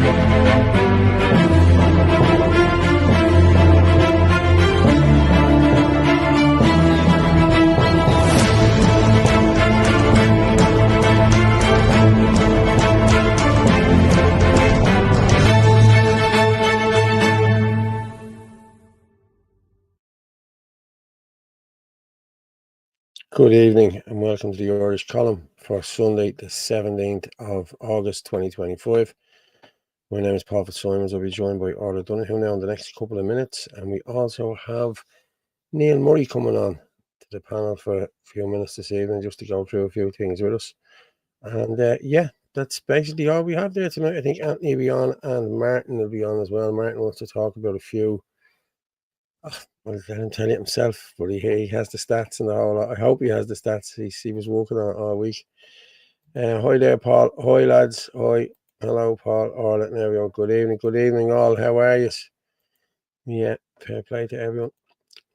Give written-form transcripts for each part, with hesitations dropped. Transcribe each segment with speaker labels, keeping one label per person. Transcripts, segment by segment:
Speaker 1: Good evening and welcome to the Irish Column for Sunday, the 17th of August 2025. My name is Paul Fitzsimons. I'll be joined by Orla Donoghue now in the next couple of minutes, and we also have Neil Murray coming on to the panel for a few minutes this evening just to go through a few things with us. And that's basically all we have there tonight. I think Anthony will be on and Martin will be on as well. Martin wants to talk about a few. I'll let him tell it himself, but he has the stats and the whole lot. I hope he has the stats. He was working on it all week. Hi there, Paul. Hi, lads. Hi. Hello, Paul. All right, there we go. Good evening. Good evening, all. How are you? Yeah, fair play to everyone.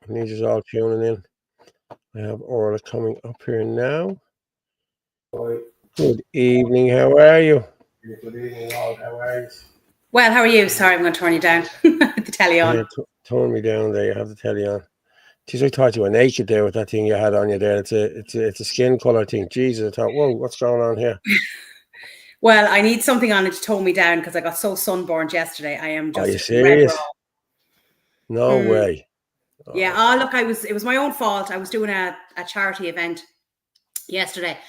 Speaker 1: I need you all tuning in. I have Orla coming up here now. Hi. Good evening. How are you? Good evening, all. How are you?
Speaker 2: Well, how are you? Sorry, I'm going to turn you down. The telly on.
Speaker 1: Yeah, turn me down there. You have the telly on. Geez, I thought you were naked there with that thing you had on you there. It's a skin color thing. Jesus, I thought, whoa, what's going on here?
Speaker 2: Well, I need something on it to tone me down because I got so sunburned yesterday. I am just.
Speaker 1: Are you serious? No way.
Speaker 2: Yeah. Oh, look, it was my own fault. I was doing a charity event yesterday,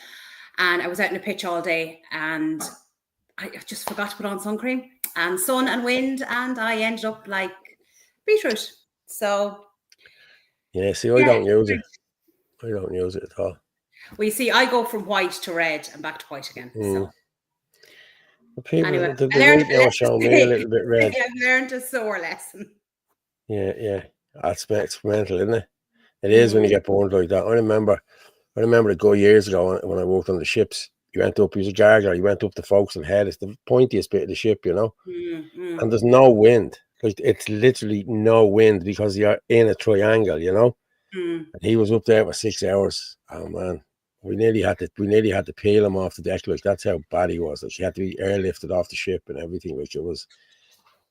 Speaker 2: and I was out in a pitch all day, and I just forgot to put on sun cream and sun and wind, and I ended up like beetroot. So.
Speaker 1: Yeah, see, I don't use it. I don't use it at all.
Speaker 2: Well, you see, I go from white to red and back to white again. So.
Speaker 1: The people,
Speaker 2: anyway,
Speaker 1: the right now are showing me a little bit red.
Speaker 2: I've learned a sore lesson.
Speaker 1: Yeah. That's mental, isn't it? It is when you get burned like that. I remember a guy years ago when I worked on the ships. He went up, he was a gargler, he went up the forecastle head. It's the pointiest bit of the ship, you know. And there's no wind. Like, it's literally no wind because you're in a triangle, you know. And he was up there for 6 hours. Oh man, we nearly had to peel him off the deck. Like, that's how bad he was. Like, he had to be airlifted off the ship and everything. Like, it was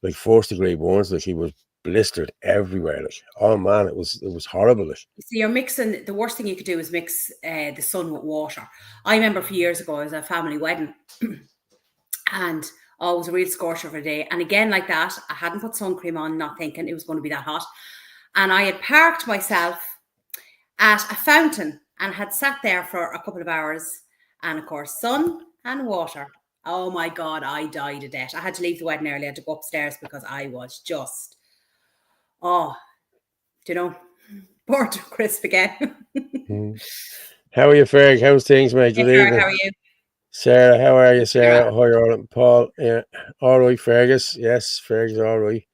Speaker 1: like 1st degree burns. Like, he was blistered everywhere. Like, oh man, it was horrible. Like,
Speaker 2: see, you're mixing. The worst thing you could do is mix the sun with water. I remember a few years ago, it was a family wedding, and it was a real scorcher for a day. And again, like that, I hadn't put sun cream on, not thinking it was going to be that hot. And I had parked myself at a fountain and had sat there for a couple of hours. And of course, sun and water. Oh my God, I died of death. I had to leave the wedding early. I had to go upstairs because I was just, burnt to crisp again.
Speaker 1: How are you, Ferg? How's things, mate? Good evening.
Speaker 2: How are you?
Speaker 1: Sarah, how are you, Sarah? Hi, Paul. Yeah, all right, Fergus. Yes, Fergus, all right.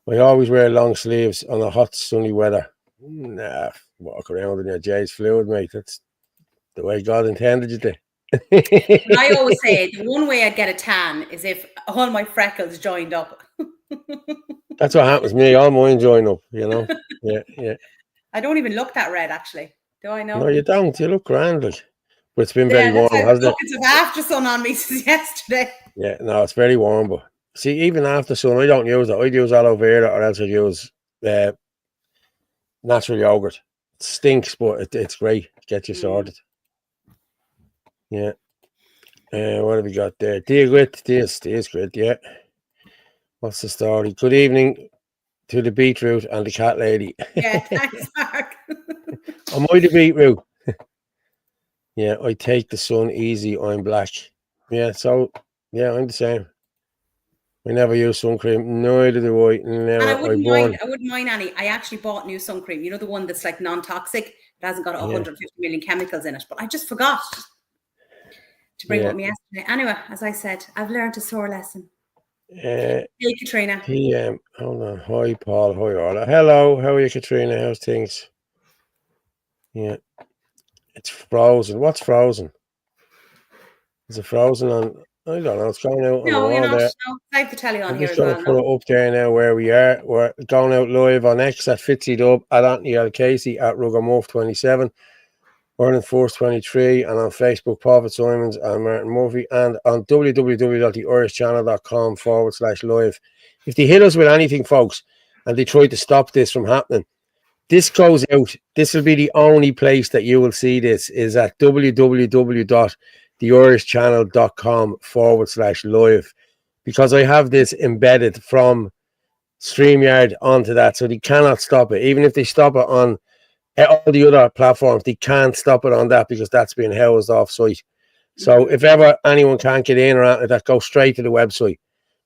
Speaker 1: I always wear long sleeves on a hot, sunny weather. Nah, walk around in your J's fluid, mate. That's the way God intended you to.
Speaker 2: I always say the one way I'd get a tan is if all my freckles joined up.
Speaker 1: That's what happens to me. All mine join up, you know. Yeah.
Speaker 2: I don't even look that red, actually. Do I know?
Speaker 1: No, you don't. You look grand, like. But it's been very warm, hasn't it?
Speaker 2: Buckets of after sun on me since yesterday.
Speaker 1: Yeah, no, it's very warm, but see, even after sun, I don't use it. I'd use aloe vera, or else I'd use natural yogurt. It stinks, but it's great. Get you sorted. Yeah. What have we got there? Dear Grit, this Grit, yeah. What's the story? Good evening to the beetroot and the cat lady.
Speaker 2: Yeah, thanks, Mark.
Speaker 1: Am I the beetroot? Yeah, I take the sun easy. I'm black. Yeah, so yeah, I'm the same. I never use sun cream. Neither do I. Never.
Speaker 2: And I wouldn't mind any. I actually bought new sun cream. You know, the one that's like non-toxic. It hasn't got 150 million chemicals in it. But I just forgot to bring it with me yesterday. Anyway, as I said, I've learned a sore lesson. Hey, Katrina.
Speaker 1: Hold on. Hi, Paul. Hi, Orla. Hello. How are you, Katrina? How's things? Yeah. It's frozen. What's frozen? Is it frozen on? I don't know. It's going out on the wall there.
Speaker 2: No, I have the telly on here as
Speaker 1: well.
Speaker 2: I'm
Speaker 1: just going to put it up there now where we are. We're going out live on X at Fitzy Dub, at Anthony L. Casey, at Ruggermuff 27. Ireland Force 23, and on Facebook, Prophet Simons and Martin Murphy, and on www.theirishchannel.com/live. If they hit us with anything, folks, and they try to stop this from happening, this goes out. This will be the only place that you will see this, is at www.theirishchannel.com/live, because I have this embedded from StreamYard onto that, so they cannot stop it. Even if they stop it on all the other platforms, they can't stop it on that, because that's being housed off site. So if ever anyone can't get in or out of that, go straight to the website,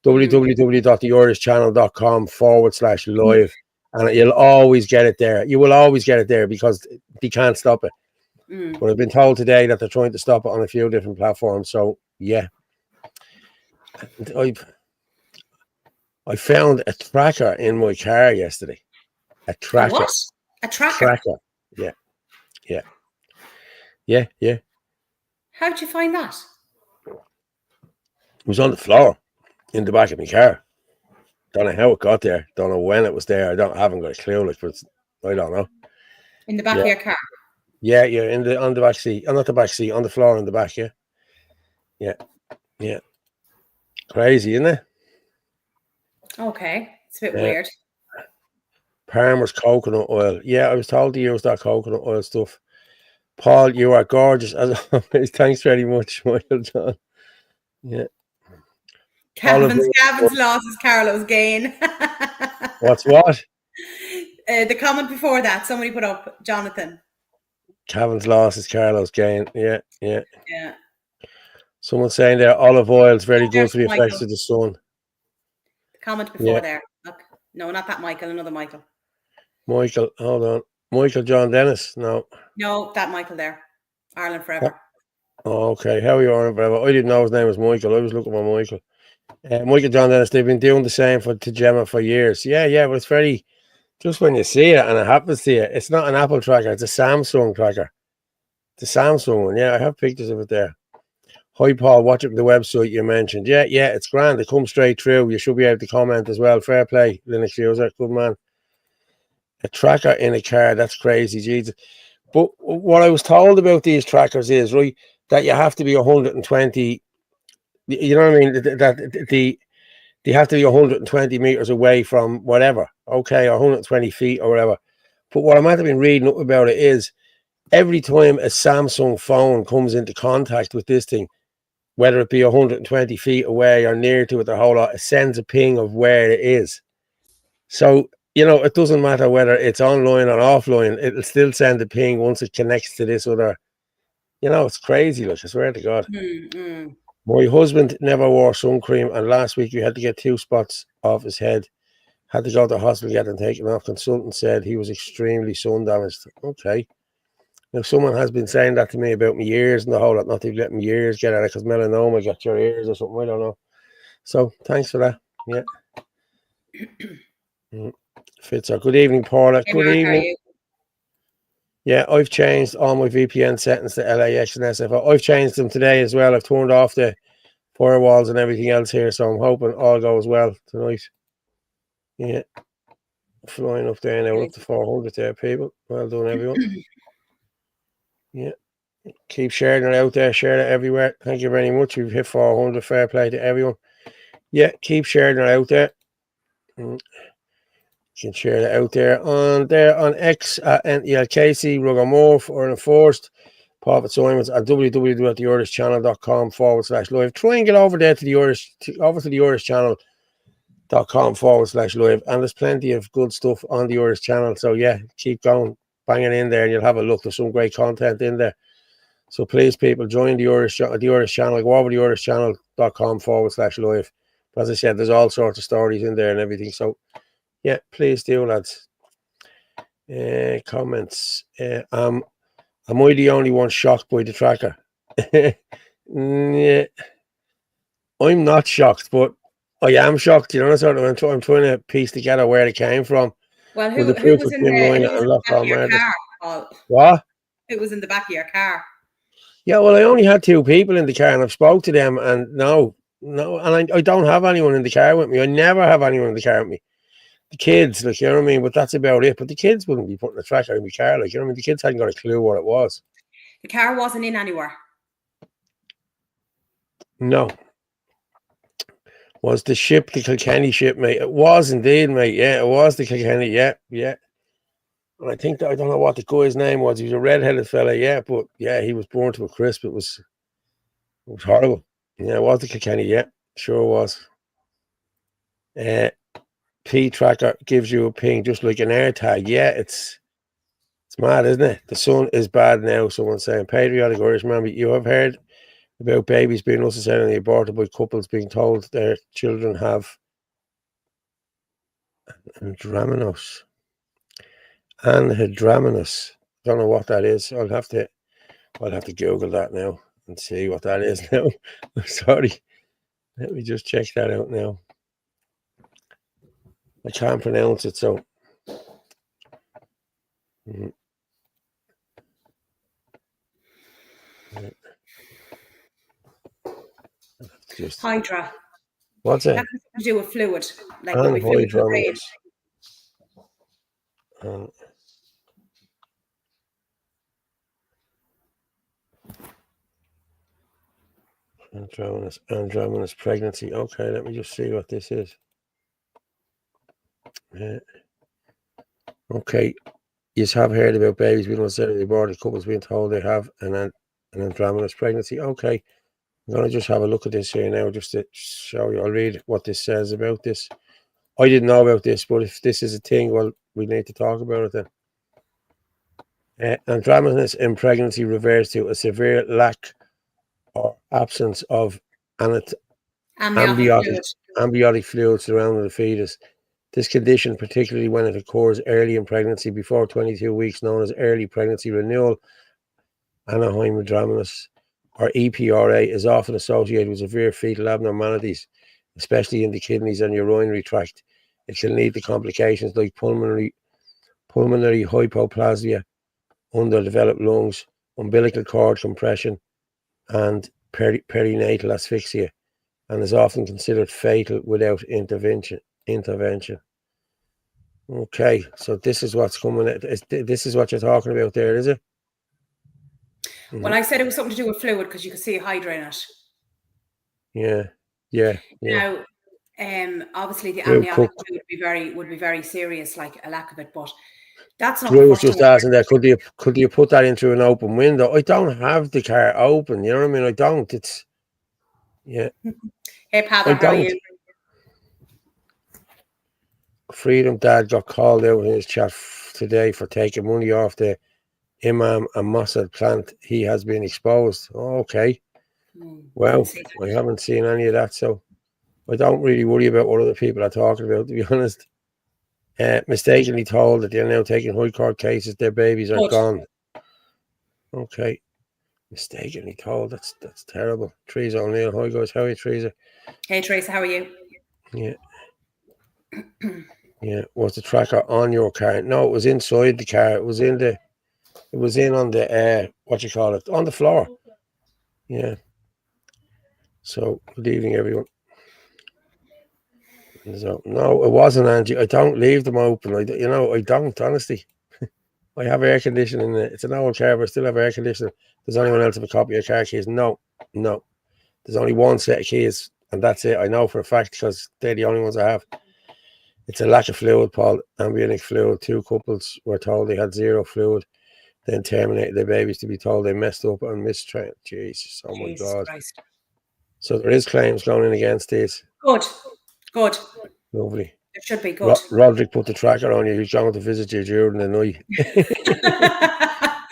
Speaker 1: www.theirishchannel.com/live, and you'll always get it there. You will always get it there, because they can't stop it. But I've been told today that they're trying to stop it on a few different platforms. So yeah, I found a tracker in my car yesterday. A tracker.
Speaker 2: What? A tracker?
Speaker 1: Yeah.
Speaker 2: How'd you find that?
Speaker 1: It was on the floor in the back of my car. Don't know how it got there. Don't know when it was there. I haven't got a clue. But I don't know.
Speaker 2: In the back of your car?
Speaker 1: Yeah. On the back seat. Not the back seat. On the floor in the back. Yeah. Crazy, isn't it?
Speaker 2: Okay, it's a bit weird.
Speaker 1: Palmer's coconut oil. Yeah, I was told to use that coconut oil stuff. Paul, you are gorgeous as always. Thanks very much, Michael John. Yeah.
Speaker 2: Gavin's loss is Carlo's gain.
Speaker 1: What's what?
Speaker 2: The comment before that, somebody put up, Jonathan.
Speaker 1: Gavin's loss is Carlo's gain. Yeah. Someone saying there, olive oil is very good for the effects of the sun.
Speaker 2: The comment before there. Look, no, not that Michael, another Michael.
Speaker 1: Michael, hold on. Michael John Dennis. No, that
Speaker 2: Michael there. Ireland forever.
Speaker 1: Oh, okay. How are you, Ireland forever? I didn't know his name was Michael. I was looking for Michael. Michael John Dennis. They've been doing the same to Gemma for years. Yeah, but it's very, just when you see it and it happens to you, it's not an Apple tracker. It's a Samsung tracker. The Samsung one. Yeah, I have pictures of it there. Hi, Paul. Watch it on the website you mentioned. Yeah, it's grand. It comes straight through. You should be able to comment as well. Fair play, Linux user. Good man. A tracker in a car. That's crazy, Jesus. But what I was told about these trackers is, right, that you have to be 120. You know what I mean? That they have to be 120 meters away from whatever. Okay, 120 feet or whatever. But what I might have been reading up about it is, every time a Samsung phone comes into contact with this thing, whether it be 120 feet away or near to it, the whole lot, it sends a ping of where it is. So, it doesn't matter whether it's online or offline, it'll still send a ping once it connects to this other. It's crazy, look, I swear to God. My husband never wore sun cream, and last week we had to get 2 spots off his head. Had to go to the hospital, get them taken off. Consultant said he was extremely sun damaged. Okay. Now, someone has been saying that to me about my ears and the whole lot, not to let my ears get at it because melanoma got your ears or something. I don't know. So, thanks for that. Yeah. Fitzer. Good evening, Paula. Good evening. Yeah, I've changed all my VPN settings to LAX and SFO. I've changed them today as well. I've turned off the firewalls and everything else here, so I'm hoping all goes well tonight. Yeah. Flying up there now, up to 400 there, people. Well done, everyone. Yeah. Keep sharing it out there. Share it everywhere. Thank you very much. We've hit 400. Fair play to everyone. Yeah, keep sharing it out there. You can share it out there on X at NELKC, Rugamorph, or Enforced, Prophet Simons at www.theirishchannel.com/live. Try and get over there to the irishchannel.com/live, and there's plenty of good stuff on the Irish channel. So yeah, keep going, banging in there, and you'll have a look. There's some great content in there. So please, people, join the Irish channel. Go over to the irishchannel.com/live. As I said, there's all sorts of stories in there and everything. So yeah, please do, lads. Comments. Am I the only one shocked by the tracker? Yeah, I'm not shocked, but I am shocked. I'm trying to piece together where it came from.
Speaker 2: Well, who was in the back of your car, Paul?
Speaker 1: What?
Speaker 2: Who was in the back of your car?
Speaker 1: Yeah, well, I only had 2 people in the car, and I've spoke to them, and no, and I don't have anyone in the car with me. I never have anyone in the car with me. The kids, you know what I mean? But that's about it. But the kids wouldn't be putting a tracker in my car, you know what I mean? The kids hadn't got a clue what it was.
Speaker 2: The car wasn't in anywhere.
Speaker 1: No. Was the ship the Kilkenny ship, mate? It was indeed, mate. Yeah, it was the Kilkenny. Yeah, yeah. And I think that, I don't know what the guy's name was. He was a red-headed fella, yeah, but yeah, he was born to a crisp. It was horrible. Yeah, it was the Kilkenny. Yeah, sure was. P tracker gives you a ping just like an air tag. Yeah, it's mad, isn't it? The sun is bad now. Someone's saying patriotic Irishman. You have heard about babies being unnecessarily aborted by couples being told their children have andraminous. Anhydraminous. Don't know what that is. I'll have to Google that now and see what that is now. I'm sorry. Let me just check that out now. I can't pronounce it, so. Just,
Speaker 2: Hydra.
Speaker 1: what's it?
Speaker 2: That's to do with fluid. Like when we fluid in the brain. Andraminous pregnancy. Okay, let me just see what this is. Okay, you have heard about babies being unnecessarily aborted, couples being told they have an andraminous pregnancy. Okay, I'm going to just have a look at this here now just to show you. I'll read what this says about this. I didn't know about this, but if this is a thing, well, we need to talk about it then. Andraminous in pregnancy refers to a severe lack or absence of amniotic fluid surrounding the fetus. This condition, particularly when it occurs early in pregnancy before 22 weeks, known as early pregnancy renewal, anhydraminous or EPRA, is often associated with severe fetal abnormalities, especially in the kidneys and urinary tract. It can lead to complications like pulmonary hypoplasia, underdeveloped lungs, umbilical cord compression, and perinatal asphyxia, and is often considered fatal without intervention. Okay, so this is what's coming. This is what you're talking about there, is it? Well, I said it was something to do with fluid because you could see Hydra in it.
Speaker 1: Yeah.
Speaker 2: Now, obviously the amniotic fluid would be very serious, like a lack of it, but that's not.
Speaker 1: Drew was just asking that. Could you put that into an open window? I don't have the car open. You know what I mean? I don't. It's yeah.
Speaker 2: Hey, Padder, how are you?
Speaker 1: Freedom Dad got called out in his chat today for taking money off the Imam and Mossad plant. He has been exposed. Oh, okay. Well, I haven't seen any of that, so I don't really worry about what other people are talking about, to be honest. Mistakenly told that they're now taking high court cases, their babies are gone. Okay. Mistakenly told. That's terrible. Teresa O'Neill. Hi guys, how are you, Teresa?
Speaker 2: Hey Teresa, how are you?
Speaker 1: Yeah. Yeah. Was the tracker on your car? No, it was inside the car. It was in on the what you call it? On the floor. Yeah. So good evening, everyone. So, no, it wasn't, Angie. I don't leave them open. I don't, honestly. I have air conditioning. It's an old car, but I still have air conditioning. Does anyone else have a copy of car keys? No. There's only one set of keys, and that's it. I know for a fact because they're the only ones I have. It's a lack of fluid, Paul. Amniotic fluid. 2 couples were told they had 0 fluid, then terminated their babies to be told they messed up and mistrained. Jesus, oh my God.
Speaker 2: Christ.
Speaker 1: So there is claims going in against this.
Speaker 2: Good.
Speaker 1: Lovely.
Speaker 2: It should be good.
Speaker 1: Roderick put the tracker on you. He's going to visit you during the night.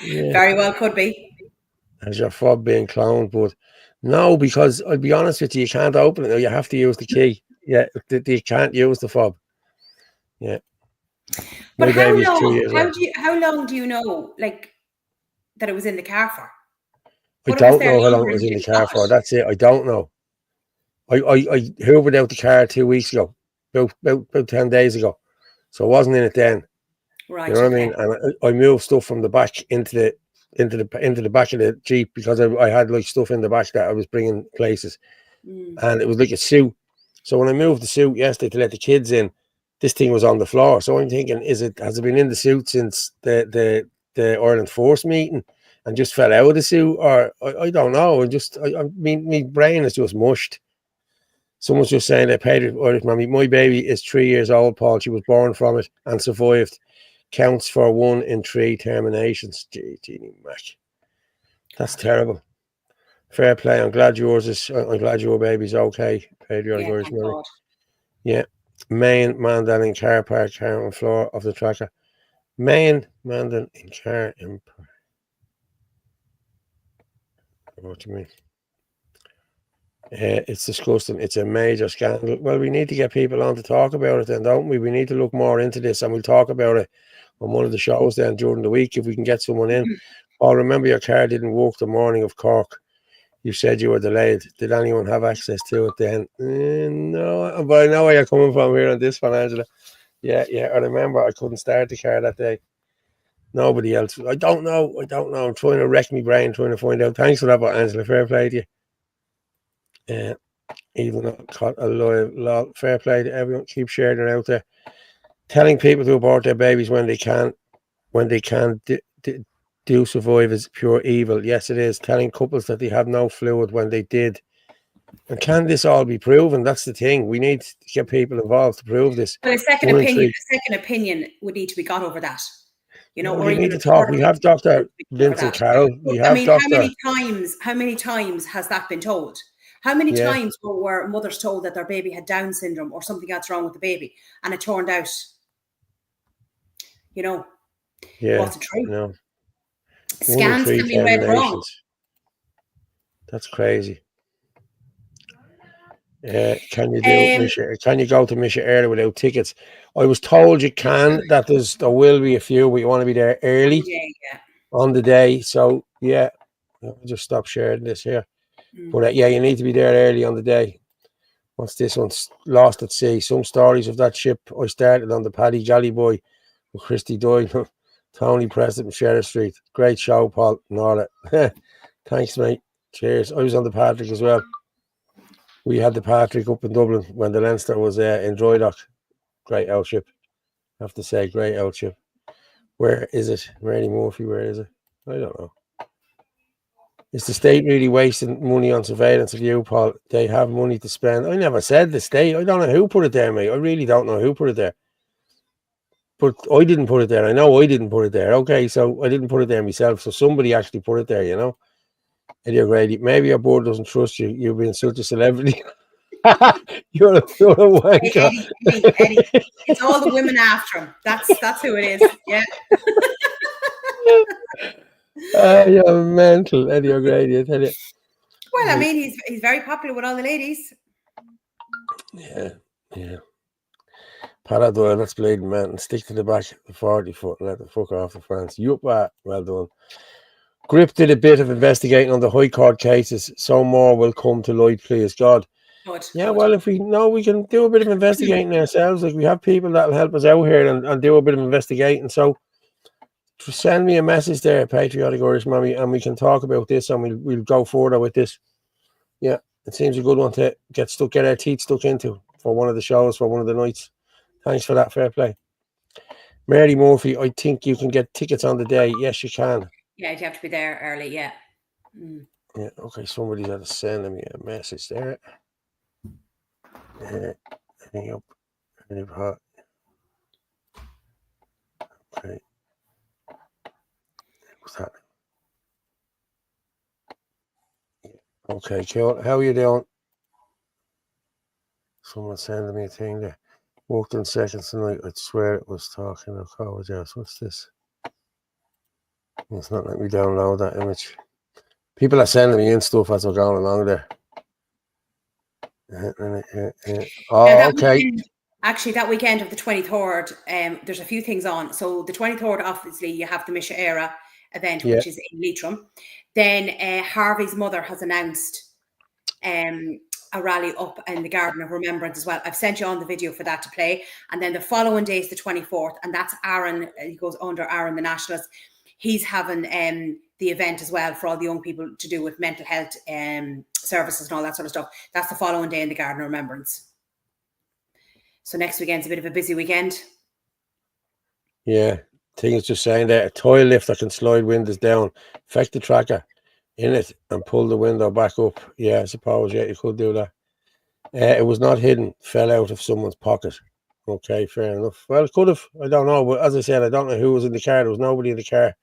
Speaker 2: Yeah. Very well could be.
Speaker 1: As your fob being cloned, but no, because I'll be honest with you, you can't open it now. You have to use the key. Yeah, you can't use the fob. Yeah.
Speaker 2: But how long do you know, like, that it was in the car for?
Speaker 1: I don't know how long it was in the car for. That's it. I don't know. I hoovered out the car 2 weeks ago, about 10 days ago, so I wasn't in it then.
Speaker 2: Right.
Speaker 1: You know what I mean? And I moved stuff from the back into the back of the Jeep because I had like stuff in the back that I was bringing places, and it was like a suit. So when I moved the suit yesterday to let the kids in, this thing was on the floor. So I'm thinking, has it been in the suit since the Ireland Force meeting? and just fell out of the suit, or I don't know. I mean, my brain is just mushed. Someone's just saying that Irish mommy, my baby is 3 years old, Paul. She was born from it and survived. Counts for 1 in 3 terminations. Gee, Mac. That's terrible. Fair play. I'm glad yours is. I'm glad your baby's okay. Patriotic Irish mommy.
Speaker 2: God.
Speaker 1: Yeah. Main Mandan in car park, car on floor of the tracker. Main Mandan in car in. What do you mean? It's disgusting. It's a major scandal. Well, we need to get people on to talk about it then, don't we? We need to look more into this, and we'll talk about it on one of the shows then during the week if we can get someone in. Oh, remember your car didn't work the morning of Cork. You said you were delayed. Did anyone have access to it then? No, but I know where you're coming from here on this one, Angela. Yeah, I remember I couldn't start the car that day. Nobody else. I don't know. I'm trying to wreck my brain, trying to find out. Thanks for that, Angela. Fair play to you. Even a loyal, fair play to everyone. Keep sharing it out there. Telling people to abort their babies when they can do survive is pure evil. Yes, it is. Telling couples that they have no fluid when they did. And can this all be proven? That's the thing. We need to get people involved to prove this.
Speaker 2: Well, a second opinion would need to be got over that. You know,
Speaker 1: we need to talk. We have Dr. Vincent Carroll. We have
Speaker 2: how many times has that been told? How many times were mothers told that their baby had Down syndrome or something else wrong with the baby, and it turned out, wasn't true?
Speaker 1: No.
Speaker 2: Scans can be read wrong.
Speaker 1: That's crazy. Can you go to Misha Early without tickets? I was told you can. That there will be a few, but you want to be there early on the day. So I'll just stop sharing this here. But you need to be there early on the day. What's this one's Lost at Sea? Some stories of that ship. I started on the Paddy Jolly Boy with Christy Doyle, Tony Preston, Sheriff Street. Great show, Paul, and all that. Thanks, mate. Cheers. I was on the Patrick as well. We had the Patrick up in Dublin when the Leinster was in Drydock. Great old ship. I have to say, great old ship. Where is it? Randy Murphy, where is it? I don't know. Is the state really wasting money on surveillance of you, Paul? They have money to spend. I never said the state. I don't know who put it there, mate. I really don't know who put it there. But I didn't put it there. I know I didn't put it there. Okay, so I didn't put it there myself. So somebody actually put it there, Eddie O'Grady, maybe your board doesn't trust you. You've been such a celebrity. You're a wanker.
Speaker 2: Eddie, it's all the women after him. That's who it is. Yeah.
Speaker 1: You're mental, Eddie O'Grady, I tell you.
Speaker 2: Well, I mean, he's very popular with all the ladies.
Speaker 1: Yeah. Parador, that's bleeding, man. And stick to the back of the 40 foot and let the fuck off the France. Well done. Grip did a bit of investigating on the High Court cases. So more will come to light, please God. Well, if we can do a bit of investigating ourselves. Like, we have people that'll help us out here and do a bit of investigating. So send me a message there, Patriotic Irish Mommy, and we can talk about this and we'll go further with this. Yeah, it seems a good one to get our teeth stuck into for one of the shows, for one of the nights. Thanks for that. Fair play. Mary Murphy, I think you can get tickets on the day. Yes, you can.
Speaker 2: Yeah, you have to be there early. Yeah.
Speaker 1: Yeah. Okay. Somebody's had to send me a message there. Hang up. Okay. What's that? Okay, cool. How are you doing? Someone sending me a thing there. Walked in seconds tonight. I swear it was talking of college house. What's this? It's not letting me download that image. People are sending me in stuff as we're going along there. Okay.
Speaker 2: Actually, that weekend of the 23rd, there's a few things on. So the 23rd, obviously, you have the Misha Era event, which is in Leitrim. Then Harvey's mother has announced a rally up in the Garden of Remembrance as well. I've sent you on the video for that to play. And then the following day is the 24th, and that's Aaron. He goes under Aaron the Nationalist. He's having the event as well for all the young people to do with mental health services and all that sort of stuff. That's the following day in the Garden of Remembrance. So next weekend's a bit of a busy weekend.
Speaker 1: Yeah, thing is just saying that a toy lift that can slide windows down, affect the tracker in it and pull the window back up. Yeah, I suppose, yeah, you could do that. It was not hidden, fell out of someone's pocket. Okay, fair enough. Well, it could have. I don't know. But as I said, I don't know who was in the car. There was nobody in the car.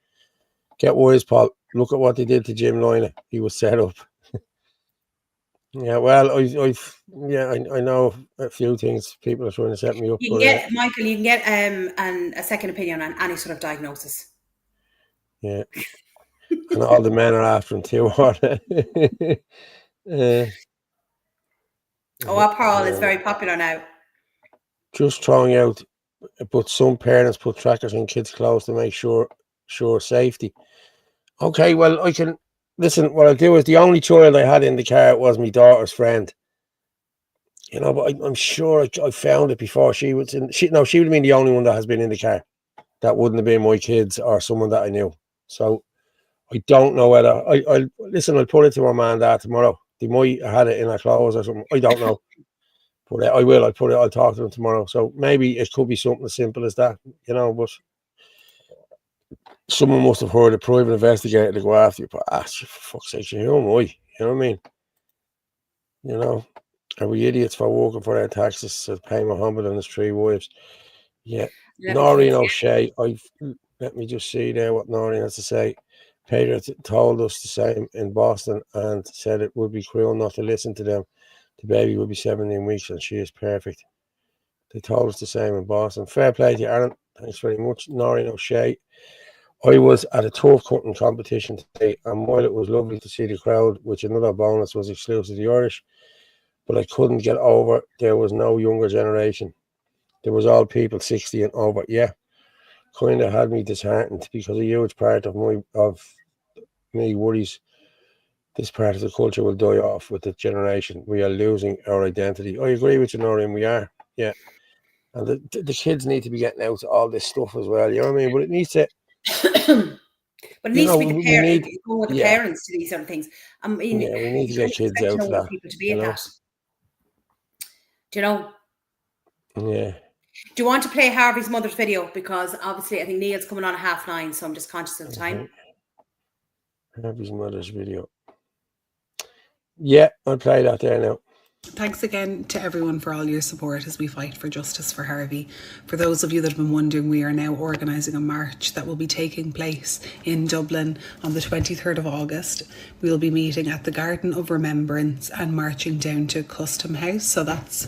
Speaker 1: Get wise, Paul. Look at what they did to Jim Lynott. He was set up. Yeah, well, I know a few things. People are trying to set me up.
Speaker 2: You can
Speaker 1: But
Speaker 2: get, Michael, you can get a second opinion on any sort of diagnosis.
Speaker 1: yeah, and all the men are after him too.
Speaker 2: Oh, Paul is very popular now.
Speaker 1: Just throwing out, but some parents put trackers in kids' clothes to make sure safety. Okay, well, I can listen. What I'll do is the only child I had in the car was my daughter's friend. You know, but I'm sure I found it before she was in. She would have been the only one that has been in the car. That wouldn't have been my kids or someone that I knew. So I don't know whether I'll listen. I'll put it to my man and dad tomorrow. They might have had it in their clothes or something. I don't know, but I will. I'll talk to them tomorrow. So maybe it could be something as simple as that. You know, but someone must have heard a private investigator to go after you. But for fuck's sake, who am I? You know what I mean? You know, are we idiots for working for our taxes? Says pay Muhammad and his 3 wives. Yeah, Noreen O'Shea. Let me just see there what Noreen has to say. Peter told us the same in Boston and said it would be cruel not to listen to them. The baby will be 17 weeks and she is perfect. They told us the same in Boston. Fair play to you, Aaron. Thanks very much, Noreen O'Shea. I was at a turf cutting competition today, and while it was lovely to see the crowd, which another bonus was exclusive to the Irish, but I couldn't get over there was no younger generation. There was all people 60 and over. Yeah, kind of had me disheartened because a huge part of me worries this part of the culture will die off with the generation. We are losing our identity. I agree with you, Noreen. We are. Yeah, and the kids need to be getting out to all this stuff as well. You know what I mean? But it needs to.
Speaker 2: But it needs to be the parents, going with the
Speaker 1: yeah.
Speaker 2: parents to these sort of things. I mean,
Speaker 1: Yeah, we need to get kids out to that.
Speaker 2: People to be at that. Do you know?
Speaker 1: Yeah.
Speaker 2: Do you want to play Harvey's mother's video? Because obviously I think Neil's coming on at 9:30, so I'm just conscious of the time.
Speaker 1: Harvey's mother's video. Yeah, I'll play that there now.
Speaker 3: Thanks again to everyone for all your support as we fight for justice for Harvey. For those of you that have been wondering, we are now organising a march that will be taking place in Dublin on the 23rd of August. We will be meeting at the Garden of Remembrance and marching down to Custom House. So that's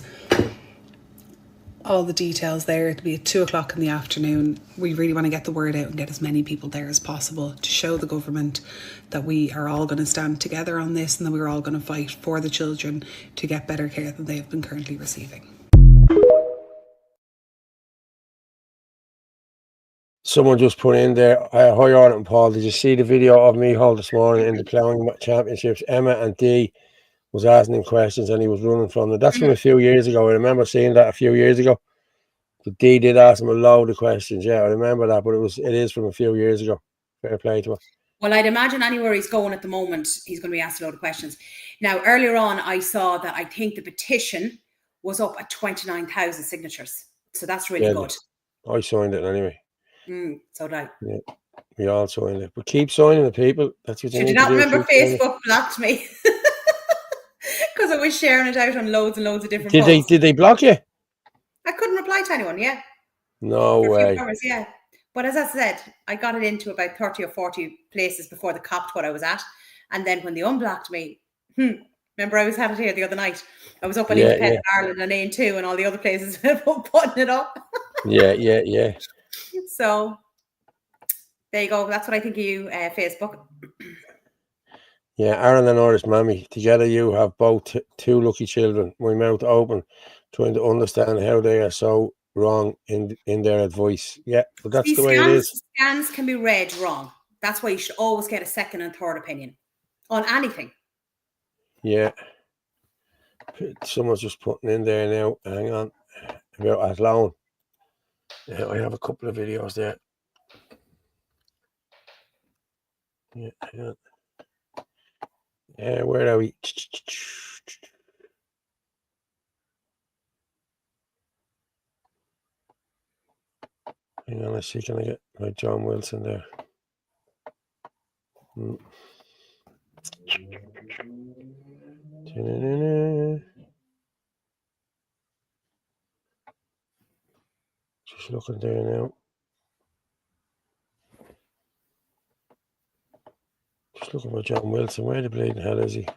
Speaker 3: all the details there. It'll be at 2:00 in the afternoon. We really want to get the word out and get as many people there as possible to show the government that we are all going to stand together on this and that we're all going to fight for the children to get better care than they have been currently receiving.
Speaker 1: Someone just put in there, hi Arnott and Paul, did you see the video of Micheál this morning in the ploughing championships? Emma and Dee was asking him questions and he was running from them. That's from a few years ago. I remember seeing that a few years ago. But Dee did ask him a load of questions. Yeah, I remember that, but it is from a few years ago. Fair play to her.
Speaker 2: Well, I'd imagine anywhere he's going at the moment, he's going to be asked a load of questions. Now, earlier on, I saw that I think the petition was up at 29,000 signatures. So that's really good.
Speaker 1: I signed it anyway.
Speaker 2: So did I.
Speaker 1: Yeah, we all signed it. But keep signing the people. That's what you need to do.
Speaker 2: Did you not remember Facebook blocked me? Because I was sharing it out on loads and loads of different posts.
Speaker 1: Did they block you?
Speaker 2: I couldn't reply to anyone, yeah.
Speaker 1: No way.
Speaker 2: Hours, yeah. But as I said, I got it into about 30 or 40 places before they copped what I was at. And then when they unblocked me, remember I had it here the other night. I was up on Independent Ireland and AIM2 and all the other places putting it up.
Speaker 1: Yeah.
Speaker 2: So there you go. That's what I think of you, Facebook.
Speaker 1: Yeah, Aaron and Irish Mammy. Together you have both two lucky children. My mouth open, trying to understand how they are so wrong in their advice. Yeah, but that's the way it is.
Speaker 2: Scans can be read wrong. That's why you should always get a second and third opinion on anything.
Speaker 1: Yeah. Someone's just putting in there now. Hang on. About Athlone. I have a couple of videos there. Yeah, hang on. Where are we? Hang on, let's see, can I get my John Wilson there? Just looking there now. Just looking for John Wilson. Where the bleeding hell is he?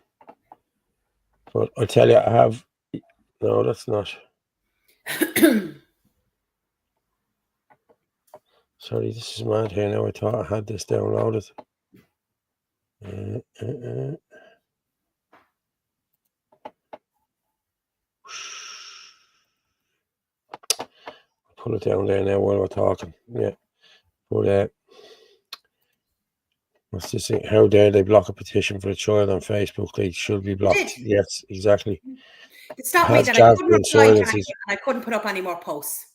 Speaker 1: But I tell you, I have... No, that's not. Sorry, this is mad here now. I thought I had this downloaded. Pull it down there now while we're talking. Yeah. But what's this thing? How dare they block a petition for a child on Facebook? They should be blocked. Yes, exactly.
Speaker 2: It stopped me that I couldn't reply to anything, and I couldn't put up any more posts.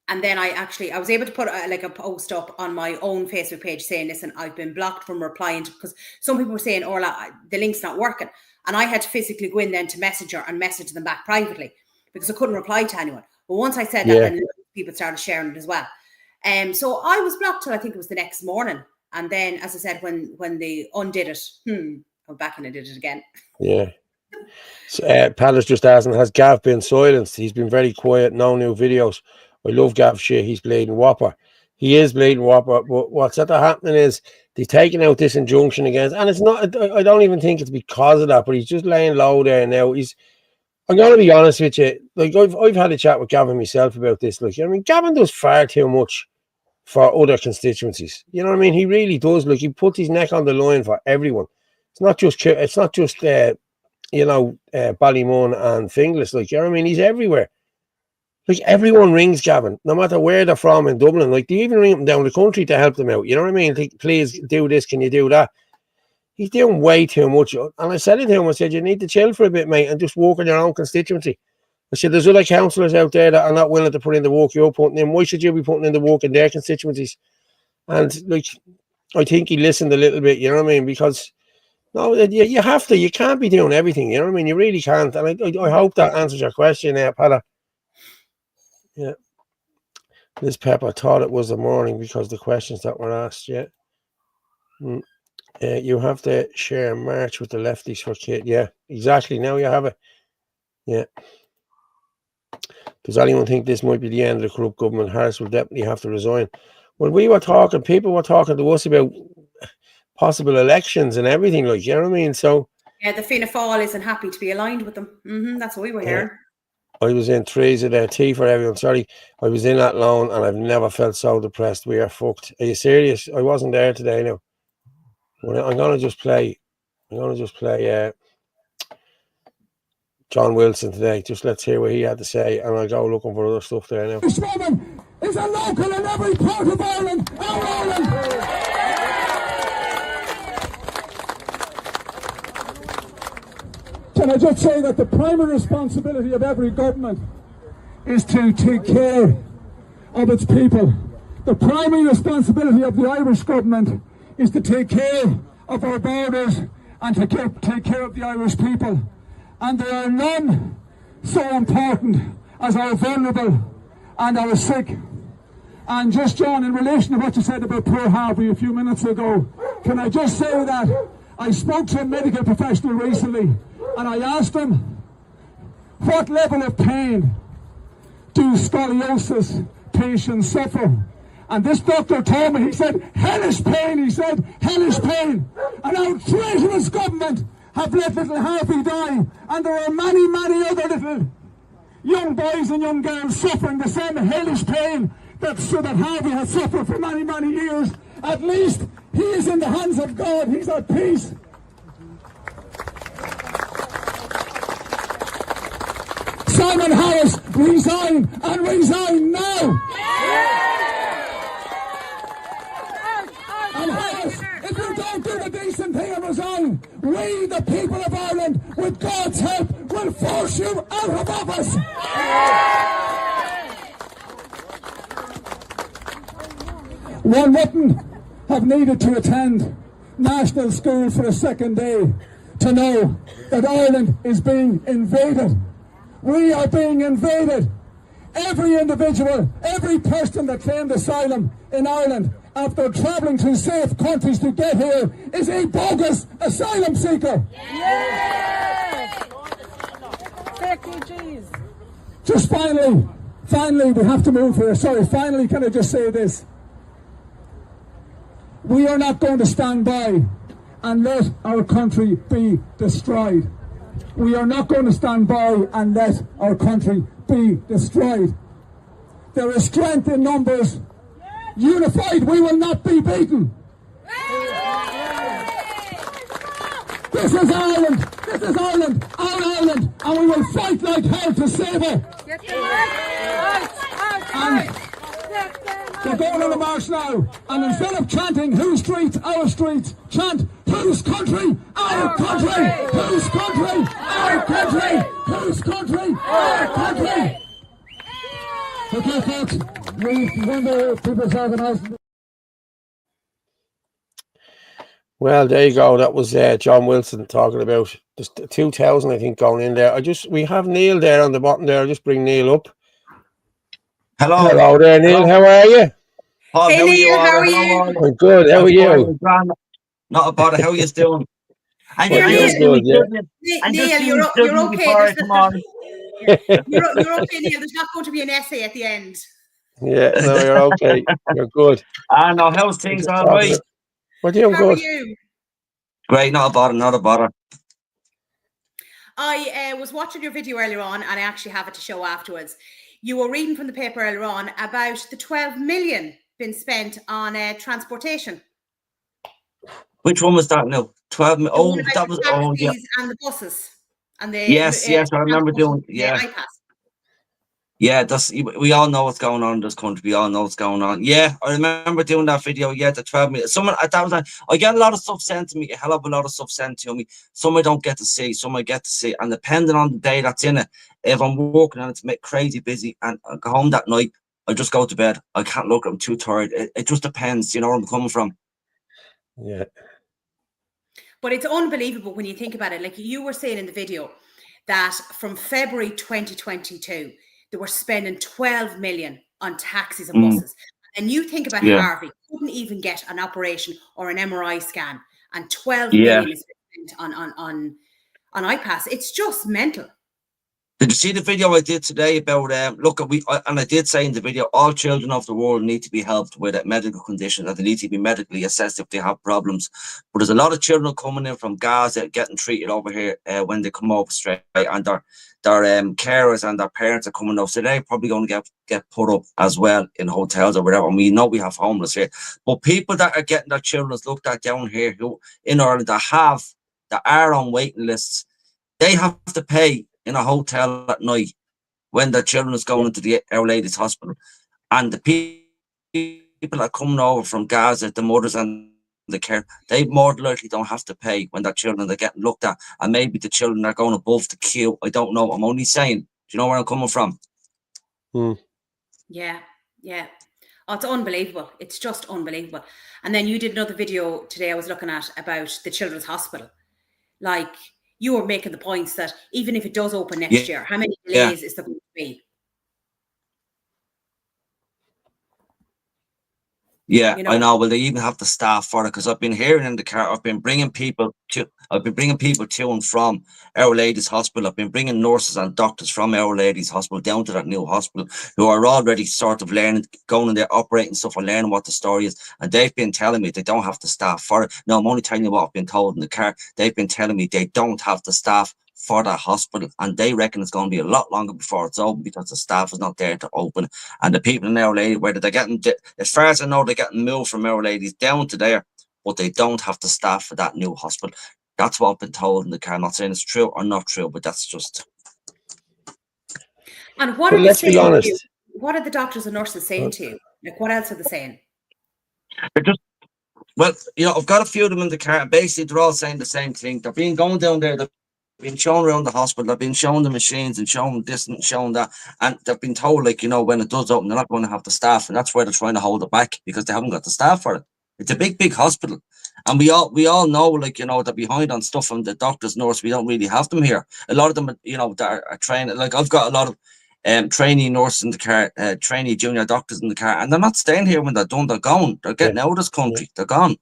Speaker 2: And then I was able to put a post up on my own Facebook page saying, listen, I've been blocked from replying because some people were saying, Orla, the link's not working. And I had to physically go in then to Messenger and message them back privately because I couldn't reply to anyone. But once I said that, then people started sharing it as well. So I was blocked till I think it was the next morning. And then, as I said, when they undid it, I'm back and I did it again. Yeah.
Speaker 1: So, Palace just asking, has Gav been silenced? He's been very quiet, no new videos. I love Gav shit, he's bleeding whopper. He is bleeding whopper, but what's happening is they've taken out this injunction against, and it's not, I don't even think it's because of that, but he's just laying low there now. I'm going to be honest with you, like I've had a chat with Gavin myself about this. Like, I mean, Gavin does far too much for other constituencies. You know what I mean? He really does. Like, he puts his neck on the line for everyone. It's not just Ballymun and Finglas. Like, you know what I mean? He's everywhere. Like, everyone rings Gavin, no matter where they're from in Dublin. Like, they even ring him down the country to help them out. You know what I mean? Like, please do this. Can you do that? He's doing way too much. And I said it to him, I said, you need to chill for a bit, mate, and just work on your own constituency. I said, there's other councillors out there that are not willing to put in the work you're putting in. Why should you be putting in the work in their constituencies? And, like, I think he listened a little bit, you know what I mean? Because, no, you have to. You can't be doing everything, you know what I mean? You really can't. And I hope that answers your question there, Pala. Yeah. Liz Pepper thought it was the morning because the questions that were asked, yeah. You have to share March with the lefties for kid. Yeah, exactly. Now you have it. Yeah. Does anyone think this might be the end of the corrupt government? Harris will definitely have to resign. When we were talking, people were talking to us about possible elections and everything, like, you know what I mean? So
Speaker 2: yeah, the Fianna Fáil isn't happy to be aligned with them. That's what we were hearing.
Speaker 1: I was in Teresa there, tea for everyone. Sorry, I was in that loan and I've never felt so depressed. We are fucked. Are you serious? I wasn't there today now. I'm gonna just play John Wilson today. Just let's hear what he had to say, and I'll go looking for other stuff there now.
Speaker 4: This woman is a local in every part of Ireland, our Ireland. Can I just say that the primary responsibility of every government is to take care of its people. The primary responsibility of the Irish government is to take care of our borders and to take care of the Irish people. And there are none so important as our vulnerable and our sick. And just, John, in relation to what you said about poor Harvey a few minutes ago, can I just say that I spoke to a medical professional recently and I asked him, what level of pain do scoliosis patients suffer? And this doctor told me, he said, hellish pain, he said, hellish pain. And our traitorous government have let little Harvey die. And there are many, many other little young boys and young girls suffering the same hellish pain that Harvey has suffered for many, many years. At least he is in the hands of God. He's at peace. Simon Harris, resign and resign now. And Harris, if you don't do the decent thing and resign, we, the people of Ireland, with God's help, will force you out of office. One wouldn't have needed to attend national school for a second day to know that Ireland is being invaded. We are being invaded. every individual, every person that claimed asylum in Ireland after travelling to safe countries to get here is a bogus asylum seeker.
Speaker 3: Refugees.
Speaker 4: Just finally, we have to move here. Sorry, finally, can I just say this? We are not going to stand by and let our country be destroyed. We are not going to stand by and let our country be destroyed. There is strength in numbers. Unified, we will not be beaten. This is Ireland. This is Ireland, our Ireland, and we will fight like hell to save it. And we're going on a march now, and instead of chanting whose streets, our streets, chant whose country, our country, whose country, our country, whose country, our country. Okay, folks, we wonder people's organising.
Speaker 1: Well, there you go. That was John Wilson talking about just 2,000, I think, going in there. We have Neil there on the bottom there. I'll just bring Neil up.
Speaker 5: Hello.
Speaker 1: Hello there, Neil. How are you?
Speaker 5: Paul,
Speaker 2: Hey,
Speaker 5: how are you?
Speaker 2: Neil,
Speaker 5: all?
Speaker 2: how are you?
Speaker 1: I'm good. How are you?
Speaker 5: Not about it. How are you doing? And
Speaker 1: Well,
Speaker 2: you're
Speaker 5: just
Speaker 1: good, yeah.
Speaker 2: Neil, you're okay.
Speaker 5: Before I come on.
Speaker 2: You're okay, Neil. There's not going to be an essay at the end.
Speaker 1: Yeah, no, you're okay. You're good.
Speaker 5: I know. How's things? All right.
Speaker 1: We're doing
Speaker 2: How are
Speaker 1: good.
Speaker 2: you?
Speaker 5: Great. Not about it. Not about it.
Speaker 2: I was watching your video earlier on, and I actually have it to show afterwards. You were reading from the paper earlier on about the 12 million been spent on transportation.
Speaker 5: Which one was that now? 12
Speaker 2: The
Speaker 5: Oh,
Speaker 2: one about
Speaker 5: that
Speaker 2: the
Speaker 5: was. Oh, yeah.
Speaker 2: taxis and the buses. And the
Speaker 5: Yes, yes. I remember doing.
Speaker 2: the
Speaker 5: Yeah.
Speaker 2: iPads.
Speaker 5: Yeah, we all know what's going on in this country. We all know what's going on. Yeah, I remember doing that video. Yeah, the 12 million. Someone that was like, I get a lot of stuff sent to me, a hell of a lot of stuff sent to me. Some I don't get to see, some I get to see. And depending on the day that's in it, if I'm working and it's crazy busy and I go home that night, I just go to bed. I can't look, I'm too tired. It just depends, you know where I'm coming from.
Speaker 1: Yeah.
Speaker 2: But it's unbelievable when you think about it. Like you were saying in the video, that from February 2022, they were spending 12 million on taxis and buses. And you think about Harvey, couldn't even get an operation or an MRI scan, and 12 million is spent on iPass. It's just mental.
Speaker 5: Did you see the video I did today about and I did say in the video, all children of the world need to be helped with a medical condition, that they need to be medically assessed if they have problems. But there's a lot of children coming in from Gaza getting treated over here when they come over straight, and their carers and their parents are coming up, so they're probably going to get put up as well in hotels or whatever. And we know we have homeless here, but people that are getting their children looked at down here who in Ireland that are on waiting lists, they have to pay in a hotel at night when their children is going into the Our Lady's Hospital. And the people that are coming over from Gaza, the mothers and the care, they more than likely don't have to pay when their children are getting looked at. And maybe the children are going above the queue. I don't know. I'm only saying. Do you know where I'm coming from?
Speaker 2: Yeah. Oh, it's unbelievable. It's just unbelievable. And then you did another video today I was looking at about the Children's Hospital. Like, you were making the points that even if it does open next year, how many delays is there going to be?
Speaker 5: Yeah, you know? I know. Well, they even have the staff for it, because I've been hearing in the car. I've been bringing people to and from Our Lady's Hospital. I've been bringing nurses and doctors from Our Lady's Hospital down to that new hospital who are already sort of learning, going in there, operating stuff and learning what the story is. And they've been telling me they don't have the staff for it. No, I'm only telling you what I've been told in the car. They've been telling me they don't have the staff for that hospital, and they reckon it's going to be a lot longer before it's open because the staff is not there to open. And the people in Our Lady, whether they're getting, as far as I know, they're getting moved from Our Ladies down to there, but they don't have the staff for that new hospital. That's what I've been told in the car. I'm not saying it's true or not true, but that's just.
Speaker 2: And what let's be honest. What are the doctors and nurses saying to you? Like, what else are they saying?
Speaker 5: They're just, well, you know, I've got a few of them in the car. Basically, they're all saying the same thing. They're being going down there. Been shown around the hospital, they've been shown the machines and shown this and shown that, and they've been told, like, you know, when it does open, they're not going to have the staff, and that's why they're trying to hold it back, because they haven't got the staff for it. It's a big hospital, and we all know, like, you know, they're behind on stuff from the doctors, nurse. We don't really have them here. A lot of them, you know, that are training. Like, I've got a lot of trainee nurses in the car, trainee junior doctors in the car, and they're not staying here when they're done. They're gone. They're getting out of this country. They're gone.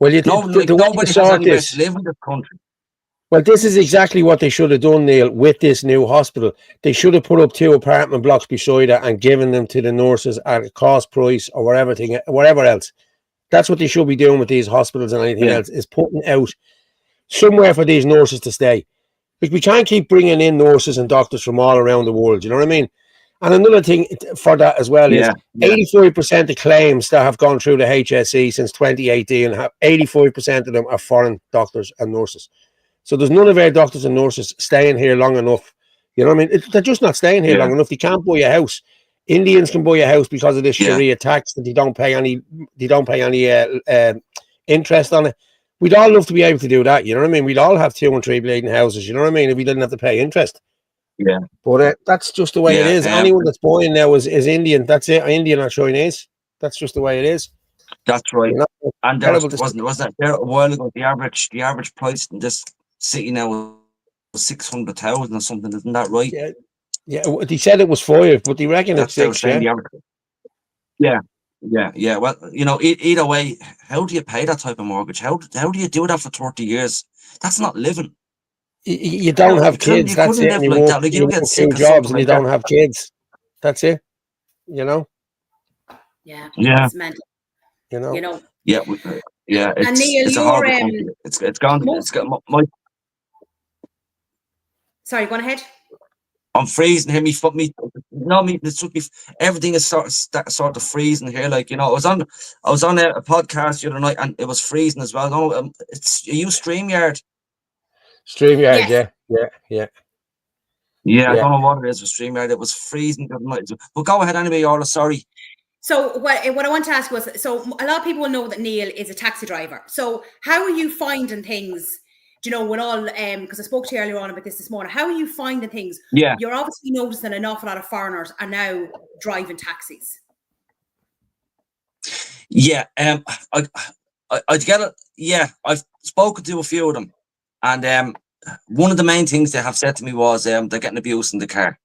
Speaker 1: Well,
Speaker 5: No, like,
Speaker 1: the way
Speaker 5: nobody
Speaker 1: to
Speaker 5: has
Speaker 1: sort
Speaker 5: anywhere
Speaker 1: this.
Speaker 5: to live in this country.
Speaker 1: Well, this is exactly what they should have done, Neil, with this new hospital. They should have put up 2 apartment blocks beside it and given them to the nurses at a cost price or whatever else. That's what they should be doing with these hospitals and anything else, is putting out somewhere for these nurses to stay. Because we can't keep bringing in nurses and doctors from all around the world, you know what I mean? And another thing for that as well is 85% of claims that have gone through the HSE since 2018, 85% of them are foreign doctors and nurses. So there's none of our doctors and nurses staying here long enough. You know what I mean? They're just not staying here long enough. They can't buy a house. Indians can buy a house because of this Sharia tax that they don't pay any interest on it. We'd all love to be able to do that. You know what I mean? We'd all have 2 and 3 bleeding houses. You know what I mean? If we didn't have to pay interest.
Speaker 5: Yeah.
Speaker 1: But that's just the way it is. Anyone that's buying now is Indian. That's it. Indian or Chinese. That's just the way it is.
Speaker 5: That's right.
Speaker 1: You know?
Speaker 5: And there wasn't there a while ago, the average price in this city now was 600,000 or something, isn't that right?
Speaker 1: Yeah. They said it was 5, but they reckon it's 6.
Speaker 5: Yeah. Well, you know, either way, how do you pay that type of mortgage? How do you do that for 30 years? That's not living.
Speaker 1: You don't have kids. That's it. You work 2 jobs and you don't have kids. That's it. You know.
Speaker 2: Yeah.
Speaker 5: Yeah.
Speaker 2: It's mental.
Speaker 1: You know.
Speaker 5: Yeah.
Speaker 2: And Neil,
Speaker 5: it's a horrible country. It's gone. It's got my.
Speaker 2: Sorry, go on ahead.
Speaker 5: I'm freezing here. It took me. Everything is sort of freezing here. Like, you know, I was on a podcast the other night and it was freezing as well. No, you use StreamYard.
Speaker 1: StreamYard, yeah.
Speaker 5: I don't know what it is with StreamYard. It was freezing the other night. But go ahead anyway, Orla. Sorry.
Speaker 2: So what I want to ask was, so a lot of people know that Neil is a taxi driver. So how are you finding things? Do you know, when all, because I spoke to you earlier on about this morning, how are you finding things?
Speaker 5: Yeah.
Speaker 2: You're obviously noticing an awful lot of foreigners are now driving taxis.
Speaker 5: Yeah. I'd get it. Yeah. I've spoken to a few of them. And one of the main things they have said to me was they're getting abuse in the car.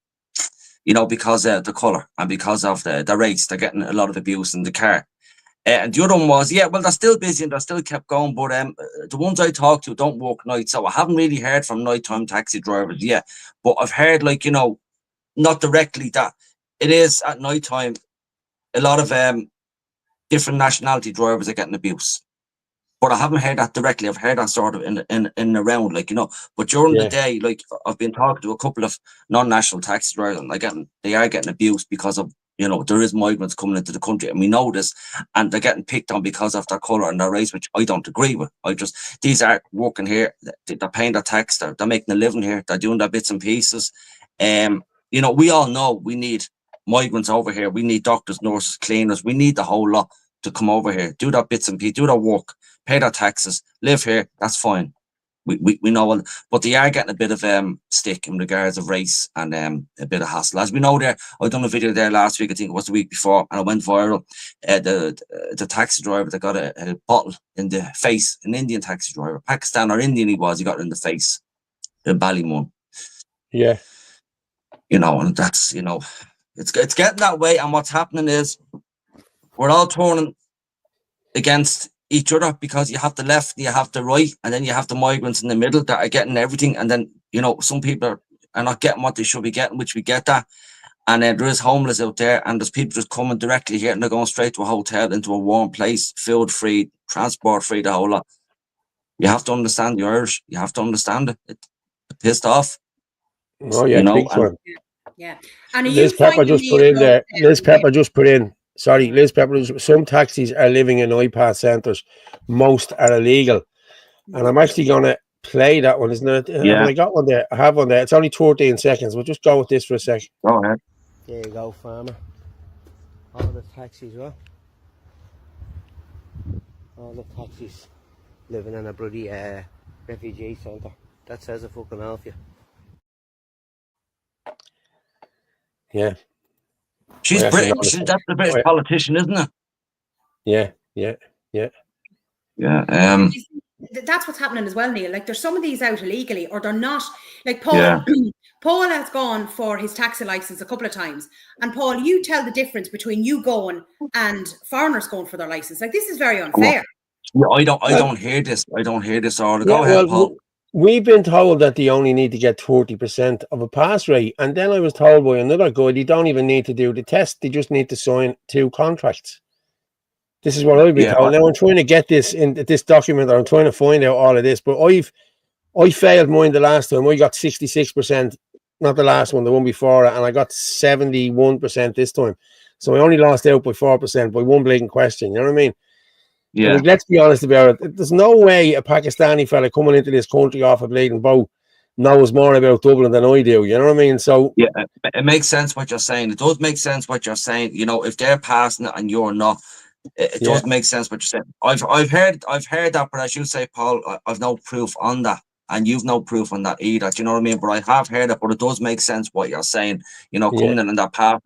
Speaker 5: You know, because of the colour and because of the race, they're getting a lot of abuse in the car. And the other one was, well, they're still busy and they're still kept going. But the ones I talk to don't work nights. So I haven't really heard from nighttime taxi drivers yet. But I've heard, like, you know, not directly that it is at nighttime. A lot of different nationality drivers are getting abuse. But I haven't heard that directly. I've heard that sort of in around, like, you know. But during the day, like, I've been talking to a couple of non-national taxi drivers, and they are getting abused because of, you know, there is migrants coming into the country, and we know this, and they're getting picked on because of their colour and their race, which I don't agree with. These are working here, they're paying their tax, they're making a living here, they're doing their bits and pieces. You know, we all know we need migrants over here. We need doctors, nurses, cleaners. We need the whole lot to come over here, do their bits and pieces, do their work, pay their taxes, live here. That's fine. We know, but they are getting a bit of stick in regards of race and a bit of hassle. As we know, there, I done a video there last week. I think it was the week before, and it went viral. The taxi driver that got a bottle in the face, an Indian taxi driver, Pakistan or Indian he got it in the face in Ballymun.
Speaker 1: Yeah,
Speaker 5: you know, and that's, you know, it's getting that way. And what's happening is we're all turning against each other, because you have the left, you have the right, and then you have the migrants in the middle that are getting everything. And then, you know, some people are not getting what they should be getting, which we get that. And there is homeless out there, and there's people just coming directly here and they're going straight to a hotel, into a warm place, food free, transport free, the whole lot. You have to understand the Irish. You have to understand it. It's pissed off.
Speaker 1: Oh yeah,
Speaker 5: you know,
Speaker 1: big time.
Speaker 2: Yeah. And
Speaker 1: Liz Pepper just put in there. Liz Pepper just put in. Sorry, Liz Pepper. Some taxis are living in iPass centres. Most are illegal. And I'm actually going to play that one, isn't it?
Speaker 5: Yeah.
Speaker 1: I got one there. I have one there. It's only 13 seconds. We'll just go with this for a second.
Speaker 5: Go ahead.
Speaker 6: There you go, farmer. All the taxis, well. All the taxis living in a bloody refugee centre. That says a fucking hell for you.
Speaker 1: Yeah.
Speaker 5: She's British. That's the British politician, isn't it?
Speaker 1: Yeah.
Speaker 5: Yeah.
Speaker 2: that's what's happening as well, Neil. Like there's some of these out illegally, or they're not. Like Paul,
Speaker 5: Yeah.
Speaker 2: Paul has gone for his taxi license a couple of times, and Paul, you tell the difference between you going and foreigners going for their license. Like this is very unfair.
Speaker 5: Yeah, I don't hear this. I don't hear this order.
Speaker 1: Yeah,
Speaker 5: Go ahead, Paul.
Speaker 1: we've been told that they only need to get 30% of a pass rate. And then I was told by another guy, they don't even need to do the test. They just need to sign 2 contracts. This is what I've been told. Now I'm trying to get this in this document, or I'm trying to find out all of this, but I failed mine the last time. I got 66%, not the last one, the one before it, and I got 71% this time. So I only lost out by 4% by one blatant question. You know what I mean?
Speaker 5: Yeah.
Speaker 1: Like, let's be honest about it. There's no way a Pakistani fella coming into this country off a bleeding boat knows more about Dublin than I do. You know what I mean? So
Speaker 5: yeah, it makes sense what you're saying. It does make sense what you're saying. You know, if they're passing it and you're not, it does make sense what you're saying. I've heard that, but as you say, Paul, I've no proof on that, and you've no proof on that either. Do you know what I mean? But I have heard it, but it does make sense what you're saying. You know, coming in and they're passing,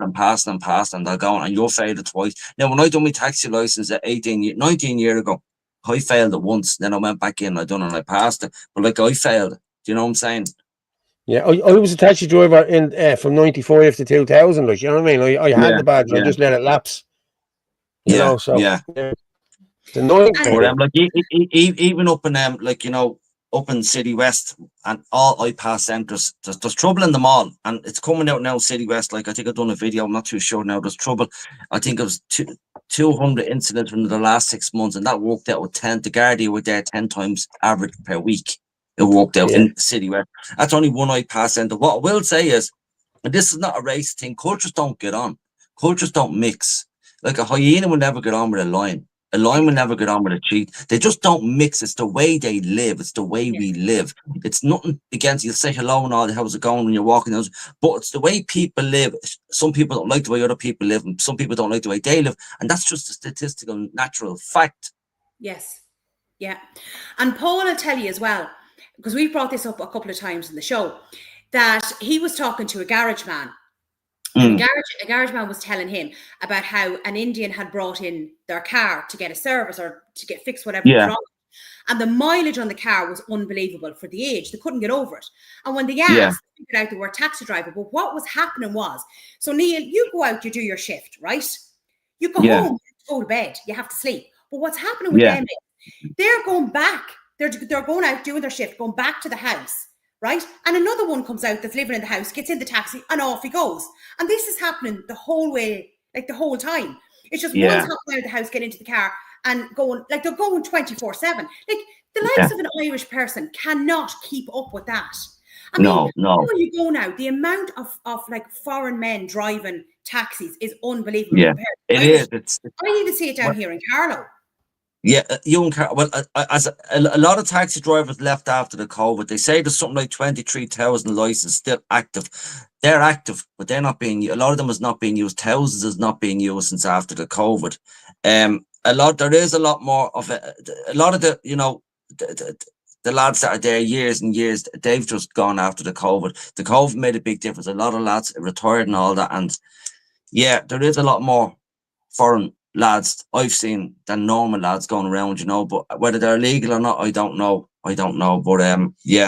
Speaker 5: they're going, and you're failed it twice. Now, when I done my taxi license at 19 years ago, I failed it once. Then I went back in, I done it, and I passed it. But like I failed it. Do you know what I'm saying?
Speaker 1: yeah, I was a taxi driver in from 95 to 2000. Like, you know what I mean? I had the badge, I just let it lapse. You know, so it's annoying.
Speaker 5: But like even up in like, you know, up in City West and all iPass centres, there's trouble in them all, and it's coming out now. City West, like I think I've done a video. I'm not too sure now. There's trouble. I think it was 200 incidents in the last 6 months, and that worked out with 10. The Guardia were there 10 times average per week. It worked out in City West. That's only one iPass centre. What I will say is, and this is not a race thing. Cultures don't get on. Cultures don't mix. Like a hyena will never get on with a lion. A lion will never get on with a cheat. They just don't mix. It's the way they live. It's the way we live. It's nothing against, you'll say hello and all, how's it going when you're walking those, but it's the way people live. Some people don't like the way other people live, and some people don't like the way they live. And that's just a statistical, natural fact.
Speaker 2: Yes. Yeah. And Paul will tell you as well, because we've brought this up a couple of times in the show, that he was talking to a garage man. A garage man was telling him about how an Indian had brought in their car to get a service or to get fixed whatever was wrong. And the mileage on the car was unbelievable for the age. They couldn't get over it. And when they asked, they figured out they were a taxi driver. But what was happening was, so Neil, you go out, you do your shift, right? You go home, you go to bed, you have to sleep. But what's happening with them is they're going back. They're going out doing their shift, going back to the house. Right? And another one comes out that's living in the house, gets in the taxi, and off he goes. And this is happening the whole way, like the whole time. It's just one's hopping out of the house, getting into the car, and going, like they're going 24/7. Like the likes of an Irish person cannot keep up with that. I mean, when you go now, the amount of like foreign men driving taxis is unbelievable.
Speaker 5: Yeah, it is.
Speaker 2: I even see it down here in Carlow.
Speaker 5: Yeah, you and Carl. Well, as a lot of taxi drivers left after the COVID, they say there's something like 23,000 licenses still active. They're active, but they're not being. A lot of them is not being used. Thousands is not being used since after the COVID. There is a lot more of a lot of the, you know, the lads that are there years and years, they've just gone after the COVID. The COVID made a big difference. A lot of lads retired and all that, and yeah, there is a lot more foreign lads I've seen than normal lads going around, you know, but whether they're legal or not, I don't know. But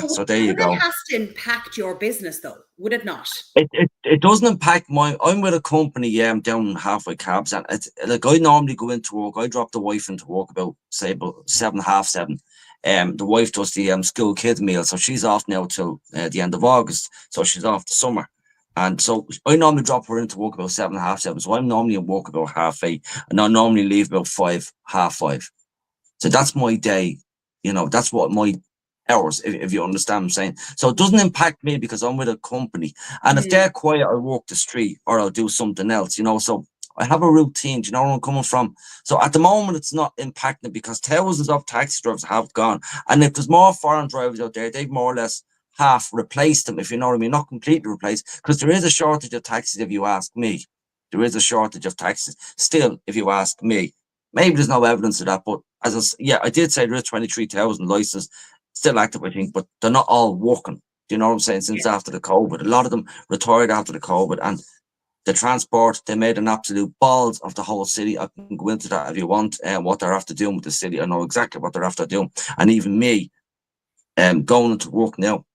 Speaker 5: so there you go.
Speaker 2: It has to impact your business though, would it not?
Speaker 5: It doesn't impact mine. I'm with a company down halfway cabs, and it's like I normally go into work. I drop the wife into work about 7, half 7. The wife does the school kids meal, so she's off now till the end of August, so she's off the summer. And so I normally drop her into work about 7, half 7. So I'm normally at work about 8:30, and I normally leave about 5, half 5. So that's my day. You know, that's what my hours, if you understand what I'm saying. So it doesn't impact me because I'm with a company. And if they're quiet, I'll walk the street or I'll do something else, you know. So I have a routine. Do you know where I'm coming from? So at the moment, it's not impacting because thousands of taxi drivers have gone. And if there's more foreign drivers out there, they've more or less half replaced them, if you know what I mean, not completely replaced, because there is a shortage of taxis, if you ask me. There is a shortage of taxis still, if you ask me. Maybe there's no evidence of that, but I did say there is 23,000 licenses still active, I think, but they're not all working. Do you know what I'm saying? Since after the COVID, a lot of them retired after the COVID, and The transport, they made an absolute balls of the whole city. I can go into that if you want, what they're after doing with the city. I know exactly what they're after doing. And even me, going into work now,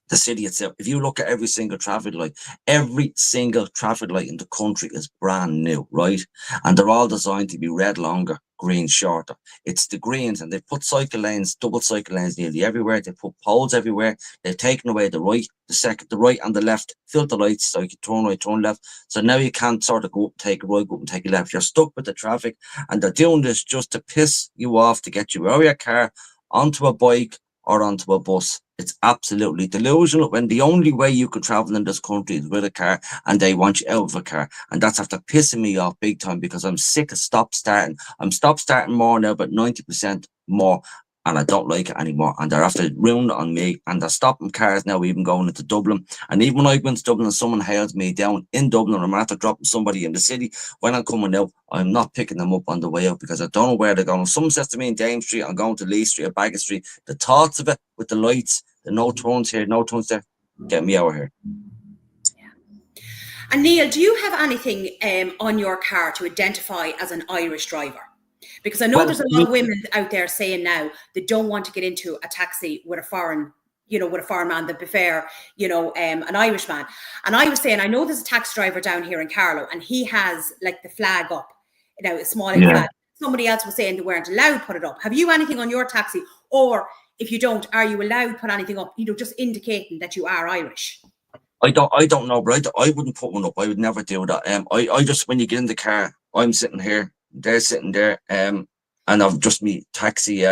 Speaker 5: the city itself, if you look at every single traffic light in the country is brand new, right? And they're all designed to be red longer, green shorter. It's the greens, and they put cycle lanes, double cycle lanes nearly everywhere. They put poles everywhere. They've taken away the right, the right and the left filter lights, so you can turn right, turn left. So now you can't sort of go up, take a right, go up and take a left. You're stuck with the traffic, and they're doing this just to piss you off, to get you out of your car, onto a bike or onto a bus. It's absolutely delusional when the only way you can travel in this country is with a car, and they want you out of a car. And that's after pissing me off big time, because I'm sick of stop starting. I'm stop starting more now, but 90% more. And I don't like it anymore. And they're after ruining it on me. And they're stopping cars now, even going into Dublin. And even when I go into Dublin and someone hails me down in Dublin, I'm after dropping somebody in the city, when I'm coming out, I'm not picking them up on the way out, because I don't know where they're going. If someone says to me in Dame Street, I'm going to Lee Street or Bagot Street, the thoughts of it with the lights, the no turns here, no turns there, get me out of here.
Speaker 2: And Neil, do you have anything on your car to identify as an Irish driver? Because I know there's a lot of women out there saying now they don't want to get into a taxi with a foreign, with a foreign man. They prefer, an Irish man. And I was saying, I know there's a taxi driver down here in Carlow, and he has like the flag up, a small flag. Somebody else was saying they weren't allowed to put it up. Have you anything on your taxi? Or if you don't, are you allowed to put anything up, just indicating that you are Irish?
Speaker 5: I don't know, but I wouldn't put one up. I would never do that. I just, when you get in the car, I'm sitting here, they're sitting there, and I've just me taxi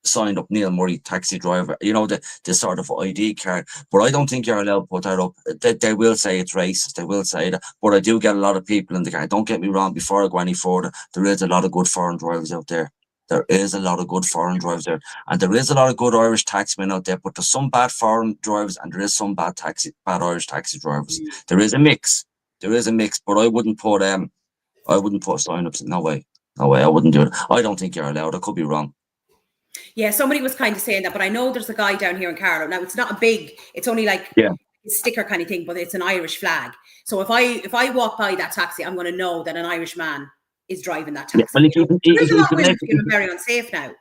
Speaker 5: signed up, Neil Murray, taxi driver, the sort of ID card. But I don't think you're allowed to put that up. They will say it's racist, they will say that. But I do get a lot of people in the car. Don't get me wrong, before I go any further, there is a lot of good foreign drivers out there. There is a lot of good foreign drivers there. And there is a lot of good Irish taximen out there, but there's some bad foreign drivers and there is some bad Irish taxi drivers. There is a mix. But I wouldn't put sign-ups. No way, I wouldn't do it. I don't think you're allowed. I could be wrong.
Speaker 2: Yeah, somebody was kind of saying that, but I know there's a guy down here in Carlow. Now it's not it's only like a sticker kind of thing, but it's an Irish flag. So if I walk by that taxi, I'm going to know that an Irish man is driving that taxi.
Speaker 5: Yeah, well,
Speaker 2: there's a lot of women feeling very unsafe now.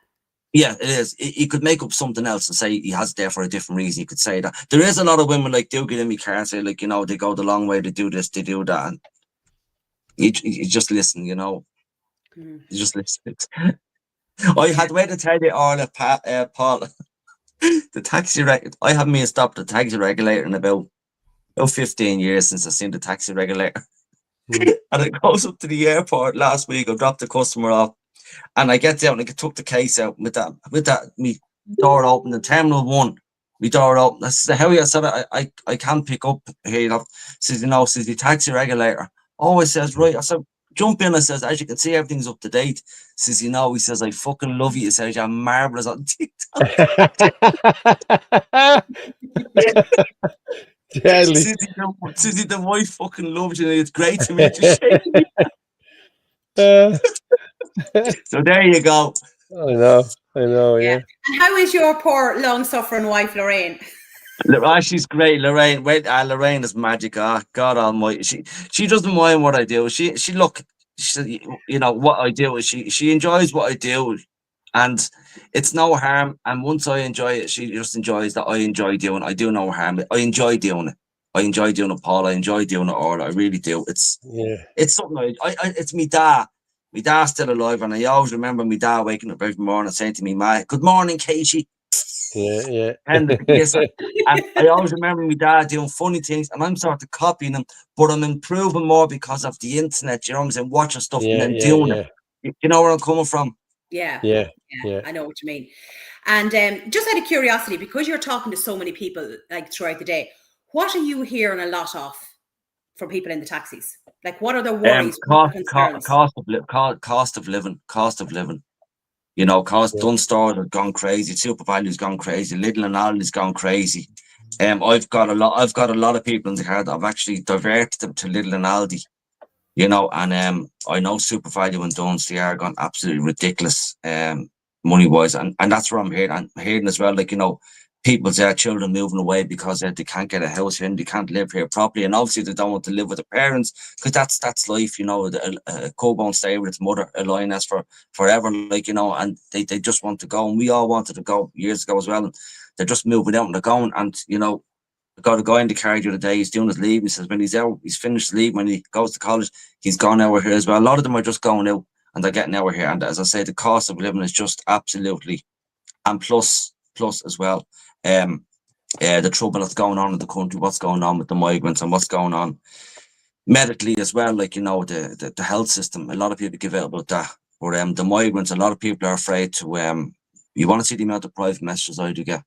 Speaker 5: Yeah, it is. He could make up something else and say he has it there for a different reason. You could say that. There is a lot of women do get in my car and say, they go the long way to do this, to do that. And you just listen, You just listen. I had to wait to tell you all, Paul. The taxi I haven't stopped the taxi regulator in about 15 years since I've seen the taxi regulator. And it goes up to the airport last week. I dropped the customer off, and I get down and I took the case out with that me door open, the Terminal 1, me door open. I said, how are you? I said, I can't pick up here. Says, says the taxi regulator. Oh, I says, right. I said, jump in. I says, as you can see, everything's up to date. Says, he says, I fucking love you. He says, you're marvelous on TikTok.
Speaker 1: Deadly.
Speaker 5: Susie, the wife fucking loves you. It's great to meet you. So there you go.
Speaker 1: I know, yeah.
Speaker 2: And how is your poor long-suffering wife, Lorraine?
Speaker 5: She's great, Lorraine. Lorraine is magic. God almighty. She doesn't mind what I do. She what I do. She enjoys what I do. And it's no harm. And once I enjoy it, she just enjoys that I enjoy doing it. I do no harm. I enjoy doing it. I enjoy doing it, Paul. I enjoy doing it all. I really do. It's something it's me dad. My dad's still alive, and I always remember my dad waking up every morning saying to me, "Ma, good morning, Katie."
Speaker 1: Yeah.
Speaker 5: And I always remember my dad doing funny things, and I'm sort of copying him, but I'm improving more because of the internet. You know what I'm saying? Watching stuff and then doing it. You know where I'm coming from?
Speaker 2: Yeah, I know what you mean. And just out of curiosity, because you're talking to so many people throughout the day, what are you hearing a lot of from people in the taxis? What are their worries?
Speaker 5: Cost of living. Dunstores have gone crazy. SuperValu's gone crazy. Lidl and Aldi's gone crazy. I've got a lot of people in the car that I've actually diverted them to Lidl and Aldi. And I know SuperValu and Dunnes, they are gone absolutely ridiculous money wise, and that's where I'm hearing as well. people's children moving away because they can't get a house here and they can't live here properly, and obviously they don't want to live with their parents because that's life, you know. A cub won't stay with its mother, a lioness for forever, like, you know, and they just want to go, and we all wanted to go years ago as well, and they're just moving out and they're going. And you know, I got a guy in the car the other day, he's doing his leave, he says when he's out, he's finished leave, when he goes to college, he's gone out here as well. A lot of them are just going out and they're getting out here, and as I say, the cost of living is just absolutely, and plus as well, the trouble that's going on in the country, what's going on with the migrants and what's going on medically as well, like, you know, the health system. A lot of people give out about that, but the migrants, a lot of people are afraid to you want to see the amount of private messages I do get.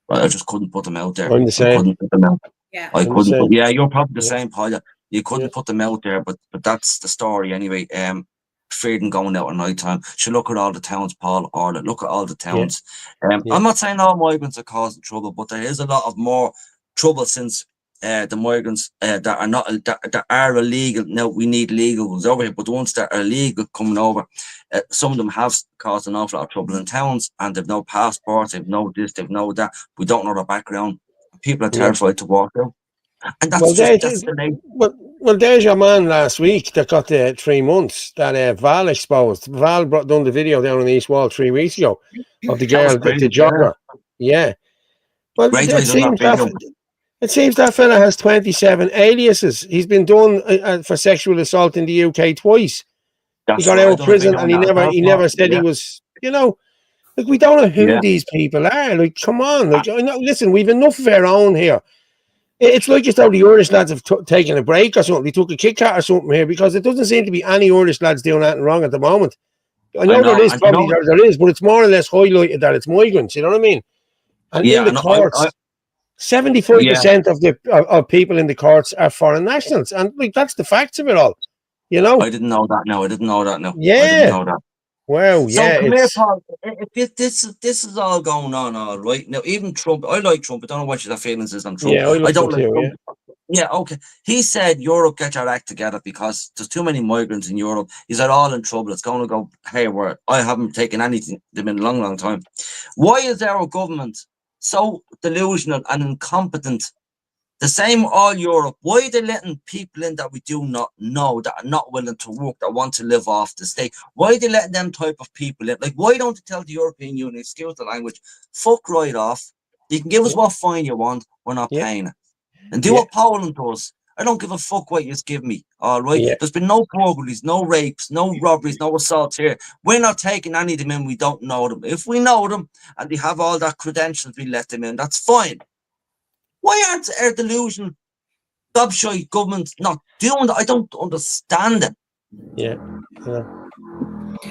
Speaker 5: I just couldn't put them out there.
Speaker 1: I'm the same.
Speaker 5: I couldn't put them out.
Speaker 2: Yeah.
Speaker 5: I
Speaker 1: I'm the
Speaker 5: couldn't
Speaker 1: same.
Speaker 5: yeah, you're probably the
Speaker 1: Yeah.
Speaker 5: same, Paul. You couldn't put them out there, but that's the story anyway. Fearing going out at night time. Should look at all the towns, Paul, or look at all the towns.
Speaker 1: Yeah.
Speaker 5: I'm not saying all migrants are causing trouble, but there is a lot of more trouble since the migrants that are not that are illegal. Now we need legal ones over here, but the ones that are illegal coming over, some of them have caused an awful lot of trouble in towns, and they've no passports, they've no this, they've no that. We don't know their background. People are terrified to walk out, and that's
Speaker 1: well, there's your man last week that got the 3 months that Val exposed. Val done the video down on the East Wall 3 weeks ago of the girl, the jogger. Yeah. Well, it seems that fella has 27 aliases. He's been done for sexual assault in the UK twice. He got out of prison and he never said he was, you know, like, we don't know who these people are. Like, come on. Like, listen, we've enough of our own here. It's like just how the Irish lads have taken a break or something. They took a Kit Kat or something here, because it doesn't seem to be any Irish lads doing anything wrong at the moment. I know there is, probably there is, but it's more or less highlighted that it's migrants, you know what I mean? And in the courts, 75% of people in the courts are foreign nationals. And like, that's the facts of it all, you know?
Speaker 5: I didn't know that now.
Speaker 1: Yeah.
Speaker 5: I didn't know that.
Speaker 1: Well, yeah.
Speaker 5: So, Paul, this is all going on, all right. Now, even Trump, I like Trump. I don't know what your feelings is on Trump.
Speaker 1: Yeah, I don't like Trump.
Speaker 5: Yeah, okay. He said, Europe, get your act together because there's too many migrants in Europe. He's all in trouble. It's going to go haywire. I haven't taken anything in a long, long time. Why is our government so delusional and incompetent? The same all Europe. Why are they letting people in that we do not know, that are not willing to work, that want to live off the state? Why are they letting them type of people in? Like, why don't they tell the European Union, excuse the language, fuck right off. You can give us what fine you want, we're not paying it. And do what Poland does. I don't give a fuck what you give me, all right?
Speaker 1: Yeah.
Speaker 5: There's been no burglaries, no rapes, no robberies, no assaults here. We're not taking any of them in, we don't know them. If we know them and they have all that credentials, we let them in, that's fine. Why aren't our delusional, gobshite governments not doing that? I don't understand it.
Speaker 1: Yeah.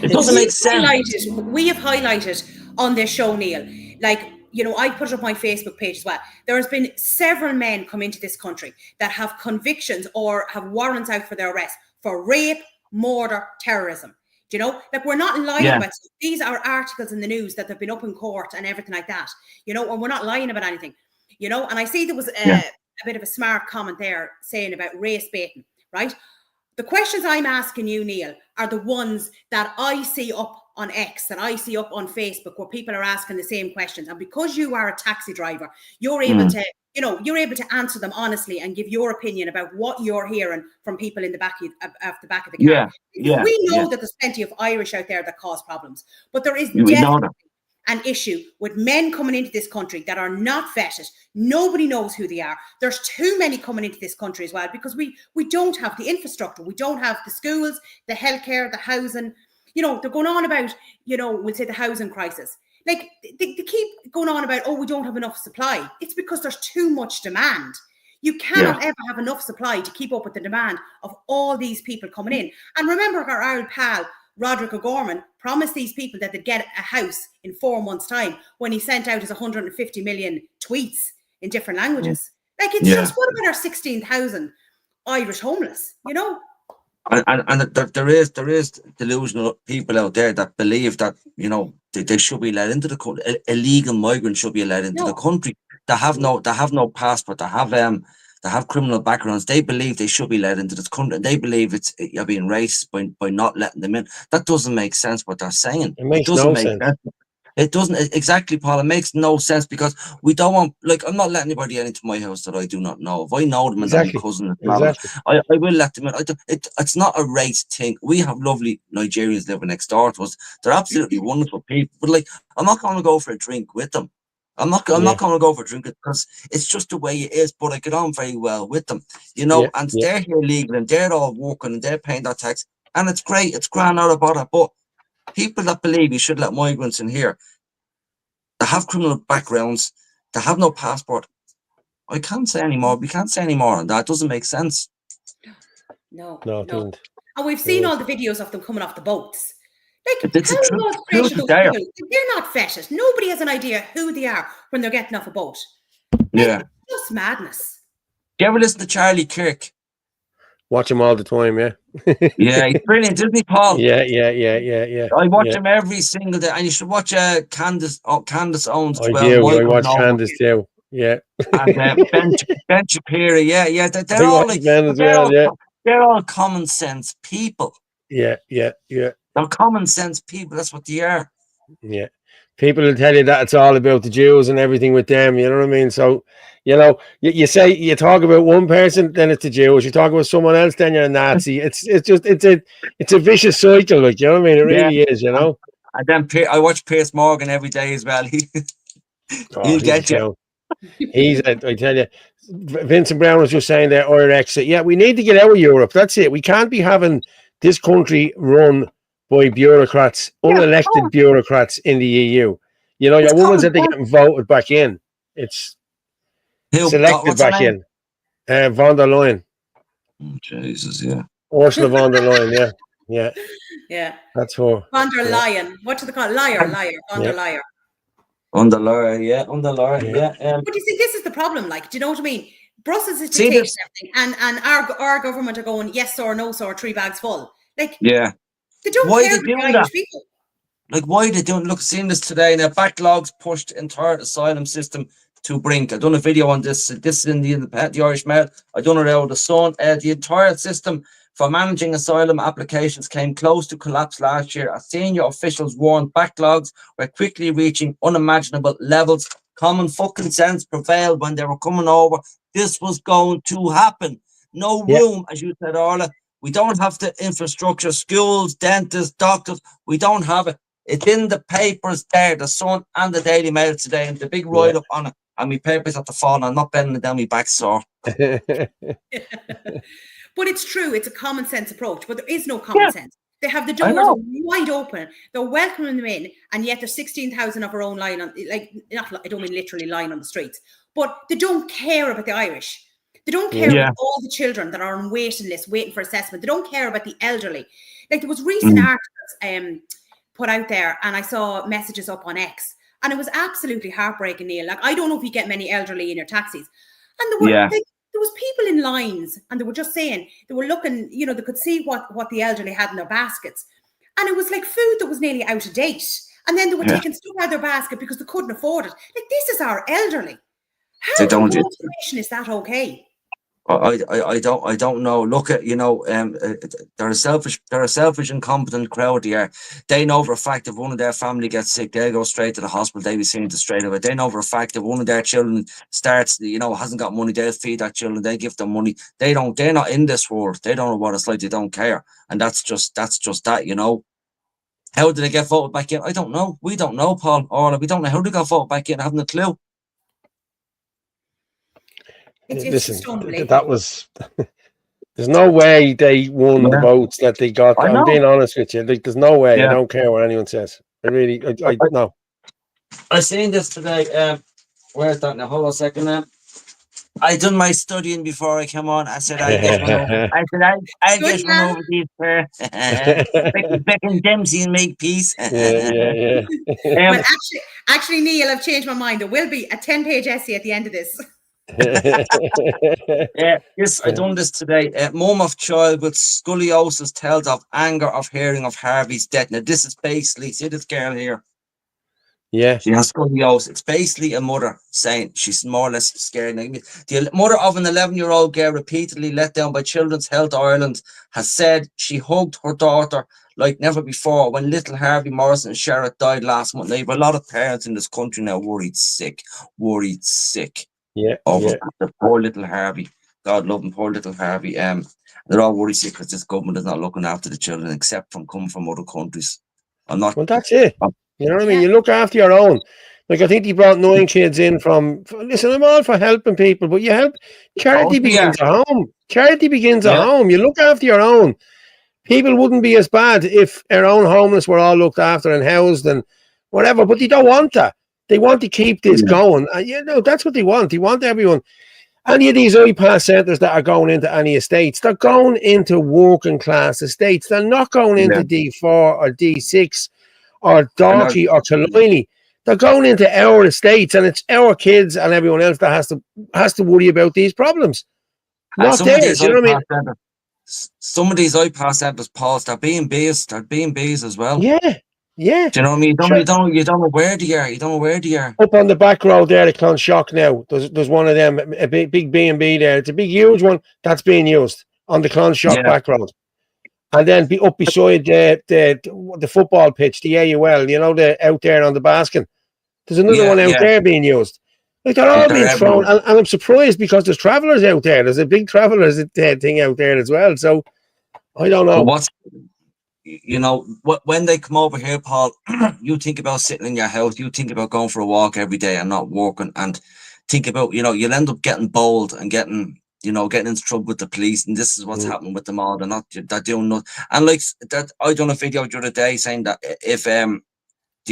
Speaker 5: It doesn't make sense.
Speaker 2: We have highlighted on this show, Neil, like, you know, I put it up my Facebook page as well. There has been several men come into this country that have convictions or have warrants out for their arrest for rape, murder, terrorism. Do you know? Like, we're not lying about it. These are articles in the news that have been up in court and everything like that. You know, and we're not lying about anything. You know, and I see there was a bit of a smart comment there saying about race baiting, right? The questions I'm asking you, Neil, are the ones that I see up on X, that I see up on Facebook, where people are asking the same questions. And because you are a taxi driver, you're able to, you know, you're able to answer them honestly and give your opinion about what you're hearing from people in the back of the car. We know that there's plenty of Irish out there that cause problems, but there is definitely an issue with men coming into this country that are not vetted. Nobody knows who they are. There's too many coming into this country as well, because we don't have the infrastructure. We don't have the schools, the healthcare, the housing. You know, they're going on about, you know, we'll say the housing crisis. Like, they keep going on about, oh, we don't have enough supply. It's because there's too much demand. You cannot ever have enough supply to keep up with the demand of all these people coming in. And remember, our old pal, Roderick O'Gorman, promised these people that they'd get a house in 4 months' time when he sent out his 150 million tweets in different languages. Like, it's just, what about our 16,000 Irish homeless, you know?
Speaker 5: And there is delusional people out there that believe that, you know, they should be let into the country. Illegal migrants should be let into the country. They have no passport. They have criminal backgrounds. They believe they should be let into this country. They believe you're being racist by not letting them in. That doesn't make sense what they're saying.
Speaker 1: It makes no sense.
Speaker 5: It doesn't exactly, Paul. It makes no sense because we don't want, like, I'm not letting anybody into my house that I do not know. If I know them and they're my
Speaker 1: Exactly.
Speaker 5: cousin,
Speaker 1: Exactly.
Speaker 5: I will let them in. It's not a race thing. We have lovely Nigerians living next door to us. They're absolutely wonderful people. But like, I'm not going to go for a drink with them. I'm not going to go for a drink because it's just the way it is. But I get on very well with them, you know. And they're here legal and they're all working and they're paying that tax, and it's great. It's grand out about it. But people that believe you should let migrants in here, that have criminal backgrounds, that have no passport, I can't say anymore. We can't say anymore on that. It doesn't make sense.
Speaker 2: No,
Speaker 1: it doesn't.
Speaker 2: And we've seen all the videos of them coming off the boats. Like,
Speaker 5: It's
Speaker 2: how
Speaker 5: a
Speaker 2: God's
Speaker 5: truth
Speaker 2: creation those
Speaker 5: there.
Speaker 2: people? They're not fetid. Nobody has an idea who they are when they're getting off a boat.
Speaker 5: Yeah.
Speaker 2: It's just madness.
Speaker 5: Do you ever listen to Charlie Kirk?
Speaker 1: Watch him all the time, yeah.
Speaker 5: Yeah, he's brilliant, isn't he, Paul?
Speaker 1: Yeah.
Speaker 5: I watch him every single day, and you should watch Candace Owens as
Speaker 1: I
Speaker 5: well.
Speaker 1: do. I
Speaker 5: Michael
Speaker 1: watch
Speaker 5: Nolan,
Speaker 1: Candace too. Yeah.
Speaker 5: and Ben Shapiro. Yeah. They're
Speaker 1: I
Speaker 5: all
Speaker 1: watch
Speaker 5: like,
Speaker 1: Ben as well, yeah.
Speaker 5: they're all common sense people.
Speaker 1: Yeah.
Speaker 5: They're common sense people. That's what they are.
Speaker 1: Yeah. People will tell you that it's all about the Jews and everything with them, you know what I mean? So, you know, you say, you talk about one person, then it's the Jews. You talk about someone else, then you're a Nazi. It's a vicious cycle, like, you know what I mean? It really is, you know?
Speaker 5: And then I watch Piers Morgan every day as well. He'll get you.
Speaker 1: I tell you, Vincent Brown was just saying that, or exit. Yeah, we need to get out of Europe. That's it. We can't be having this country run by bureaucrats, unelected bureaucrats in the EU. You know, your woman said they're getting voted back in. It's selected back in. Von der Leyen.
Speaker 5: Oh, Jesus, yeah.
Speaker 1: Ursula von der Leyen,
Speaker 2: Yeah.
Speaker 1: That's her.
Speaker 2: Von der Leyen. What do they call it? Liar. Von der Leyen.
Speaker 5: On the lawyer, yeah.
Speaker 2: But you see, this is the problem. Like, do you know what I mean? Brussels is dictating everything, and our government are going yes or no, or 3 bags full. Like,
Speaker 5: yeah.
Speaker 2: They don't care about Irish people.
Speaker 5: Like, why they doing? Look, seeing this today now, backlogs pushed entire asylum system to brink. I done a video on this. This is in the Irish Mail. I done it out of the Sun. The entire system for managing asylum applications came close to collapse last year as senior officials warned backlogs were quickly reaching unimaginable levels. Common fucking sense prevailed when they were coming over. This was going to happen. No room, as you said, Orla. We don't have the infrastructure, schools, dentists, doctors. We don't have it. It's in the papers there, the Sun and the Daily Mail today, and the big write-up on it. And my papers have to fall, and I'm not bending down my back sore.
Speaker 2: But it's true. It's a common sense approach, but there is no common sense. They have the doors wide open. They're welcoming them in, and yet there's 16,000 of our own lying on, like, I don't mean literally lying on the streets, but they don't care about the Irish. They don't care about all the children that are on waiting lists, waiting for assessment. They don't care about the elderly. Like, there was recent articles put out there, and I saw messages up on X, and it was absolutely heartbreaking, Neil. Like, I don't know if you get many elderly in your taxis, and there was people in lines, and they were just saying, they were looking, you know, they could see what the elderly had in their baskets, and it was like food that was nearly out of date, and then they were taking stuff out of their basket because they couldn't afford it. Like, this is our elderly. How situation is that okay?
Speaker 5: I don't know. Look at, you know, they're a selfish, incompetent crowd here. They know for a fact if one of their family gets sick, they'll go straight to the hospital. They'll be seen to straight away. They know for a fact if one of their children starts, you know, hasn't got money, they'll feed that children. They give them money. They're not in this world. They don't know what it's like. They don't care, and that's just that, you know. How did they get voted back in? I don't know. We don't know, Paul. Or we don't know how they got voted back in. I haven't a clue.
Speaker 2: Listen,
Speaker 1: that was. There's no way they won the votes that they got. I'm being honest with you. Like, there's no way. I don't care what anyone says. I no.
Speaker 5: I seen this today. Where's that now? Hold on a second. I done my studying before I came on. I said I just went over these Beck Dempsey and make peace.
Speaker 2: Well, actually, Neil, I've changed my mind. There will be a 10-page essay at the end of this.
Speaker 5: Yes, I done this today. Mum of child with scoliosis tells of anger of hearing of Harvey's death. Now, this is basically, see this girl here?
Speaker 1: Yeah.
Speaker 5: She has scoliosis. It's basically a mother saying she's more or less scared. The mother of an 11-year-old girl repeatedly let down by Children's Health Ireland has said she hugged her daughter like never before. When little Harvey Morrison and Sherrod died last month, there were a lot of parents in this country now worried sick
Speaker 1: Yeah,
Speaker 5: over
Speaker 1: yeah.
Speaker 5: the poor little Harvey. God love him, poor little Harvey. They're all worried sick because this government is not looking after the children, except from coming from other countries. I'm not.
Speaker 1: Well, that's it. You know what I mean?
Speaker 2: Yeah.
Speaker 1: You look after your own. Like, I think he brought 9 kids in listen, I'm all for helping people, but you help. Charity begins at home. Charity begins at home. You look after your own. People wouldn't be as bad if our own homeless were all looked after and housed and whatever, but they don't want that. They want to keep this going. And, you know, that's what they want. They want everyone. Any of these iPass centres that are going into any estates, they're going into working class estates. They're not going into D4 or D6 or Dalkey or Killiney. They're going into our estates, and it's our kids and everyone else that has to worry about these problems. Not theirs, you know what I mean?
Speaker 5: Some of these iPass centres, Paul, they're being based as well.
Speaker 1: Yeah, yeah.
Speaker 5: Do you know what I mean? You don't know where they are. You don't know where they are.
Speaker 1: Up on the back road there at Clonshock now, there's one of them, a big B&B there. It's a big, huge one that's being used on the Clonshock back road. And then be up beside the football pitch, the AUL, you know, the out there on the basket. There's another one out there being used. Like, they're all being thrown, and I'm surprised because there's travellers out there. There's a big travellers thing out there as well. So I don't know.
Speaker 5: When they come over here, Paul, you think about sitting in your house. You think about going for a walk every day and not working, and think about, you'll end up getting bold and getting into trouble with the police. And this is what's happening with them all. They're doing nothing. And like that, I done a video the other day saying that if the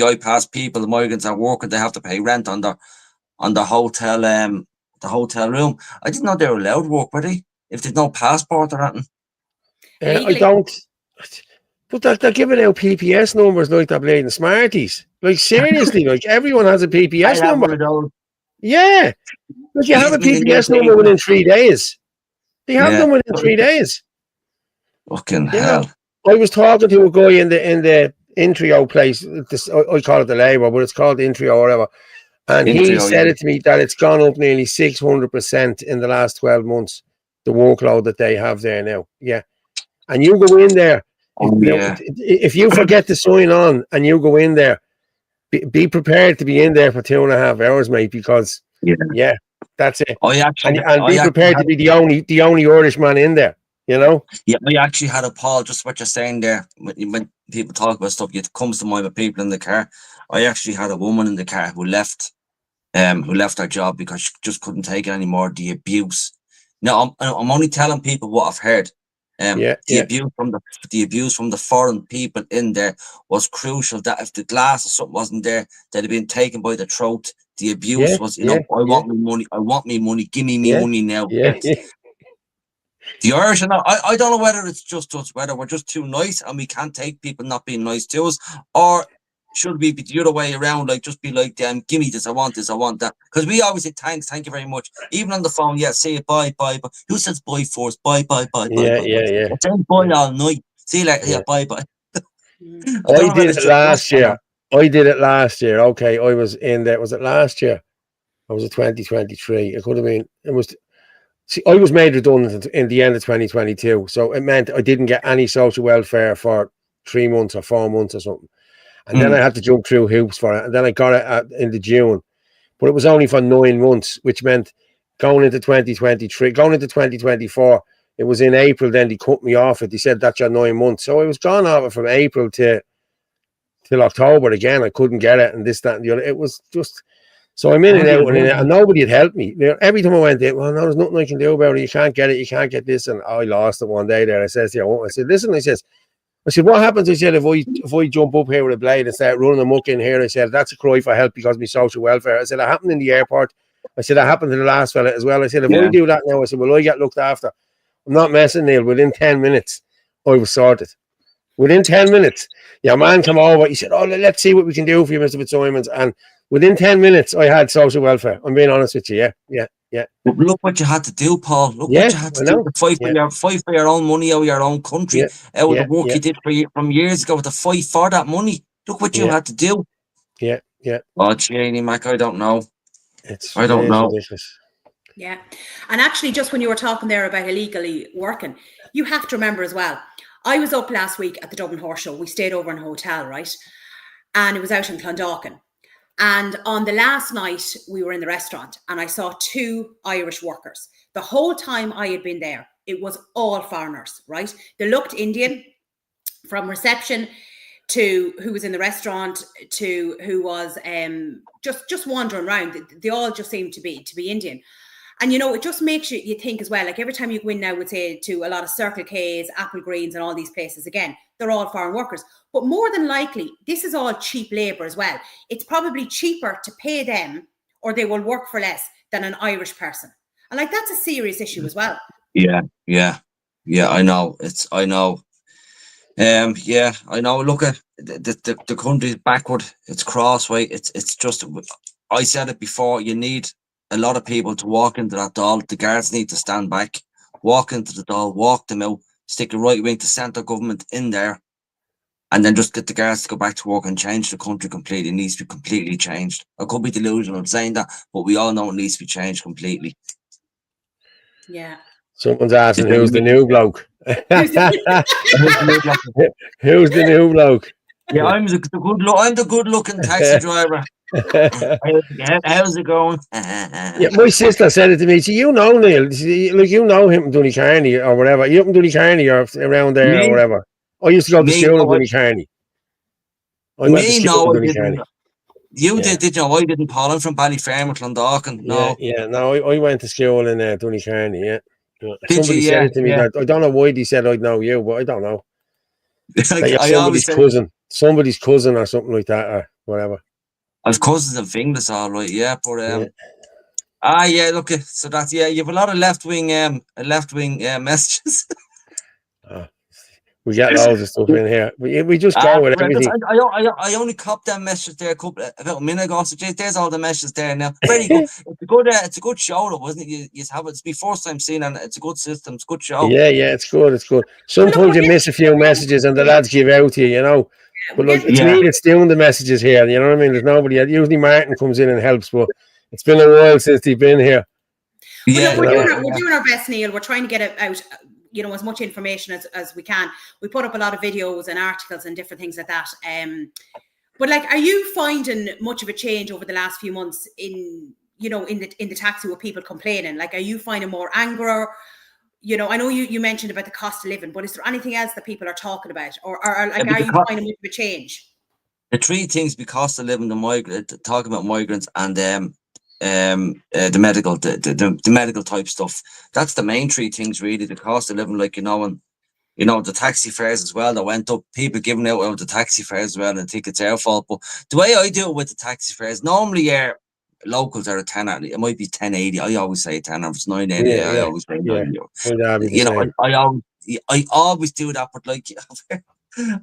Speaker 5: iPass people, the migrants are working, they have to pay rent on the hotel room. I didn't know they were allowed to work, were they? If there's no passport or anything.
Speaker 1: I don't. But they're giving out PPS numbers like they're playing Smarties. Like, seriously, like, everyone has a PPS number. Yeah. Like, you have a PPS number within 3 days. They have them within 3 days.
Speaker 5: Fucking hell.
Speaker 1: I was talking to a guy in the Intrio place. I call it the Labour, but it's called Intrio or whatever. And he said it to me that it's gone up nearly 600% in the last 12 months, the workload that they have there now. Yeah. And you go in there. If you forget to sign on and you go in there, be prepared to be in there for 2.5 hours, mate, because that's it. And be prepared to be the only Irish man in there, you know?
Speaker 5: Yeah, I actually had a Paul, just what you're saying there. When people talk about stuff, it comes to mind with people in the car. I actually had a woman in the car who left her job because she just couldn't take it anymore. The abuse. Now, I'm only telling people what I've heard. The abuse from the foreign people in there was crucial. That if the glass or something wasn't there, they'd have been taken by the throat. The abuse was, I want me money. I want me money. Give me money now. The Irish, I don't know whether it's just us, whether we're just too nice and we can't take people not being nice to us, or should we be the other way around? Like, just be like, give me this, I want this, I want that. Because we always say thanks, thank you very much. Even on the phone, say it, bye. Who says bye first? Bye. Bye. I'm saying bye all night. See you later, bye.
Speaker 1: I did it last year. Okay, I was in there. Was it last year? Or was it 2023? It could have been. It was. See, I was made redundant in the end of 2022. So it meant I didn't get any social welfare for 3 months or 4 months or something. And then I had to jump through hoops for it. And then I got it in the June. But it was only for 9 months, which meant going into 2024, it was in April, then they cut me off it. They said, that's your 9 months. So I was gone off it from April till October again. I couldn't get it, and this, that, and the other. It was just... So I'm in and out, and nobody had helped me. Every time I went in, well, no, there's nothing I can do about it. You can't get it. You can't get this. And I lost it one day there. I said, listen, I said, what happens? I said, if I jump up here with a blade and start running amok in here, I said, that's a cry for help because of my social welfare. I said, it happened in the airport. I said, it happened to the last fella as well. I said, if I do that now, I said, well, I get looked after. I'm not messing, Neil. Within 10 minutes, I was sorted. Within 10 minutes, your man come over. He said, let's see what we can do for you, Mr. Fitzsimons. And within 10 minutes, I had social welfare. I'm being honest with you. Yeah.
Speaker 5: But look what you had to do, Paul. Look what you had to do. Fight for your own money out of your own country, out of the work you did from years ago, to fight for that money. Look what you had to do.
Speaker 1: Yeah.
Speaker 5: Oh, Cheney, Mac, I don't know.
Speaker 1: I don't know. Ridiculous.
Speaker 2: Yeah. And actually, just when you were talking there about illegally working, you have to remember as well, I was up last week at the Dublin Horse Show. We stayed over in a hotel, right? And it was out in Clondalkin. And on the last night, we were in the restaurant and I saw 2 Irish workers. The whole time I had been there, it was all foreigners, right? They looked Indian, from reception to who was in the restaurant to who was just wandering around. They all just seemed to be Indian. And, you know, it just makes you think as well, like every time you go in now, would say to a lot of Circle K's, Apple Greens and all these places, again, they're all foreign workers. But more than likely, this is all cheap labor as well. It's probably cheaper to pay them or they will work for less than an Irish person. And like, that's a serious issue as well.
Speaker 5: Yeah, I know. I know. I know. Look at the country's backward. It's crossway. It's just. I said it before. You need a lot of people to walk into that doll. The guards need to stand back, walk into the doll, walk them out, stick a right wing to centre government in there, and then just get the guards to go back to work and change the country completely. It needs to be completely changed. I could be delusional in saying that, but we all know it needs to be changed completely.
Speaker 2: Yeah.
Speaker 1: Someone's asking who's the new bloke. Who's the new bloke?
Speaker 5: Yeah, I'm the good looking taxi driver. How's it going?
Speaker 1: Yeah, my sister said it to me. See, you know Neil. Like, you know him from Dooneycarney or whatever. You from Dooneycarney or around there or whatever. I used to go to school in Dooneycarney.
Speaker 5: You did you know? I didn't, Paul. I'm from Ballyfermot or Clondalkin. No.
Speaker 1: Yeah, no, I went to school in Dooneycarney, yeah. Somebody
Speaker 5: you?
Speaker 1: said it to me that I don't know why they said I'd know you, but I don't know.
Speaker 5: Like,
Speaker 1: somebody's cousin. Somebody's cousin or something like that or whatever.
Speaker 5: I've cousins and fingers, all right, yeah, but look, so that's you have a lot of left wing messages.
Speaker 1: We get loads of stuff in here. We just go with everything.
Speaker 5: I only copped that message there about a minute ago. So there's all the messages there now. Very good. It's a good show, though, wasn't it? You have it. It's my first time seeing, and it's a good system. It's a good show.
Speaker 1: Yeah, it's good. It's good. Sometimes you miss a few messages, and the lads give out to you, you know. But like, it's me that's doing the messages here. You know what I mean? There's nobody. Usually Martin comes in and helps, but it's been a while since they've been here.
Speaker 2: Yeah, we're doing our best, Neil. We're trying to get it out. You know, as much information as we can. We put up a lot of videos and articles and different things like that. But like, are you finding much of a change over the last few months in the taxi with people complaining? Like, are you finding more anger? You know, I know you mentioned about the cost of living, but is there anything else that people are talking about, or are you finding much of a change?
Speaker 5: The 3 things: the cost of living, talking about migrants, and the medical, the medical type stuff. That's the main 3 things, really. The cost of living, like, and the taxi fares as well that went up. People giving out the taxi fares as well, and I think it's our fault. But the way I do it with the taxi fares, normally locals are a tenner. It might be 10.80. I always say 10, or if it's 9.80. I always say 9 €. I always do that. But like,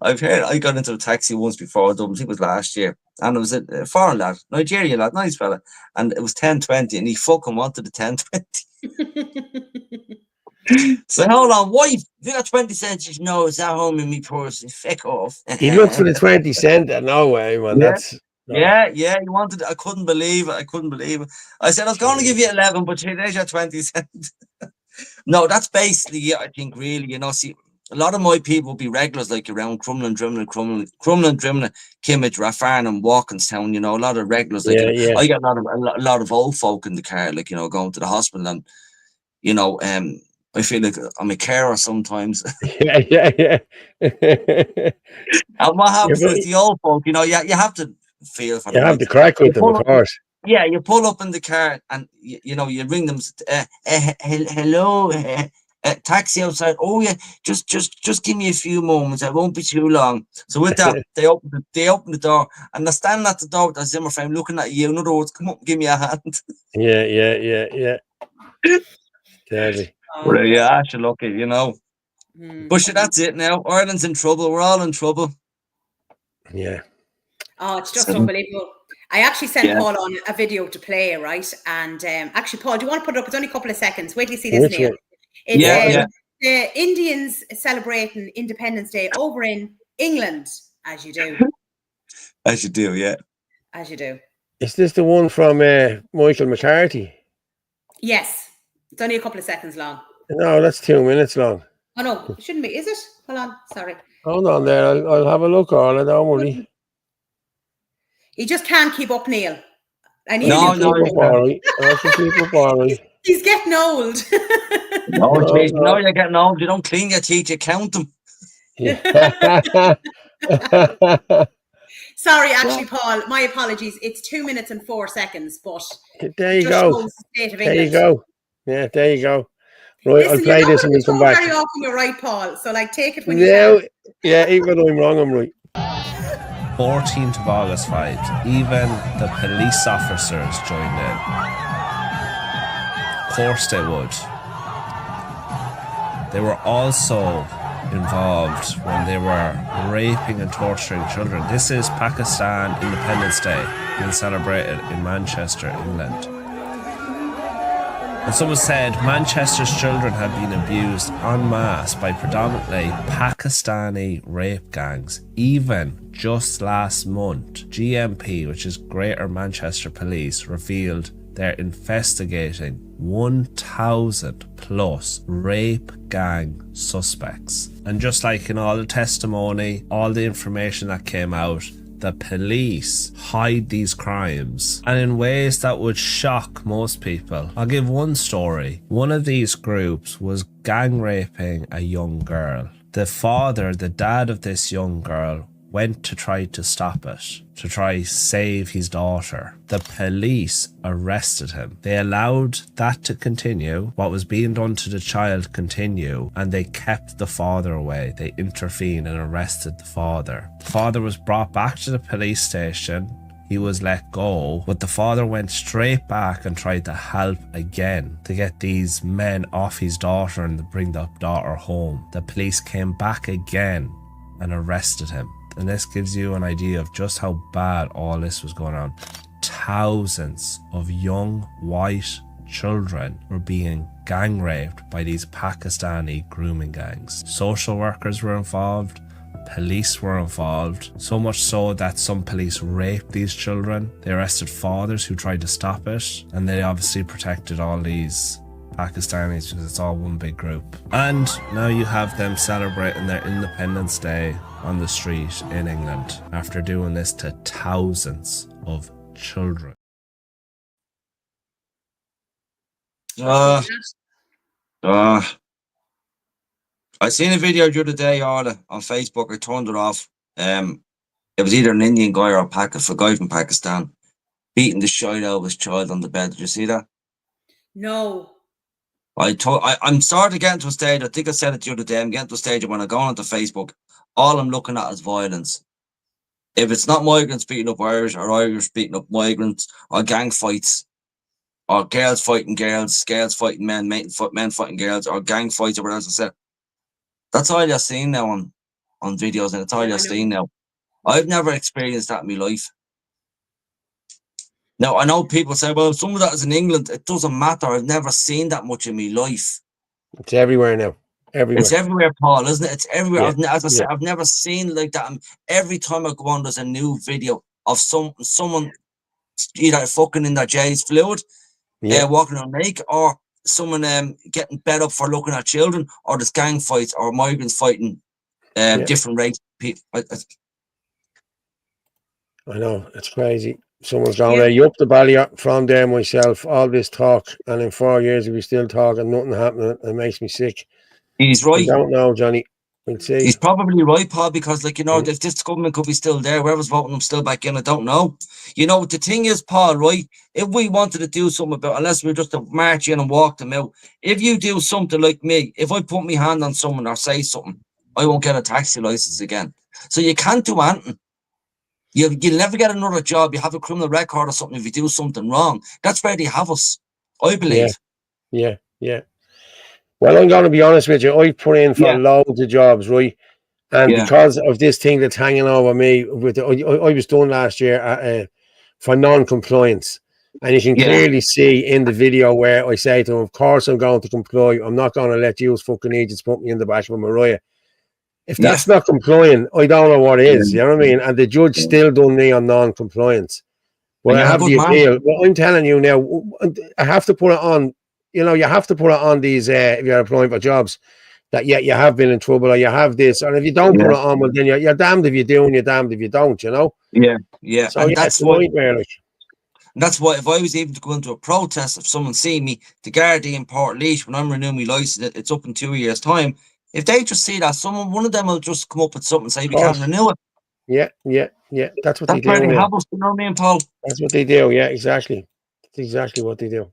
Speaker 5: I've heard, I got into a taxi once before, I think it was last year, and it was a foreign lad, Nigerian lad, nice fella, and it was 10.20, and he fucking wanted the 10.20. So hold on, wife, you got 20 cents? She said, no, it's at home in me purse. Feck off.
Speaker 1: He looked for the 20 cent. No way, man.
Speaker 5: Yeah. He wanted it. I couldn't believe it. I said, I was going to give you 11, but there's your 20 cents. No, that's basically it, I think, really. See, a lot of my people will be regulars, like around Crumlin, Drimnagh, Kimmage, Rafarnham, Walkinstown, a lot of regulars. Like, I got a lot of old folk in the car, like, going to the hospital, and, I feel like I'm a carer sometimes.
Speaker 1: Yeah.
Speaker 5: And what happens with the old folk, you have to feel for them.
Speaker 1: You have to crack with them, of course.
Speaker 5: Yeah, you pull up in the car and, you ring them, hello, taxi outside. Oh yeah, just give me a few moments. I won't be too long. So with that, they open the door, and they're standing at the door with their Zimmer frame looking at you. In other words, come up and give me a hand.
Speaker 1: Yeah. Deadly.
Speaker 5: Well, yeah, you're lucky, But that's it now. Ireland's in trouble. We're all in trouble.
Speaker 1: Yeah.
Speaker 2: Oh, it's just unbelievable. I actually sent Paul on a video to play, right? And actually, Paul, do you want to put it up? It's only a couple of seconds. Wait till you see this, Neil. It's the Indians celebrating Independence Day over in England, as you do.
Speaker 5: As you do, yeah.
Speaker 2: As you do.
Speaker 1: Is this the one from Michael McCarthy?
Speaker 2: Yes. It's only a couple of seconds long.
Speaker 1: No, that's 2 minutes long.
Speaker 2: Oh no, it shouldn't be, is it? Hold on, sorry.
Speaker 1: Hold on there. I'll have a look, Orla. Don't worry.
Speaker 2: He just can't keep up, Neil. And
Speaker 1: I
Speaker 5: No,
Speaker 1: can
Speaker 5: no,
Speaker 1: keep
Speaker 5: you
Speaker 1: up all right. I can keep up all right.
Speaker 2: he's getting old.
Speaker 5: No,
Speaker 1: No,
Speaker 5: geez,
Speaker 1: no.
Speaker 5: you're getting old. You don't clean your teeth, you count them.
Speaker 1: Yeah.
Speaker 2: Sorry, actually, Paul, my apologies. It's 2 minutes and 4 seconds, but
Speaker 1: There you
Speaker 2: just
Speaker 1: go.
Speaker 2: shows the state of
Speaker 1: There
Speaker 2: England.
Speaker 1: you go. Yeah, there you go. Right,
Speaker 2: Listen,
Speaker 1: I'll play
Speaker 2: you're not
Speaker 1: this
Speaker 2: going
Speaker 1: and
Speaker 2: to
Speaker 1: we'll
Speaker 2: be
Speaker 1: come
Speaker 2: told
Speaker 1: back.
Speaker 2: very often you're right, Paul. So, like, take it when you
Speaker 1: No,
Speaker 2: can.
Speaker 1: yeah, even though I'm wrong, I'm right.
Speaker 7: 14th of August vibes. Even the police officers joined in. Of course they would. They were also involved when they were raping and torturing children. This is Pakistan Independence Day being celebrated in Manchester, England. And someone said Manchester's children have been abused en masse by predominantly Pakistani rape gangs. Even just last month, GMP, which is Greater Manchester Police, revealed they're investigating 1,000 plus rape gang suspects. And just like in all the testimony, all the information that came out, the police hide these crimes and in ways that would shock most people. I'll give one story. One of these groups was gang raping a young girl. The father, the dad of this young girl, went to try to stop it, to try save his daughter. The police arrested him. They allowed that to continue, what was being done to the child continue, and they kept the father away. They intervened and arrested the father. The father was brought back to the police station. He was let go, but the father went straight back and tried to help again to get these men off his daughter and to bring the daughter home. The police came back again and arrested him. And this gives you an idea of just how bad all this was going on. Thousands of young white children were being gang raped by these Pakistani grooming gangs. Social workers were involved, police were involved, so much so that some police raped these children. They arrested fathers who tried to stop it, and they obviously protected all these Pakistanis because it's all one big group. And now you have them celebrating their Independence Day on the street in England after doing this to thousands of children.
Speaker 5: I seen a video the other day, Orla, on Facebook. I turned it off. It was either an Indian guy or a guy from Pakistan beating the shit out of his child on the bed. Did you see that?
Speaker 2: No.
Speaker 5: I'm starting to get into a stage. I think I said it the other day. I'm getting to a stage when I go onto Facebook, all I'm looking at is violence. If it's not migrants beating up Irish or Irish beating up migrants or gang fights or girls fighting girls, girls fighting men, men fighting girls or gang fights or whatever I said, that's all you're seeing now on videos, and it's all you're seeing now. I've never experienced that in my life. Now, I know people say, well, some of that is in England. It doesn't matter. I've never seen that much in my life.
Speaker 1: It's everywhere now. Everywhere.
Speaker 5: It's everywhere, Paul, isn't it? It's everywhere.
Speaker 1: Yeah.
Speaker 5: As I said, I've never seen like that. Every time I go on, there's a new video of someone either fucking in their J's fluid, walking on naked, or someone getting bed up for looking at children, or there's gang fights or migrants fighting different race people.
Speaker 1: I know, it's crazy. Someone's going, you up the valley from there myself, all this talk, and in 4 years if we still talking, nothing happening, it makes me sick.
Speaker 5: He's right.
Speaker 1: I don't know, Johnny. We'll see.
Speaker 5: He's probably right, Paul, because if this government could be still there, whoever's voting them still back in, I don't know. The thing is, Paul, right? If we wanted to do something about, unless we just to march in and walk them out, if you do something like me, if I put my hand on someone or say something, I won't get a taxi license again. So you can't do anything. You'll never get another job. You have a criminal record or something if you do something wrong. That's where they have us, I believe.
Speaker 1: Yeah. Well, I'm going to be honest with you. I put in for loads of jobs, right? And because of this thing that's hanging over me, I was done last year for non-compliance. And you can clearly see in the video where I say to him, of course I'm going to comply. I'm not going to let you fucking idiots put me in the back of a Mariah. If that's not complying, I don't know what is. You know what I mean? And the judge still done me on non-compliance. But I have the appeal. Well, I'm telling you now, I have to put it on. You have to put it on these, if you're applying for jobs, that you have been in trouble or you have this, and if you don't put it on, well then you're damned if you do and you're damned if you don't, you know.
Speaker 5: Yeah.
Speaker 1: So
Speaker 5: And
Speaker 1: yeah,
Speaker 5: that's
Speaker 1: it's a
Speaker 5: what.
Speaker 1: nightmare, like.
Speaker 5: That's why if I was even to go into a protest, if someone see me, the Gardaí in Portlaoise, when I'm renewing my license, it's up in 2 years' time. If they just see that, one of them will just come up with something and say we can't renew it.
Speaker 1: Yeah. That's what they
Speaker 5: That's where
Speaker 1: do.
Speaker 5: they
Speaker 1: Yeah.
Speaker 5: have us, you know what I mean, Paul?
Speaker 1: That's what they do. Yeah, exactly. That's exactly what they do.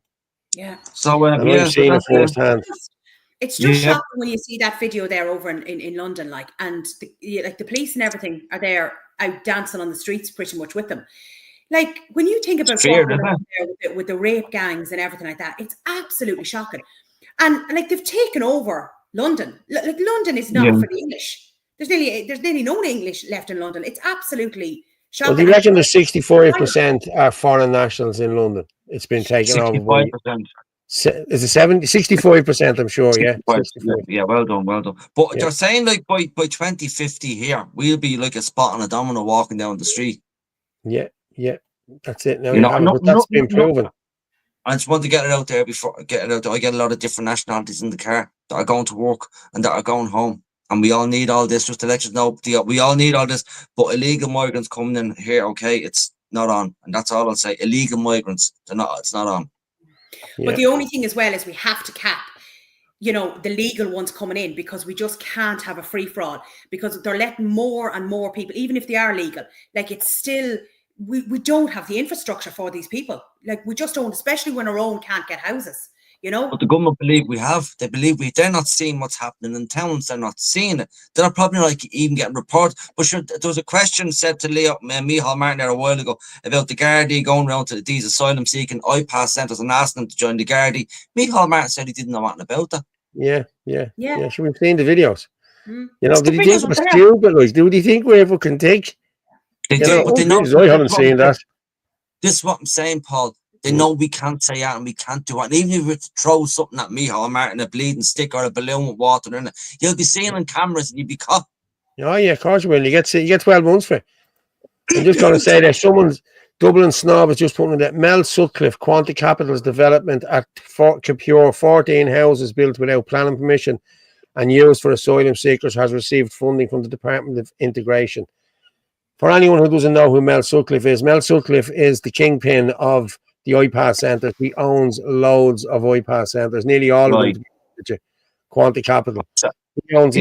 Speaker 2: Yeah.
Speaker 5: So
Speaker 1: And I've seen it firsthand.
Speaker 2: It's just
Speaker 5: Yeah.
Speaker 2: shocking when you see that video there over in London, like, and the police and everything are there out dancing on the streets pretty much with them. Like, when you think about
Speaker 5: Fear,
Speaker 2: walking
Speaker 5: isn't
Speaker 2: around there with the rape gangs and everything like that, it's absolutely shocking. And like, they've taken over London. Like, London is not for the English. There's nearly no English left in London. It's absolutely
Speaker 1: Well,
Speaker 2: shocking.
Speaker 1: they reckon there's 65% are foreign nationals in London. It's been taken over by
Speaker 5: 65%.
Speaker 1: is it 65%? I'm sure. Yeah,
Speaker 5: 65%. Yeah, well done. But
Speaker 1: Yeah.
Speaker 5: they're saying like by 2050 here, we'll be like a spot on a domino walking down the street.
Speaker 1: Yeah. That's it. Now
Speaker 5: You know,
Speaker 1: but that's been proven.
Speaker 5: I just want to get it out there before get it out there. I get a lot of different nationalities in the car that are going to work and that are going home. And we all need all this, just to let you know, we all need all this. But illegal migrants coming in here, okay, it's not on. And that's all I'll say. Illegal migrants, it's not on.
Speaker 1: Yeah.
Speaker 2: But the only thing as well is we have to cap, the legal ones coming in, because we just can't have a free for all, because they're letting more and more people, even if they are legal, like, it's still, we don't have the infrastructure for these people. Like, we just don't, especially when our own can't get houses,
Speaker 5: But the government believe we have. They believe they're not seeing what's happening in towns. They're not seeing it. They're probably not even getting reports. But sure, there was a question said to Micheál Martin there a while ago about the Gardaí going around to these asylum-seeking IPAS centres and asking them to join the Gardaí. Micheál Martin said he didn't know anything about that.
Speaker 1: Yeah. Should we've seen the videos?
Speaker 2: Mm.
Speaker 1: Did he think we're stupid? Like, do they think we're fucking thick?
Speaker 5: They do, but they know.
Speaker 1: I haven't seen that.
Speaker 5: This is what I'm saying, Paul. They know we can't say that and we can't do it. And even if we throw something at Micheál Martin, a bleeding stick or a balloon with water in it, you'll be seeing on cameras and you'll be caught.
Speaker 1: Oh yeah, of course you will. You get 12 months for it. I'm just going to say that someone's Dublin Snob is just putting in that Mel Sutcliffe Quanta Capital's development at Capure, 14 houses built without planning permission and used for asylum seekers, has received funding from the Department of Integration. For anyone who doesn't know who Mel Sutcliffe is the kingpin of the IPAS centres. He owns loads of IPAS centres, nearly all of them. Quanta Capital. He owns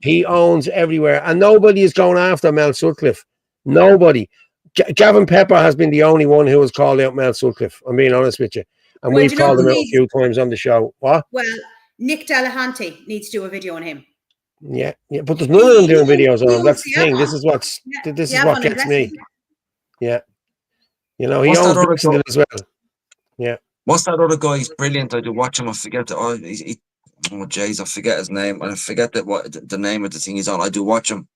Speaker 1: He owns everywhere, and nobody is going after Mel Sutcliffe. Nobody. Gavin Pepper has been the only one who has called out Mel Sutcliffe. I'm being honest with you, and we've called him out a few times on the show. What?
Speaker 2: Well, Nick Delahanty needs to do a video on him.
Speaker 1: Yeah, but there's none of them doing videos on him. That's the thing. This is what gets me. Yeah. He owns Brixton as well. Yeah.
Speaker 5: What's that other guy? He's brilliant. I do watch him. I forget I forget his name. I forget the name of the thing he's on. I do watch him.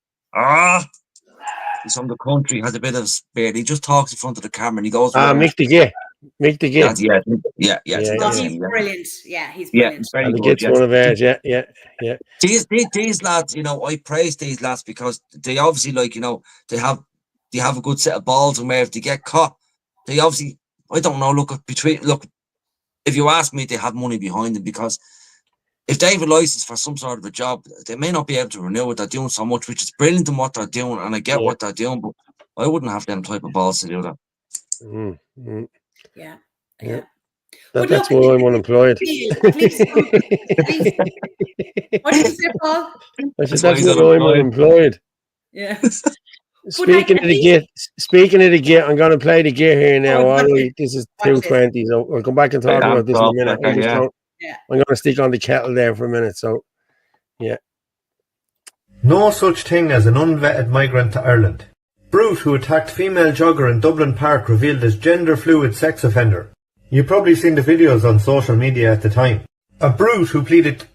Speaker 5: He's from the country, has a bit of spirit. He just talks in front of the camera and he goes.
Speaker 1: Mick de Gea.
Speaker 2: Yeah. He's brilliant. Yeah, he's brilliant.
Speaker 5: He's very good.
Speaker 1: Gets one of ours. Yeah.
Speaker 5: These lads, I praise these lads because they obviously, they have a good set of balls, and where if they get caught, they obviously, I don't know, if you ask me, they have money behind them, because if they have a license for some sort of a job, they may not be able to renew it. They're doing so much, which is brilliant in what they're doing, and I get what they're doing, but I wouldn't have them type of balls to do that.
Speaker 1: Mm-hmm.
Speaker 2: Yeah.
Speaker 1: That's why I'm unemployed.
Speaker 2: What do you say, Paul?
Speaker 1: I said that's why I'm unemployed.
Speaker 2: Yeah.
Speaker 1: Speaking of the gear, I'm going to play the gear here now. This is 2:20, so we'll come back and talk about this in a minute. I'm going to stick on the kettle there for a minute. So, yeah.
Speaker 8: No such thing as an unvetted migrant to Ireland. Brute who attacked female jogger in Dublin Park revealed as gender-fluid sex offender. You've probably seen the videos on social media at the time. A brute who pleaded...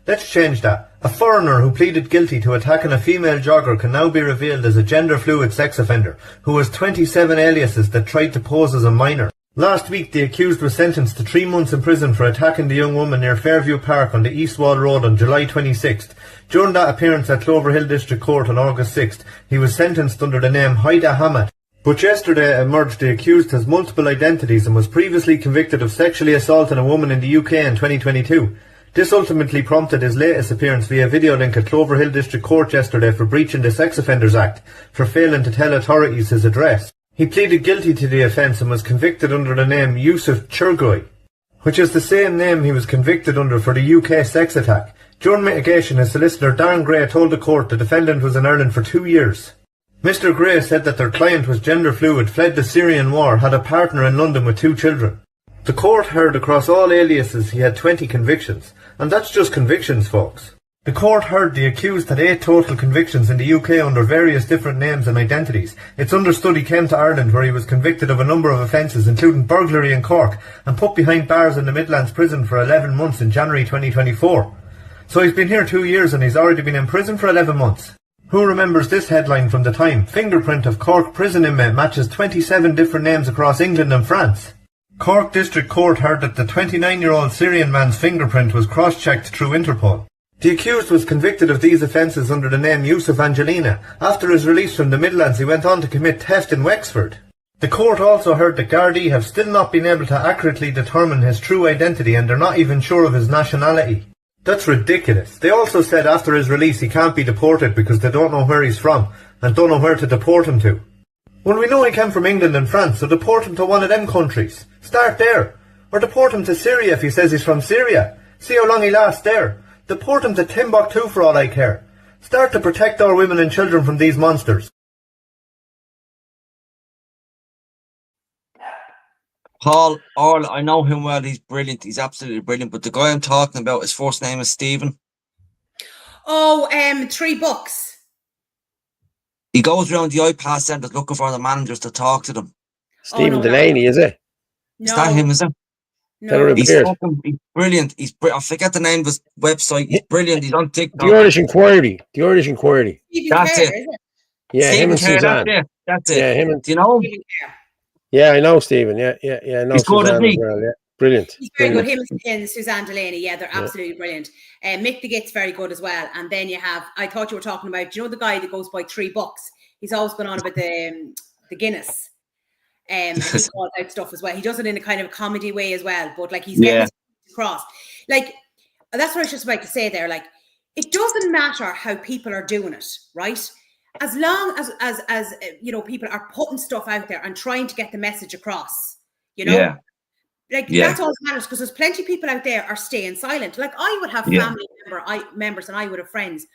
Speaker 8: Let's change that. A foreigner who pleaded guilty to attacking a female jogger can now be revealed as a gender-fluid sex offender who has 27 aliases that tried to pose as a minor. Last week, the accused was sentenced to 3 months in prison for attacking the young woman near Fairview Park on the East Wall Road on July 26th. During that appearance at Cloverhill District Court on August 6th, he was sentenced under the name Haida Hamad. But yesterday emerged the accused has multiple identities and was previously convicted of sexually assaulting a woman in the UK in 2022. This ultimately prompted his latest appearance via video link at Cloverhill District Court yesterday for breaching the Sex Offenders Act for failing to tell authorities his address. He pleaded guilty to the offence and was convicted under the name Yusuf Churgoy, which is the same name he was convicted under for the UK sex attack. During mitigation, his solicitor Darren Gray told the court the defendant was in Ireland for 2 years. Mr. Gray said that their client was gender fluid, fled the Syrian war, had a partner in London with 2 children. The court heard across all aliases he had 20 convictions, and that's just convictions, folks. The court heard the accused had 8 total convictions in the UK under various different names and identities. It's understood he came to Ireland where he was convicted of a number of offences including burglary in Cork and put behind bars in the Midlands prison for 11 months in January 2024. So he's been here 2 years and he's already been in prison for 11 months. Who remembers this headline from the time? Fingerprint of Cork prison inmate matches 27 different names across England and France. Cork District Court heard that the 29-year-old Syrian man's fingerprint was cross-checked through Interpol. The accused was convicted of these offences under the name Yusuf Angelina. After his release from the Midlands, he went on to commit theft in Wexford. The court also heard that Gardaí have still not been able to accurately determine his true identity and they're not even sure of his nationality. That's ridiculous. They also said after his release he can't be deported because they don't know where he's from and don't know where to deport him to. Well, we know he came from England and France, so deport him to one of them countries. Start there. Or deport him to Syria if he says he's from Syria. See how long he lasts there. Deport him to Timbuktu for all I care. Start to protect our women and children from these monsters.
Speaker 5: Paul, I know him well. He's brilliant. He's absolutely brilliant. But the guy I'm talking about, his first name is Stephen.
Speaker 2: Oh, 3 books.
Speaker 5: He goes around the iPass centres looking for the managers to talk to them.
Speaker 1: Stephen Delaney, is it?
Speaker 5: Is that him, is it?
Speaker 2: No.
Speaker 5: He's brilliant. I forget the name of his website. He's brilliant. He's on TikTok.
Speaker 1: The Irish Inquiry. The Irish Inquiry.
Speaker 5: That's
Speaker 2: Kerr,
Speaker 5: it.
Speaker 2: is it?
Speaker 1: Yeah,
Speaker 5: Stephen
Speaker 1: him and
Speaker 5: Kerr,
Speaker 1: Suzanne.
Speaker 5: That's it.
Speaker 1: Yeah, him and...
Speaker 5: Do you know?
Speaker 2: Stephen Kerr.
Speaker 1: Yeah, I know Stephen. Yeah, I know
Speaker 5: He's good,
Speaker 1: Suzanne
Speaker 5: isn't he?
Speaker 1: as well. Yeah, brilliant.
Speaker 2: He's very good.
Speaker 1: Brilliant.
Speaker 2: Him and Suzanne Delaney, yeah, they're absolutely brilliant. Mick the Git's very good as well. And then you have, I thought you were talking about, do you know the guy that goes by 3 bucks? He's always gone on about the Guinness. He calls out stuff as well. He does it in a kind of a comedy way as well, but like he's getting across. Like, that's what I was just about to say there. Like, it doesn't matter how people are doing it, right? As long as you know, people are putting stuff out there and trying to get the message across, you know, that's all that matters, because there's plenty of people out there are staying silent. Like, I would have family members and I would have friends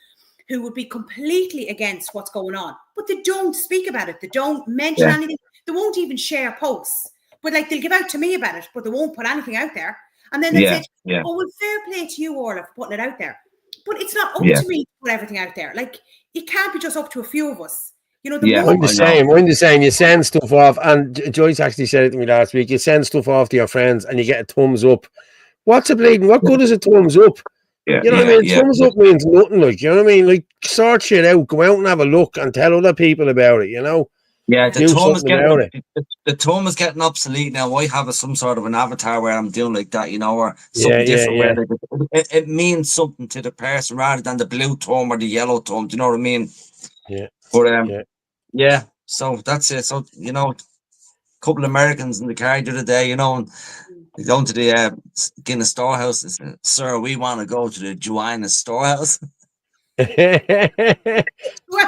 Speaker 2: who would be completely against what's going on, but they don't speak about it. They don't mention anything. They won't even share posts, but like they'll give out to me about it, but they won't put anything out there. And then they say, oh, well, fair play to you, Orla, for putting it out there. But it's not up to me to put everything out there. Like, it can't be just up to a few of us. You know,
Speaker 1: I'm the same. You send stuff off, and Joyce actually said it to me last week. You send stuff off to your friends and you get a thumbs up. What's a bleeding? What good is a thumbs up? You know what I mean? Thumbs up means nothing, like, you know what I mean? Like, sort shit out, go out and have a look and tell other people about it, you know?
Speaker 5: Yeah, the thumb is getting obsolete now. I have some sort of an avatar where I'm doing like that, you know, or something different. Where it means something to the person rather than the blue thumb or the yellow thumb. Do you know what I mean?
Speaker 1: Yeah.
Speaker 5: But so that's it. So, you know, a couple of Americans in the car the other day, you know, and they go to the Guinness Storehouse and say, "Sir, we want to go to the Joanna Storehouse."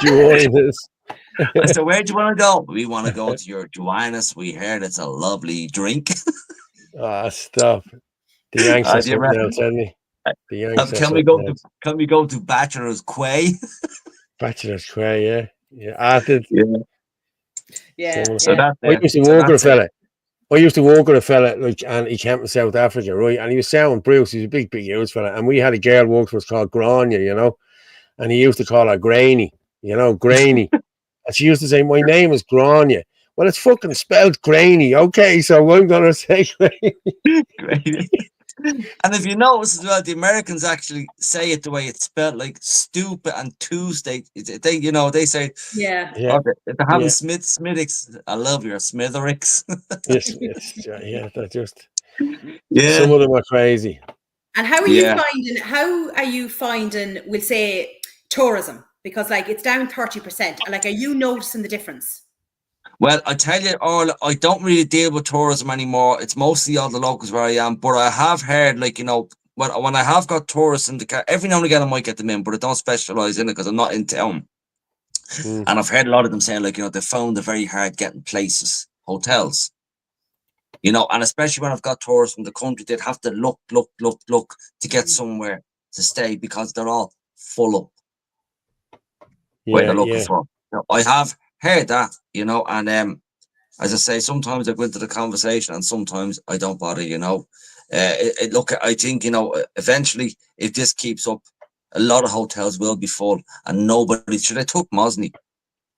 Speaker 1: Joanna's.
Speaker 5: I said, "Where do you want to go?" "We want to go to your Joanna's. We heard it's a lovely drink."
Speaker 1: Stop. The Yanks are something else, isn't he? The Yanks
Speaker 5: can we go to Bachelor's Quay?
Speaker 1: Bachelor's Quay,
Speaker 5: So
Speaker 1: I used to work with a fella. I used to work with a fella, like, and he came from South Africa, right? And he was selling Bruce. He's a big huge fella. And we had a girl worked for us called Grania, you know, and he used to call her Grainy, you know, Grainy. And she used to say, "My name is Grania." Well, it's fucking spelled Grainy. Okay, so I'm gonna say Grainy.
Speaker 5: And if you notice as well, the Americans actually say it the way it's spelled, like stupid and Tuesday. They, you know, they say, if they're having Smithix, I love your Smitherix.
Speaker 1: They're just some of them are crazy.
Speaker 2: And how are you finding, we'll say, tourism? Because like it's down 30%. Like, are you noticing the difference?
Speaker 5: Well, I tell you, I don't really deal with tourism anymore. It's mostly all the locals where I am. But I have heard, like, you know, when I have got tourists in the car, every now and again I might get them in, but I don't specialize in it because I'm not in town. And I've heard a lot of them saying, like, they found it very hard getting places, hotels. And especially when I've got tourists from the country, they'd have to look to get somewhere to stay because they're all full up. What they're looking for. I have heard that, and as I say, sometimes I go into the conversation and sometimes I don't bother, I think, eventually, if this keeps up, a lot of hotels will be full and nobody, they took Mosney.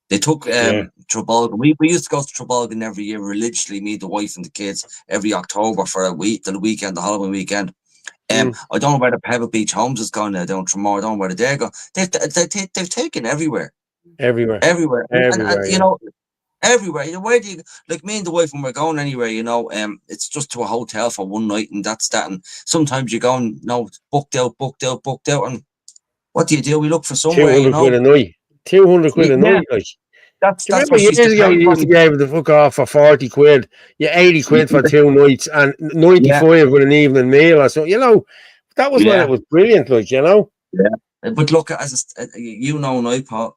Speaker 5: They took Trabolgan. We used to go to Trabolgan every year religiously, me, the wife and the kids, every October for a week, the weekend, the Halloween weekend. I don't know where the Pebble Beach Homes has gone now, down Tramore, I don't know where they're going. They've taken everywhere.
Speaker 1: Everywhere.
Speaker 5: And everywhere. Where do you, like me and the wife, when we're going anywhere, it's just to a hotel for one night and that's that. And sometimes you're going, booked out. And what do? We look for somewhere,
Speaker 1: 200 quid a night. 200 quid a night, like.
Speaker 5: That's
Speaker 1: what years ago you used to be able to fuck off for 40 quid. You 80 quid for 2 nights and 95 with an evening meal or so. That was when it was brilliant, like,
Speaker 5: Yeah. But look, as Paul,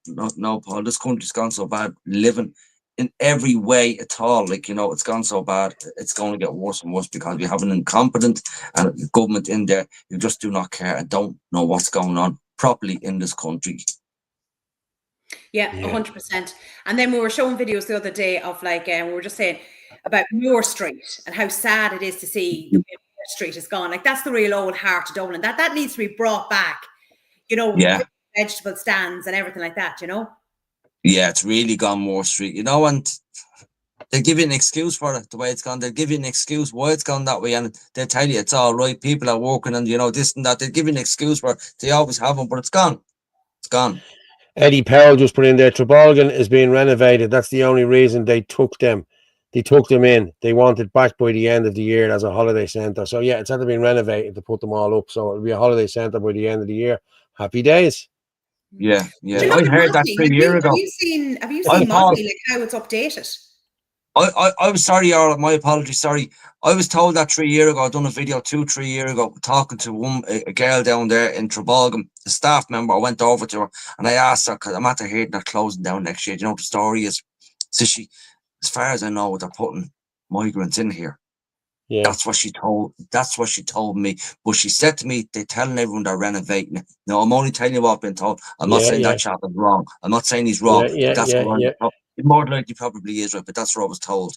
Speaker 5: this country's gone so bad living in every way at all. Like, it's gone so bad. It's going to get worse and worse because we have an incompetent government in there who just do not care and don't know what's going on properly in this country.
Speaker 2: Yeah, 100%. And then we were showing videos the other day of we were just saying about Muir Street and how sad it is to see the way Muir Street is gone. Like, that's the real old heart of Dublin. That needs to be brought back, vegetable stands and everything like that,
Speaker 5: Yeah, it's really gone Muir Street, and they give you an excuse for it, the way it's gone. They'll give you an excuse why it's gone that way, and they'll tell you it's all right, people are working and, this and that. They'll give you an excuse for it. They always have them, but it's gone. It's gone.
Speaker 1: Eddie Powell just put in there, Trabolgan is being renovated. That's the only reason they took them. They took them in. They want it back by the end of the year as a holiday centre. So, yeah, it's had to be renovated to put them all up. So it'll be a holiday centre by the end of the year. Happy days.
Speaker 5: Yeah. I heard that 3 years ago.
Speaker 2: Have you seen Mosney, like how it's updated?
Speaker 5: I was sorry, Arla, my apologies, sorry. I was told that 3 years ago. I done a video 2-3 years ago talking to a girl down there in Trabolgan, a staff member. I went over to her and I asked her, because I'm at the hearing they're closing down next year. Do you know what the story is? So she, as far as I know, they're putting migrants in here. Yeah. That's what she told me. But she said to me, they're telling everyone they're renovating it. No, I'm only telling you what I've been told. I'm not saying that chap is wrong. I'm not saying he's wrong. That's what more than likely probably is right, but that's what I was told.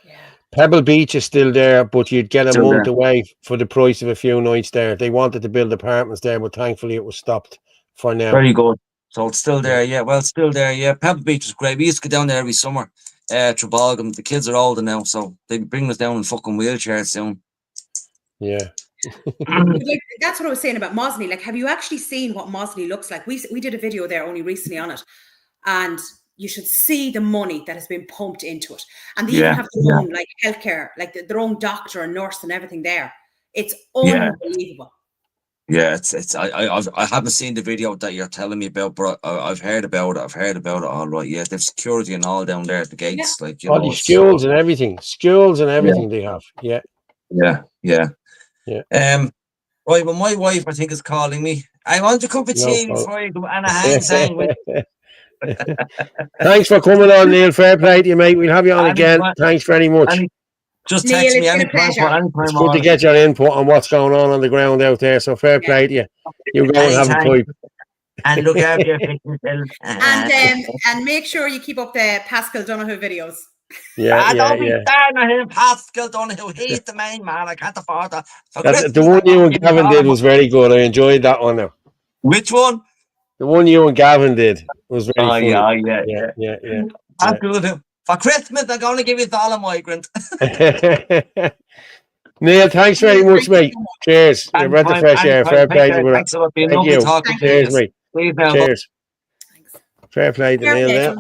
Speaker 2: Yeah.
Speaker 1: Pebble Beach is still there, but you'd get a month away for the price of a few nights there. They wanted to build apartments there, but thankfully it was stopped for now.
Speaker 5: Very good. So it's still there, yeah. Well, it's still there, yeah. Pebble Beach is great. We used to go down there every summer. Trabolgan. The kids are older now, so they bring us down in fucking wheelchairs soon.
Speaker 1: Yeah.
Speaker 2: That's what I was saying about Mosney. Like, have you actually seen what Mosney looks like? We did a video there only recently on it, and you should see the money that has been pumped into it. And they even have their own healthcare, their own doctor and nurse and everything there. It's unbelievable.
Speaker 5: Yeah, it's I haven't seen the video that you're telling me about, but I've heard about it. I've heard about it all right. Yeah, they've security and all down there at the gates.
Speaker 1: All the schools and everything. Schools and everything they have. Yeah.
Speaker 5: Right, well, my wife, I think, is calling me. I want a cup of tea before you go and a ham sandwich.
Speaker 1: Thanks for coming on, Neil. Fair play to you, mate. We'll have you on again. Thanks very much.
Speaker 5: Just text me anytime.
Speaker 1: It's good to get your input on what's going on the ground out there. So fair play to you. You go and have a pipe.
Speaker 5: And look after your yourself.
Speaker 2: And make sure you keep up the Pascal Donoghue videos.
Speaker 5: Don't be starting on him, Pascal Donoghue. He's the main man. I can't afford that.
Speaker 1: The one you and Gavin did was very good. I enjoyed that one now.
Speaker 5: Which one?
Speaker 1: The one you and Gavin did was very funny.
Speaker 5: Yeah. That's good. For Christmas, they're going to give you all a migrant.
Speaker 1: Neil, thanks very much, mate. Cheers. You're breath of fresh air. Fair play to you. Thank you. Cheers, mate. Cheers. Fair play to Neil there.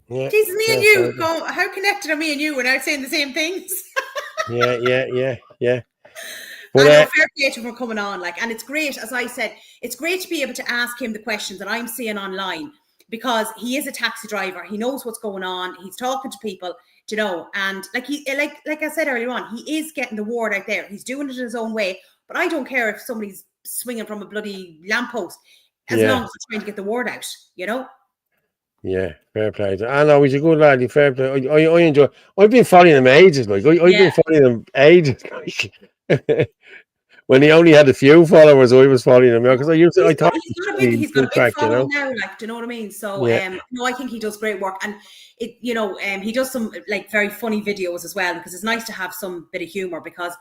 Speaker 2: Yeah. Jesus, me and you, how connected are me and you without saying the same things?
Speaker 1: Yeah.
Speaker 2: But fair play to him for coming on, and it's great, as I said, it's great to be able to ask him the questions that I'm seeing online, because he is a taxi driver. He knows what's going on. He's talking to people, and like I said earlier on, he is getting the word out there. He's doing it in his own way. But I don't care if somebody's swinging from a bloody lamppost, as
Speaker 1: Yeah.
Speaker 2: long as it's trying to get the word out, you know?
Speaker 1: Yeah, fair play. I know he's a good lad. Fair play. I enjoy. I've been following him ages. Like I've
Speaker 2: Yeah.
Speaker 1: been following him ages. Like, when he only had a few followers, I was following him because I thought
Speaker 2: He's got a big
Speaker 1: crack, you know.
Speaker 2: following now, like, do you know what I mean? So,
Speaker 1: Yeah.
Speaker 2: no, I think he does great work, and it, you know, he does some like very funny videos as well, because it's nice to have some bit of humor. Because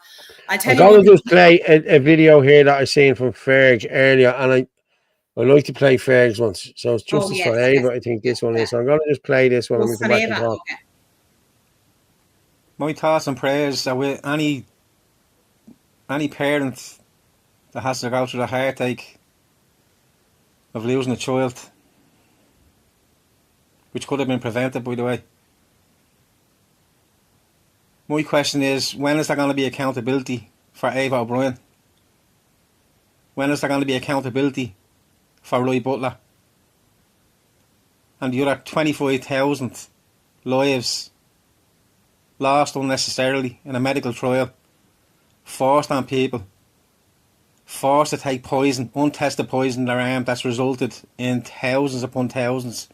Speaker 2: I tell
Speaker 1: I'm
Speaker 2: you,
Speaker 1: going to just play a video here that I seen from Ferg earlier, and I like to play Ferg's once. So it's Justice
Speaker 2: yes,
Speaker 1: for Ava.
Speaker 2: yes.
Speaker 1: I think this one is. So I'm going to just play this one and we
Speaker 2: Justice
Speaker 1: come
Speaker 2: for
Speaker 1: back and
Speaker 2: Ava,
Speaker 1: talk.
Speaker 2: okay.
Speaker 9: My thoughts and prayers are with any parent that has to go through the heartache of losing a child, which could have been prevented, by the way. My question is, when is there going to be accountability for Ava O'Brien? When is there going to be accountability for Roy Butler? And the other 25,000 lives lost unnecessarily in a medical trial, forced on people, forced to take poison, untested poison in their arm, that's resulted in thousands upon thousands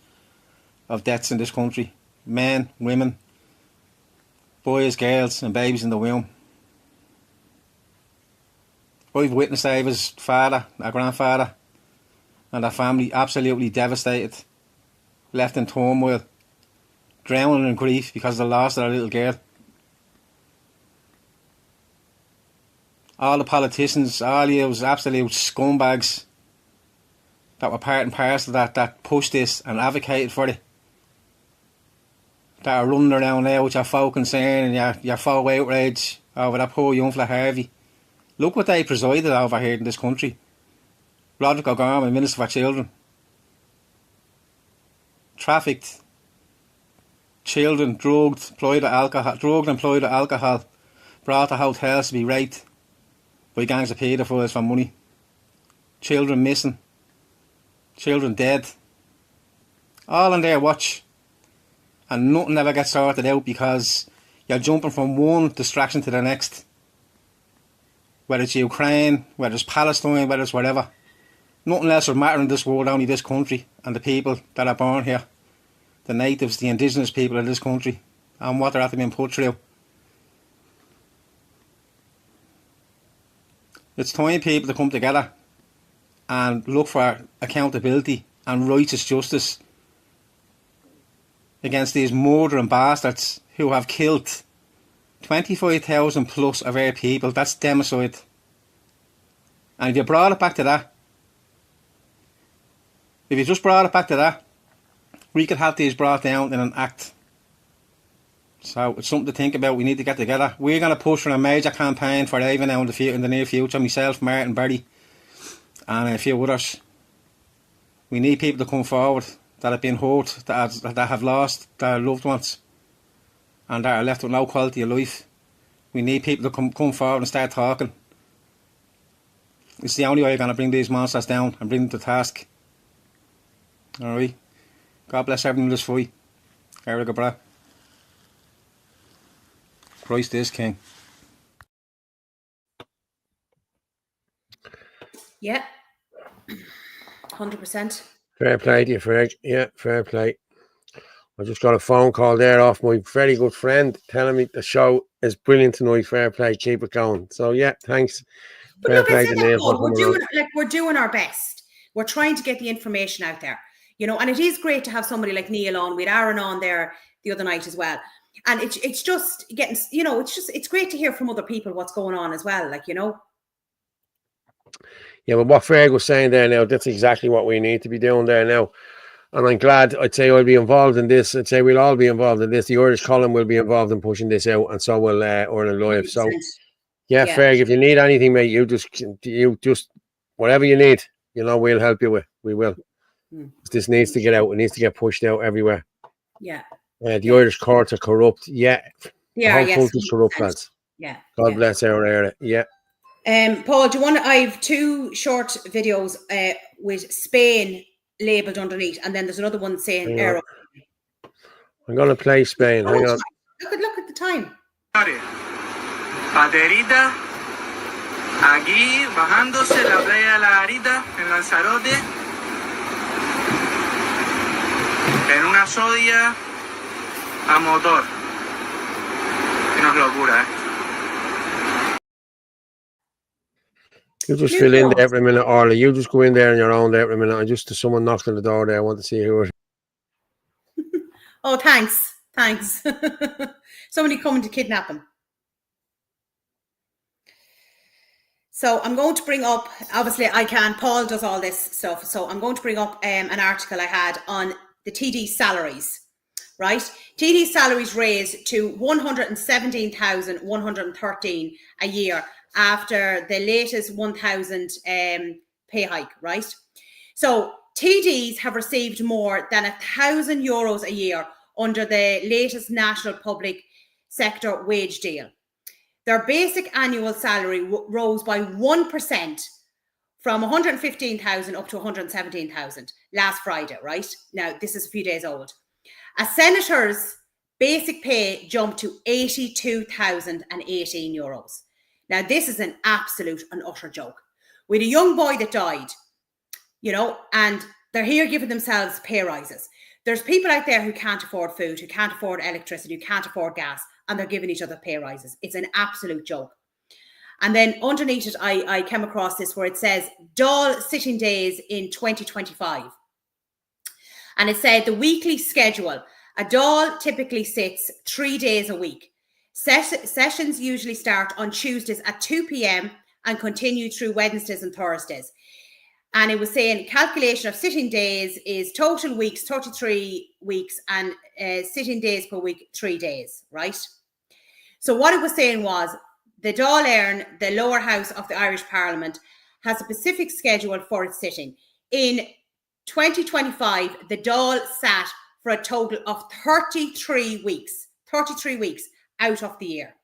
Speaker 9: of deaths in this country. Men, women, boys, girls and babies in the womb. I've witnessed Ava's father, our grandfather, and our family absolutely devastated, left in turmoil, drowning in grief because of the loss of their little girl. All the politicians, all those absolute scumbags that were part and parcel of that pushed this and advocated for it, that are running around now with your full concern and your full outrage over that poor young fella Harvey. Look what they presided over here in this country. Roderick O'Gorman, Minister for Children. Trafficked children, drugged, employed with alcohol, brought to hotels to be raped by gangs of paedophiles for money. Children missing. Children dead. All on their watch. And nothing ever gets sorted out because you're jumping from one distraction to the next. Whether it's Ukraine, whether it's Palestine, whether it's whatever. Nothing else will matter in this world, only this country and the people that are born here. The natives, the indigenous people of this country, and what they're having been put through. It's time people to come together and look for accountability and righteous justice against these murdering bastards who have killed 25,000 plus of our people. That's democide. And if you brought it back to that, we could have these brought down in an act. So it's something to think about. We need to get together. We're going to push for a major campaign for Ava now in the near future. Myself, Martin, Barry and a few others. We need people to come forward that have been hurt, that have lost their loved ones and that are left with no quality of life. We need people to come forward and start talking. It's the only way you're going to bring these monsters down and bring them to task. Alright. God bless everyone this fight. Eric Bra. Christ is King.
Speaker 2: Yeah. 100%.
Speaker 1: Fair play to you, Ferg. Yeah, fair play. I just got a phone call there off my very good friend telling me the show is brilliant tonight. Fair play, keep it going. So yeah, thanks.
Speaker 2: But
Speaker 1: Fair
Speaker 2: look,
Speaker 1: play
Speaker 2: I
Speaker 1: to
Speaker 2: said
Speaker 1: Neil
Speaker 2: that,
Speaker 1: for
Speaker 2: Paul,
Speaker 1: coming on.
Speaker 2: we're doing our best. We're trying to get the information out there, you know, and it is great to have somebody like Neil on. We had Aaron on there the other night as well. And it's just getting, you know, it's great to hear from other people what's going on as well, like, you know.
Speaker 1: Yeah, but what Ferg was saying there now, that's exactly what we need to be doing there now. And I'm glad, I'd say I'll be involved in this. I'd say we'll all be involved in this. The Irish column will be involved in pushing this out, and so will Ireland Live. So, yeah, Ferg, if you need anything, mate, you just whatever you need, you know, we'll help you with. We will. This needs to get out. It needs to get pushed out everywhere.
Speaker 2: Yeah.
Speaker 1: The Irish courts are corrupt. Yeah.
Speaker 2: Yeah,
Speaker 1: the whole country's corrupt, lads.
Speaker 2: Yeah.
Speaker 1: God bless our area. Yeah.
Speaker 2: Paul, do you want? I have two short videos with Spain labelled underneath, and then there's another one saying Euro.
Speaker 1: I'm going to play Spain. Hang on.
Speaker 2: Look at the time.
Speaker 10: Adherida Aquí, bajándose la playa de la Garita, en Lanzarote, en una Sodia a motor. Que no es locura,
Speaker 1: You just fill in there every minute, Orla. You just go in there on your own there every minute. I just someone knocked on the door there. I want to see who it is.
Speaker 2: Oh, thanks. Thanks. Somebody coming to kidnap him. So I'm going to bring up, obviously I can, Paul does all this stuff. So I'm going to bring up an article I had on the TD salaries, right? TD salaries raised to 117,113 a year after the latest 1,000 pay hike, right? So TDs have received more than €1,000 a year under the latest national public sector wage deal. Their basic annual salary rose by 1% from 115,000 up to 117,000 last Friday, right? Now, this is a few days old. A senator's basic pay jumped to €82,018. Now, this is an absolute and utter joke. We had a young boy that died, you know, and they're here giving themselves pay rises. There's people out there who can't afford food, who can't afford electricity, who can't afford gas, and they're giving each other pay rises. It's an absolute joke. And then underneath it, I came across this where it says Dáil sitting days in 2025. And it said the weekly schedule. A Dáil typically sits 3 days a week. Sessions usually start on Tuesdays at 2 p.m. and continue through Wednesdays and Thursdays. And it was saying calculation of sitting days is total weeks, 33 weeks, and sitting days per week, 3 days, right? So what it was saying was the Dáil Éireann, the lower house of the Irish Parliament, has a specific schedule for its sitting. In 2025, the Dáil sat for a total of 33 weeks out of the year.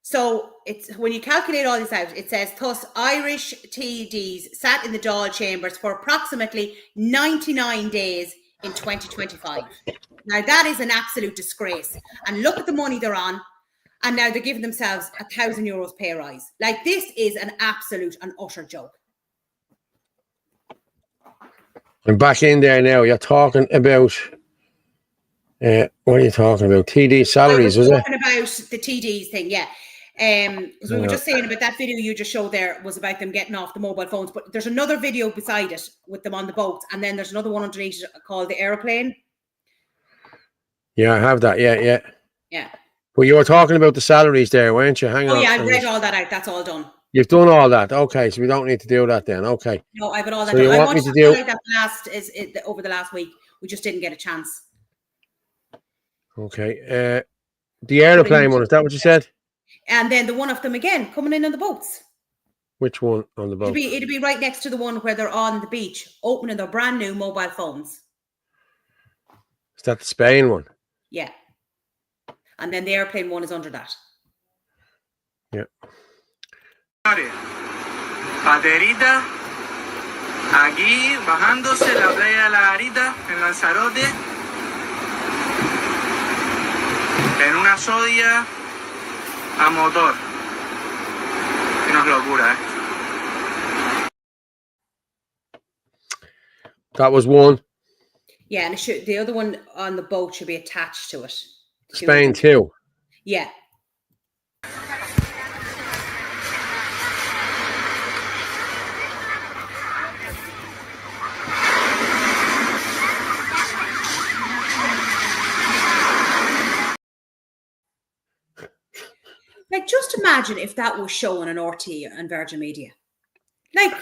Speaker 2: So it's when you calculate all this out, it says, thus Irish TDs sat in the Dáil chambers for approximately 99 days in 2025. Now that is an absolute disgrace. And look at the money they're on. And now they're giving themselves €1,000 pay rise. Like, this is an absolute and utter joke.
Speaker 1: I'm back in there now. You're talking about, what are you talking about? TD salaries, was it?
Speaker 2: Talking about the TDs thing, yeah. Because we were just saying about that video you just showed there was about them getting off the mobile phones, but there's another video beside it with them on the boats, and then there's another one underneath it called the aeroplane.
Speaker 1: Yeah, I have that. Yeah.
Speaker 2: Yeah.
Speaker 1: Well, you were talking about the salaries there, weren't you? Hang on.
Speaker 2: Oh yeah, I read all that out. That's all done.
Speaker 1: You've done all that. Okay, so we don't need to do that then. Okay.
Speaker 2: No, I've got all that
Speaker 1: So
Speaker 2: done.
Speaker 1: you
Speaker 2: I
Speaker 1: want
Speaker 2: wanted
Speaker 1: me
Speaker 2: to
Speaker 1: to do-
Speaker 2: highlight that over the last week. We just didn't get a chance.
Speaker 1: Okay. The aeroplane one, is that what you said?
Speaker 2: And then the one of them again coming in on the boats.
Speaker 1: Which one on the boat?
Speaker 2: It'd be right next to the one where they're on the beach, opening their brand new mobile phones.
Speaker 1: Is that the Spain one?
Speaker 2: Yeah. And then the airplane one is under that.
Speaker 1: Yeah.
Speaker 10: Paterita, aquí, bajándose la playa de la Garita, en Lanzarote, en una Sodia a motor. Que no es locura,
Speaker 1: That was one.
Speaker 2: Yeah, and the other one on the boat should be attached to it.
Speaker 1: Spain too.
Speaker 2: Yeah. Like, just imagine if that was shown on RT and Virgin Media. Like,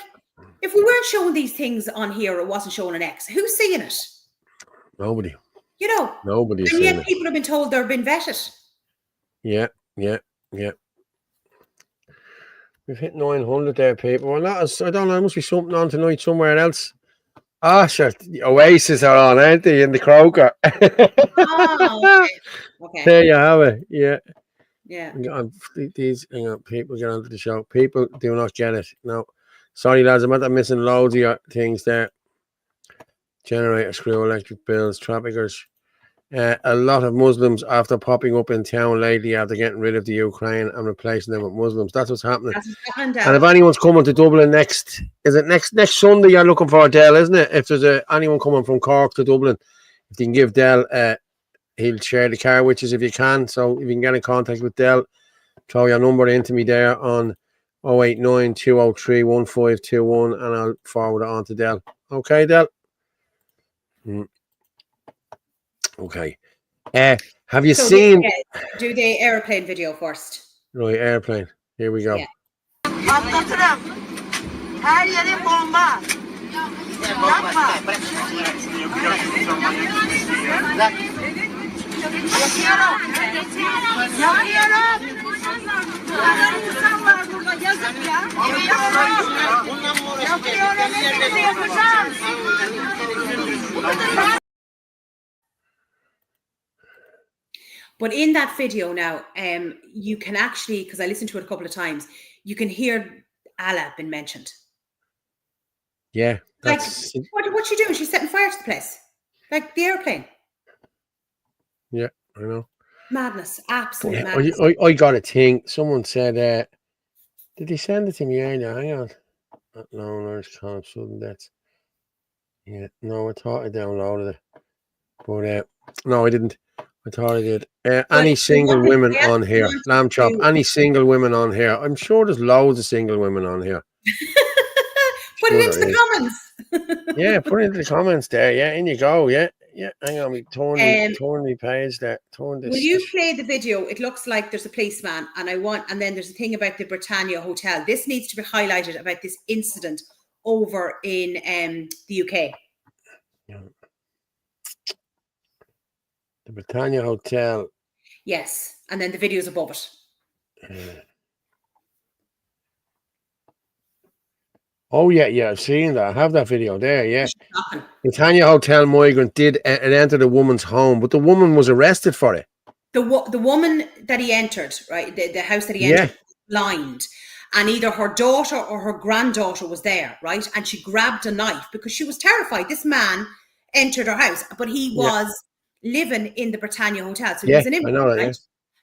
Speaker 2: if we weren't showing these things on here, or it wasn't shown on X, who's seeing it?
Speaker 1: Nobody.
Speaker 2: You know,
Speaker 1: Nobody's
Speaker 2: and
Speaker 1: seeing
Speaker 2: yet
Speaker 1: it.
Speaker 2: people have been told they've been vetted.
Speaker 1: Yeah. We've hit 900 there, people. Well, that is, I don't know, there must be something on tonight somewhere else. Ah, sure. The Oasis are on, aren't they, in the Croker?
Speaker 2: Oh, okay.
Speaker 1: There you have it. Yeah.
Speaker 2: Yeah.
Speaker 1: Hang on, people get onto the show. People do not get it. No. Sorry, lads, I'm missing loads of your things there. Generator, screw, electric bills, traffickers, A lot of Muslims after popping up in town lately after getting rid of the Ukraine and replacing them with Muslims. That's what's happening.
Speaker 2: That's what's happening,
Speaker 1: And if anyone's coming to Dublin next Sunday, you're looking for Dell, isn't it? If there's anyone coming from Cork to Dublin, if you can give Dell, he'll share the car with you if you can. So if you can get in contact with Dell, throw your number into me there on 089 203 1521 and I'll forward it on to Dell. Okay, Dell? Okay. Have you seen...
Speaker 2: Do the airplane video first.
Speaker 1: Right, airplane. Here we go.
Speaker 2: Yeah.
Speaker 11: Her yerin bomba. Yapma. Yapıyorum. Yapıyorum. Bu kadar insan var burada. Yazık ya. Yapıyorum. Hepimizi yapacağız.
Speaker 2: But in that video now, you can actually, because I listened to it a couple of times, you can hear Allah been mentioned.
Speaker 1: Yeah.
Speaker 2: Like, what's she doing? She's setting fire to the place. Like the airplane.
Speaker 1: Yeah, I know.
Speaker 2: Madness. Absolute
Speaker 1: Yeah,
Speaker 2: madness.
Speaker 1: I got a thing. Someone said, did they send it to me earlier? Hang on. No, Irish Column, sudden deaths. Yeah, no, I thought I downloaded it. But no, I didn't. I thought I did. Any single women on here? Lamb chop. Any single women on here? I'm sure there's loads of single women on here.
Speaker 2: Put it into the comments.
Speaker 1: Yeah, put it into the comments there. Yeah, in you go. Yeah, yeah. Hang on, we turn the page there. Turn this.
Speaker 2: Will you play the video? It looks like there's a policeman, and then there's a thing about the Britannia Hotel. This needs to be highlighted about this incident over in the UK.
Speaker 1: Yeah. The Britannia Hotel.
Speaker 2: Yes, and then the video's above it.
Speaker 1: Oh yeah, I've seen that. I have that video there. Yeah, Britannia Hotel migrant did enter the woman's home, but the woman was arrested for it.
Speaker 2: The woman that he entered, right, the house that he entered, was blind, and either her daughter or her granddaughter was there, right, and she grabbed a knife because she was terrified. This man entered her house, but he was living in the Britannia Hotel, so he was an immigrant, right? Yeah.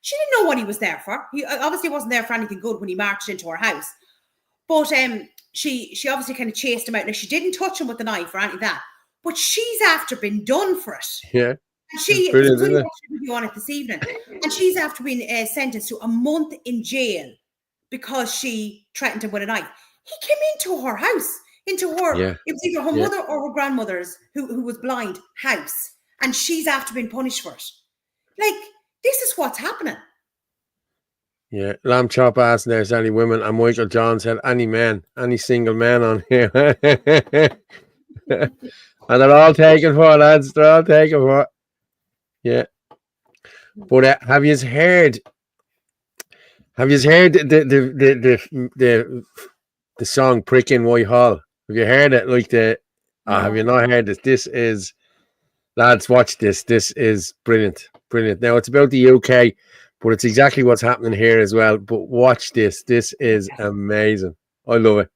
Speaker 2: She didn't know what he was there for. He obviously wasn't there for anything good when he marched into her house. But she obviously kind of chased him out. Now, she didn't touch him with the knife or anything like that, but she's after been done for it.
Speaker 1: Yeah.
Speaker 2: And she was watching a video on it this evening, and she's after being sentenced to a month in jail because she threatened him with a knife. He came into her house, it was either her mother or her grandmother's, who was blind, house. And she's after being punished for it. Like, this is what's happening.
Speaker 1: Yeah, Lamb Chop asked there's any women, and Michael John said any men, any single men on here. And they're all taken for, lads. They're all taken for. Yeah. But have you heard the song Prick in Whitehall? Have you heard it? Like have you not heard this? This is... Lads, watch this. This is brilliant. Brilliant. Now, it's about the UK, but it's exactly what's happening here as well. But watch this. This is amazing. I love it.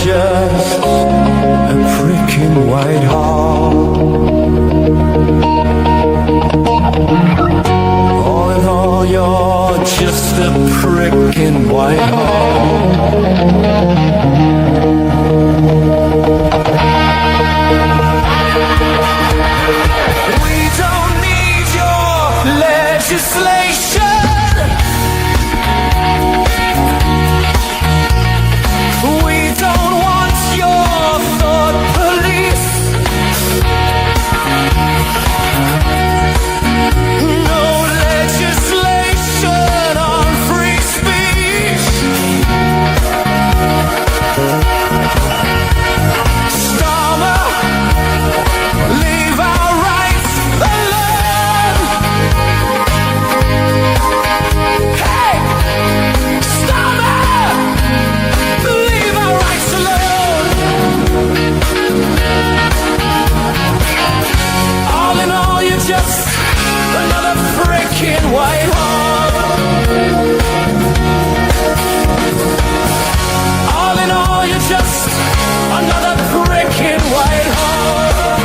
Speaker 12: Just a prick in Whitehall. legislation. We don't want your thought police. No legislation on free speech. Starmer, leave our rights alone. Hey, Starmer, leave our rights alone. All in all, you're just another freaking Whitehall. All in all, you're just another freaking Whitehall.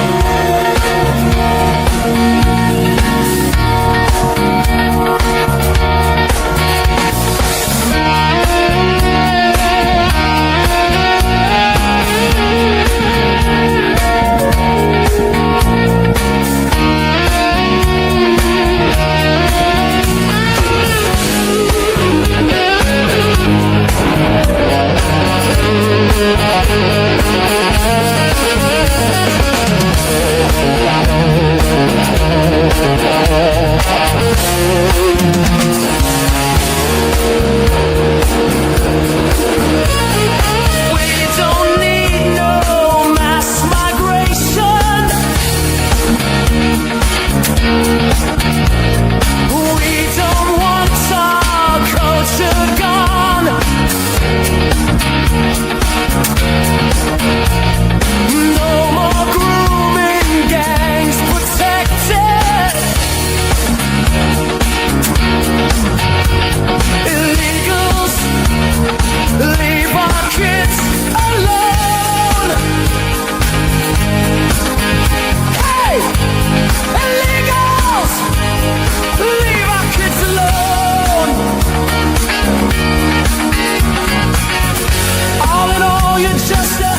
Speaker 12: We don't need no mass migration. We don't want our culture gone. No more grooming gangs protected. Illegals, leave our kids alone. Hey, illegals, leave our kids alone. All in all, you're just a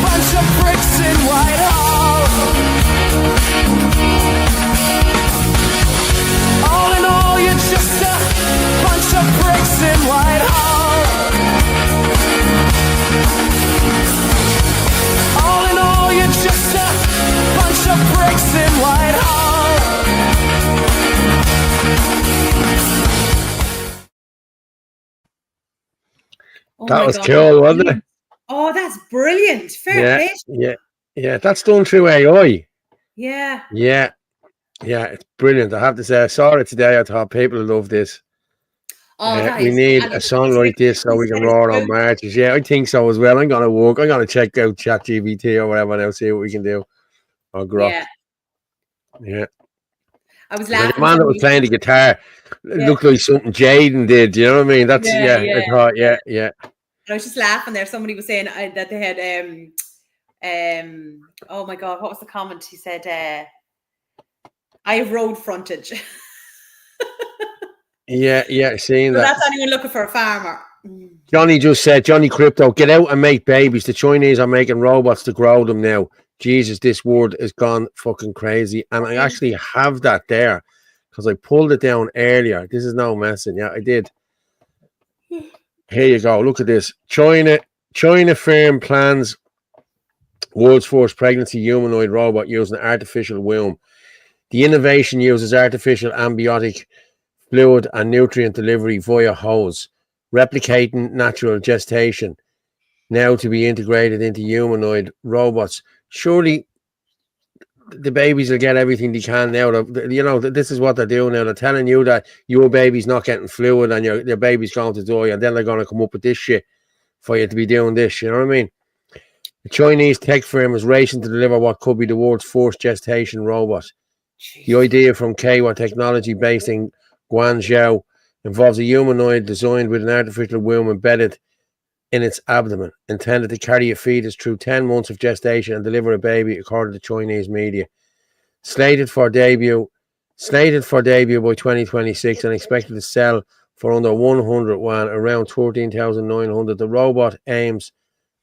Speaker 12: bunch of bricks in Whitehall. All in all, you're just a bunch of bricks in Whitehall. All in all, you're just a bunch of bricks in Whitehall.
Speaker 2: Oh
Speaker 1: That
Speaker 2: my
Speaker 1: was
Speaker 2: God.
Speaker 1: cool, wasn't it?
Speaker 2: Oh, that's brilliant. Fair
Speaker 1: Yeah,
Speaker 2: play.
Speaker 1: yeah. That's done through AI.
Speaker 2: Yeah.
Speaker 1: Yeah, it's brilliant. I have to say, I saw it today. I thought people would love this.
Speaker 2: Oh, that
Speaker 1: We
Speaker 2: is-
Speaker 1: need
Speaker 2: and
Speaker 1: a
Speaker 2: it's
Speaker 1: song
Speaker 2: really-
Speaker 1: like this so we can
Speaker 2: it's
Speaker 1: roar on
Speaker 2: good.
Speaker 1: marches. Yeah, I think so as well. I'm gonna walk. I'm gonna check out ChatGPT or whatever now, see what we can do. Or Grok.
Speaker 2: Yeah.
Speaker 1: Yeah.
Speaker 2: I was
Speaker 1: Like
Speaker 2: laughing.
Speaker 1: the man that was
Speaker 2: somebody-
Speaker 1: playing the guitar it
Speaker 2: Yeah.
Speaker 1: looked like something Jaden did. You know what I mean? That's
Speaker 2: Yeah,
Speaker 1: I thought, yeah.
Speaker 2: I was just laughing there. Somebody was saying that they had oh my God, what was the comment? He said I have road frontage.
Speaker 1: Yeah, seeing
Speaker 2: So
Speaker 1: that.
Speaker 2: that's anyone looking for a farmer.
Speaker 1: Johnny just said, Johnny Crypto, get out and make babies. The Chinese are making robots to grow them now. Jesus, this word has gone fucking crazy. And I actually have that there because I pulled it down earlier. This is no messing. Yeah, I did. Here you go. Look at this. China firm plans world's first pregnancy humanoid robot using artificial womb. The innovation uses artificial amniotic fluid and nutrient delivery via hose, replicating natural gestation, now to be integrated into humanoid robots. Surely the babies will get everything they can now. This is what they're doing now. They're telling you that your baby's not getting fluid and your baby's going to die, and then they're going to come up with this shit for you to be doing this. You know what I mean? The Chinese tech firm is racing to deliver what could be the world's first gestation robot. The idea from Keiwa Technology, based in Guangzhou, involves a humanoid designed with an artificial womb embedded in its abdomen, intended to carry a fetus through 10 months of gestation and deliver a baby, according to Chinese media. Slated for debut by 2026 and expected to sell for under 100 yuan, around 13,900. The robot aims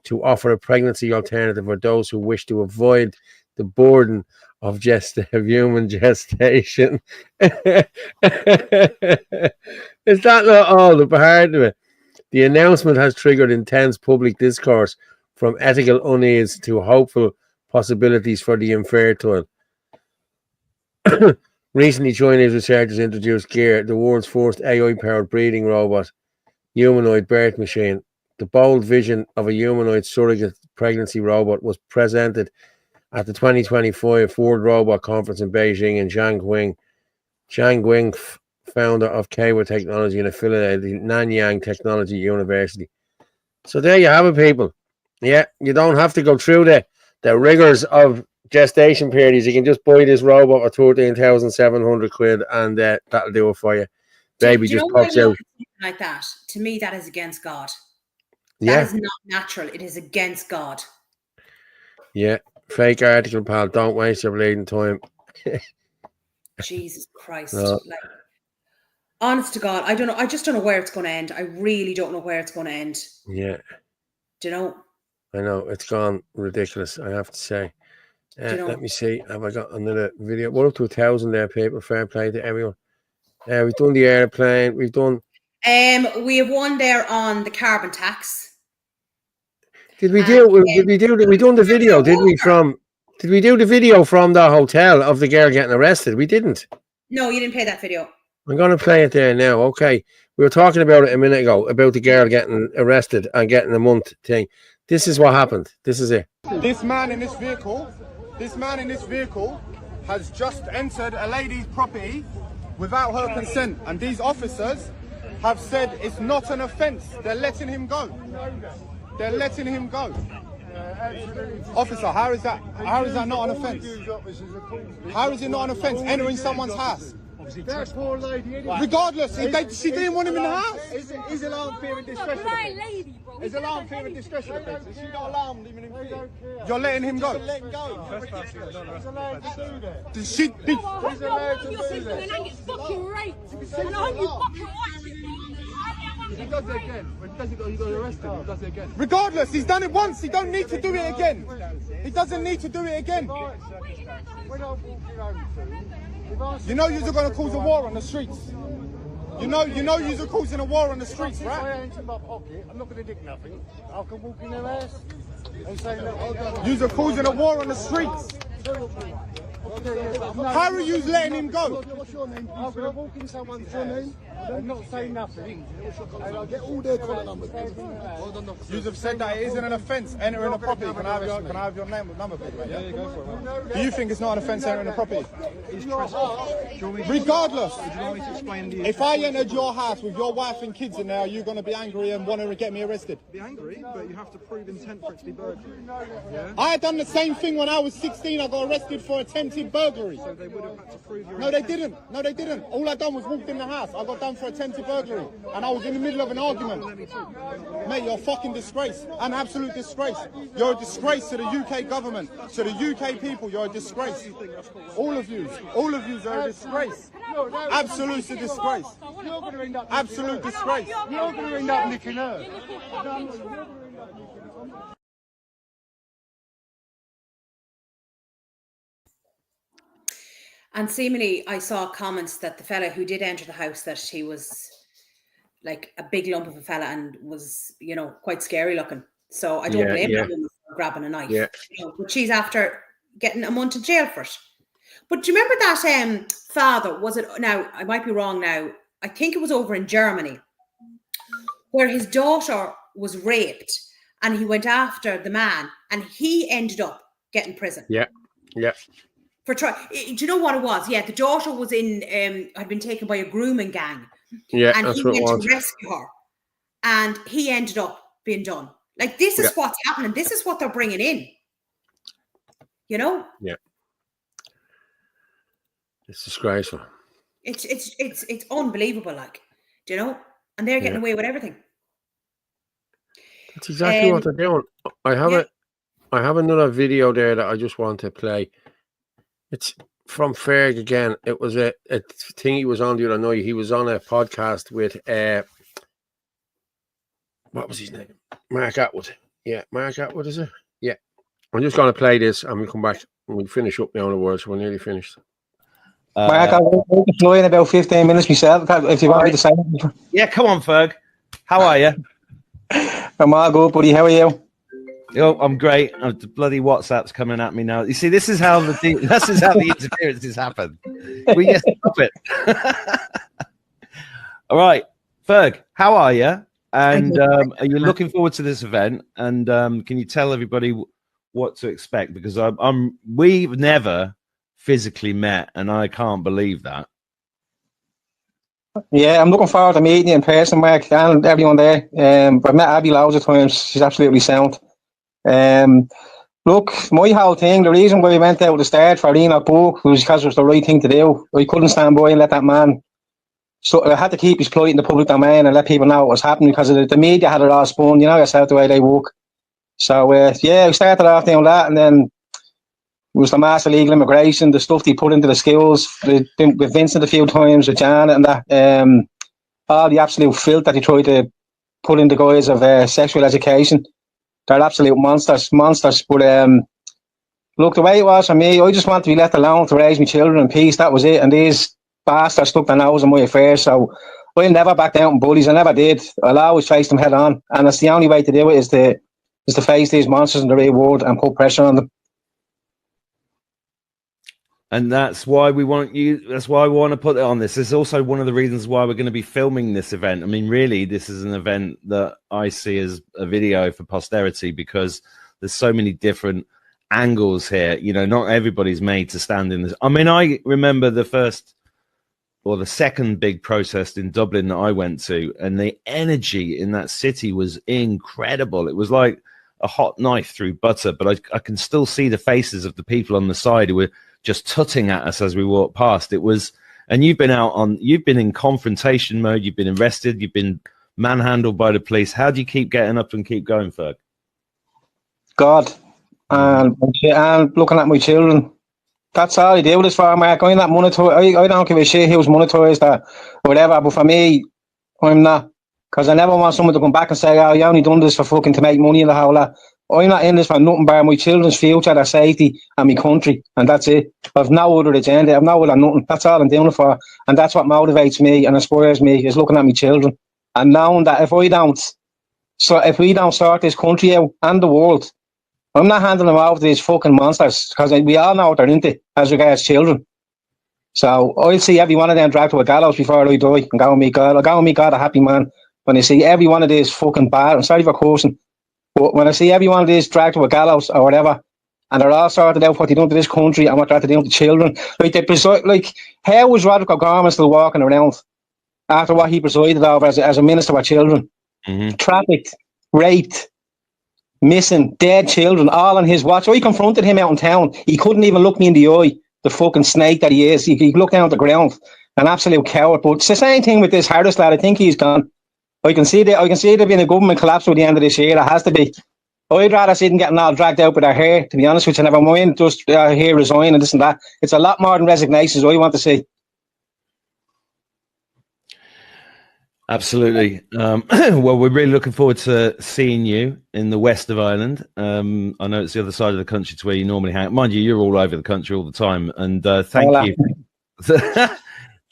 Speaker 1: to offer a pregnancy alternative for those who wish to avoid the burden of human gestation. Is that not all the part of it? The announcement has triggered intense public discourse, from ethical unease to hopeful possibilities for the infertile. Recently, Chinese researchers introduced Gear, the world's first AI-powered breeding robot, humanoid birth machine. The bold vision of a humanoid surrogate pregnancy robot was presented at the 2025 World Robot Conference in Beijing, in Zhang Guing, founder of Kawa Technology and affiliated the Nanyang Technology University. So there you have it, people. Yeah, you don't have to go through the rigors of gestation periods. You can just buy this robot for 13,700 quid, and that'll do it for you. Baby just pops out
Speaker 2: like that. To me, that is against God.
Speaker 1: Yeah,
Speaker 2: that is not natural. It is against God.
Speaker 1: Yeah, fake article, pal. Don't waste your bleeding time.
Speaker 2: Jesus Christ!
Speaker 1: No.
Speaker 2: Like, honest to God, I don't know. I just don't know where it's going to end. I really don't know where it's going to end.
Speaker 1: Yeah,
Speaker 2: do you know?
Speaker 1: I know it's gone ridiculous, I have to say. Let me see. Have I got another video? We're up to 1,000 there, people. Fair play to everyone. We've done the airplane. We've done.
Speaker 2: We have one there on the carbon tax.
Speaker 1: Did we do? We done the video? Did we Did we do the video from the hotel of the girl getting arrested? We didn't.
Speaker 2: No, you didn't play that video.
Speaker 1: I'm going to play it there now. Okay, we were talking about it a minute ago about the girl getting arrested and getting a month thing. This is what happened. This is it.
Speaker 13: This man in this vehicle has just entered a lady's property without her consent, and these officers have said it's not an offence. They're letting him go. They're letting him go. Officer, how is that not an offence? How is it not an offence entering someone's house?
Speaker 14: That poor lady.
Speaker 13: Regardless, she didn't want him in the house.
Speaker 14: Is alarm fear and discretion? Is alarm fear and discretion offence? Is she not alarmed even in fear?
Speaker 13: You're letting him go.
Speaker 14: Let him go. He's allowed to do that.
Speaker 13: He's
Speaker 14: allowed to do that.
Speaker 11: And I get fucking raped. And I hope you fucking watch it.
Speaker 14: He does it again. When he does it, he got arrested. He does it again.
Speaker 13: Regardless, he's done it once. He don't need to do it again. He doesn't need to do it again. You know you're going to cause a war on the streets. You know you're causing a war on the streets, right?
Speaker 14: I ain't in my pocket. I'm not going to dig nothing. I can walk in their house and say, look,
Speaker 13: you're causing a war on the streets. How are you letting him go?
Speaker 14: What's your name? I'm going to walk in someone's house and not say nothing. And I'll get all their collar numbers.
Speaker 13: You have said that it isn't an offence entering a property. Can I have your name, number, please? Yeah, go for it. Do you think it's not an offence entering a property? Regardless, if I entered your house with your wife and kids in there, are you going to be angry and want to get me arrested?
Speaker 15: Be angry, but you have to prove intent for it to be burglary. Yeah?
Speaker 13: I had done the same thing when I was 16. I got arrested for attempted burglary.
Speaker 15: So they would have had to prove your
Speaker 13: No, they didn't. No, they didn't. All I done was walked in the house. I got done for attempted burglary, and I was in the middle of an argument. Mate, you're a fucking disgrace, an absolute disgrace. You're a disgrace to the UK government, to the UK people. You're a disgrace. All of you are a disgrace. Absolute disgrace. Absolute disgrace.
Speaker 14: You're going to end up nicking her.
Speaker 2: And seemingly, I saw comments that the fella who did enter the house, that he was like a big lump of a fella and was, quite scary looking. So I don't blame that woman for grabbing a knife.
Speaker 1: Yeah.
Speaker 2: But she's after getting a month in jail for it. But do you remember that father, was it, now I might be wrong now, I think it was over in Germany, where his daughter was raped and he went after the man and he ended up getting prison.
Speaker 1: Yeah.
Speaker 2: Do you know what it was? Yeah, the daughter was had been taken by a grooming gang.
Speaker 1: Yeah,
Speaker 2: and
Speaker 1: that's
Speaker 2: he
Speaker 1: what it
Speaker 2: went
Speaker 1: was.
Speaker 2: to rescue her, and he ended up being done. Like, this is what's happening. This is what they're bringing in.
Speaker 1: Yeah. It's disgraceful.
Speaker 2: It's unbelievable. Like, and they're getting away with everything.
Speaker 1: That's exactly what they're doing. I have another video there that I just want to play. It's from Ferg again. It was a thing he was on the other night. He was on a podcast with what was his name? Mark Atwood. Yeah, Mark Atwood, is it? Yeah. I'm just going to play this and we'll come back We finish up now on the words. We're nearly finished.
Speaker 9: Mark, I'll fly in about 15 minutes myself, if you want me to say it.
Speaker 16: Yeah, come on, Ferg. How are you?
Speaker 9: I'm all good, buddy. How are you?
Speaker 16: Oh, I'm great. The bloody WhatsApp's coming at me now. You see, this is how the interferences happen. We just stop it. All right, Ferg, how are you? And are you looking forward to this event? And can you tell everybody what to expect? Because we've never physically met, and I can't believe that.
Speaker 9: Yeah, I'm looking forward to meeting you in person, Mark, and everyone there. I've met Abby loads of times. She's absolutely sound. Look, my whole thing, the reason why we went out at the start for Enoch Book was because it was the right thing to do. I couldn't stand by and let that man. So I had to keep his plight in the public domain and let people know what was happening, because the media had it all spun. You know yourself the way they work. So yeah, we started off doing that, and then it was the mass illegal immigration, the stuff they put into the schools, with Vincent a few times, with Janet and that, all the absolute filth that they tried to put in the guise of sexual education. They're absolute monsters. But look, the way it was for me, I just wanted to be left alone to raise my children in peace. That was it. And these bastards stuck their nose in my affairs. So I'll never back down from bullies. I never did. I'll always face them head on. And that's the only way to do it, is to face these monsters in the real world and put pressure on them.
Speaker 16: And that's why we want you. That's why we want to put it on this. This is also one of the reasons why we're going to be filming this event. I mean, really, this is an event that I see as a video for posterity, because there's so many different angles here. You know, not everybody's made to stand in this. I mean, I remember the first or the second big protest in Dublin that I went to, and the energy in that city was incredible. It was like a hot knife through butter, but I can still see the faces of the people on the side who were just tutting at us as we walked past. It was, and you've been in confrontation mode, you've been arrested, you've been manhandled by the police. How do you keep getting up and keep going, Ferg?
Speaker 9: God, and looking at my children. That's all I do this for, Mark. I'm not monetized. I don't give a shit who's monetized or whatever, but for me, I'm not. Because I never want someone to come back and say, oh, you only done this for fucking to make money and the whole lot. I'm not in this for nothing but my children's future, their safety, and my country, and that's it. I've no other agenda. I've no other nothing. That's all I'm doing it for, and that's what motivates me and inspires me, is looking at my children and knowing that if we don't sort this country out and the world, I'm not handing them over to these fucking monsters, because we all know what they're into as regards children. So I'll see every one of them dragged to a gallows before I die and go and meet God. I'll go and meet God a happy man when I see every one of these fucking bad. I'm sorry for cursing. But when I see every one of these dragged to a gallows or whatever, and they're all sorted out what they done to this country and what they're doing to children, how was Roderick O'Gorman still walking around after what he presided over as a minister for children? Mm-hmm. Trafficked, raped, missing, dead children, all on his watch. I confronted him out in town. He couldn't even look me in the eye, the fucking snake that he is. He looked down at the ground, an absolute coward. But it's the same thing with this Harris lad. I think he's gone. I can see there being a government collapse by the end of this year. It has to be. I'd rather see them getting all dragged out with their hair, to be honest with you. Never mind just hair resign and this and that. It's a lot more than resignations I want to see.
Speaker 16: Absolutely. Well, we're really looking forward to seeing you in the west of Ireland. I know it's the other side of the country to where you normally hang. Mind you, you're all over the country all the time. And thank you.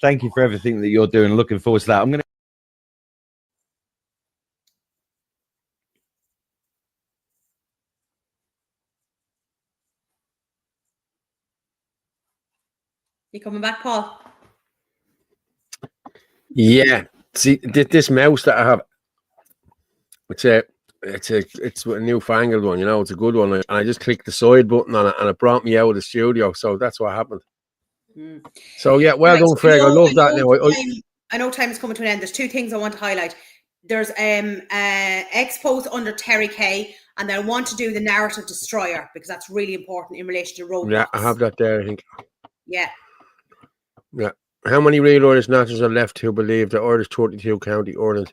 Speaker 16: Thank you for everything that you're doing. Looking forward to that. I'm going to.
Speaker 2: You coming back, Paul?
Speaker 1: Yeah. See, this mouse that I have, it's a newfangled one, you know, it's a good one. And I just clicked the side button on it and it brought me out of the studio. So that's what happened. Mm. So yeah, well done, Craig. I love that now.
Speaker 2: I know time is coming to an end. There's two things I want to highlight. There's X post under Terry Kay, and I want to do the narrative destroyer, because that's really important in relation to roadblocks.
Speaker 1: Yeah, I have that there, I think.
Speaker 2: Yeah.
Speaker 1: Yeah. How many real Irish nationals are left who believe that Irish 32 County Ireland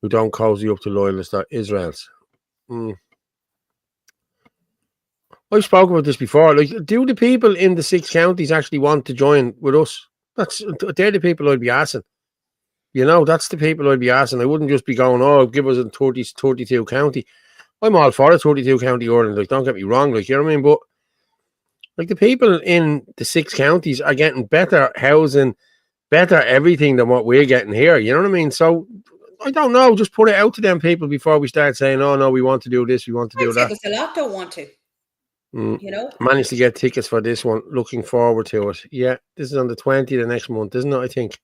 Speaker 1: who don't cozy up to loyalists are Israel's? I've spoken about this before. Like, do the people in the 6 counties actually want to join with us? They're the people I'd be asking. You know, that's the people I'd be asking. I wouldn't just be going, oh, give us a 32 county. I'm all for a 32 county Ireland. Like, don't get me wrong. Like, you know what I mean? But Like the people in the 6 counties are getting better housing, better everything than what we're getting here. You know what I mean? So I don't know. Just put it out to them people before we start saying, "Oh no, we want to do this, we want to do that."
Speaker 2: There's a lot don't want to. You know,
Speaker 1: Managed to get tickets for this one. Looking forward to it. Yeah, this is on the 20th of next month, isn't it? I think.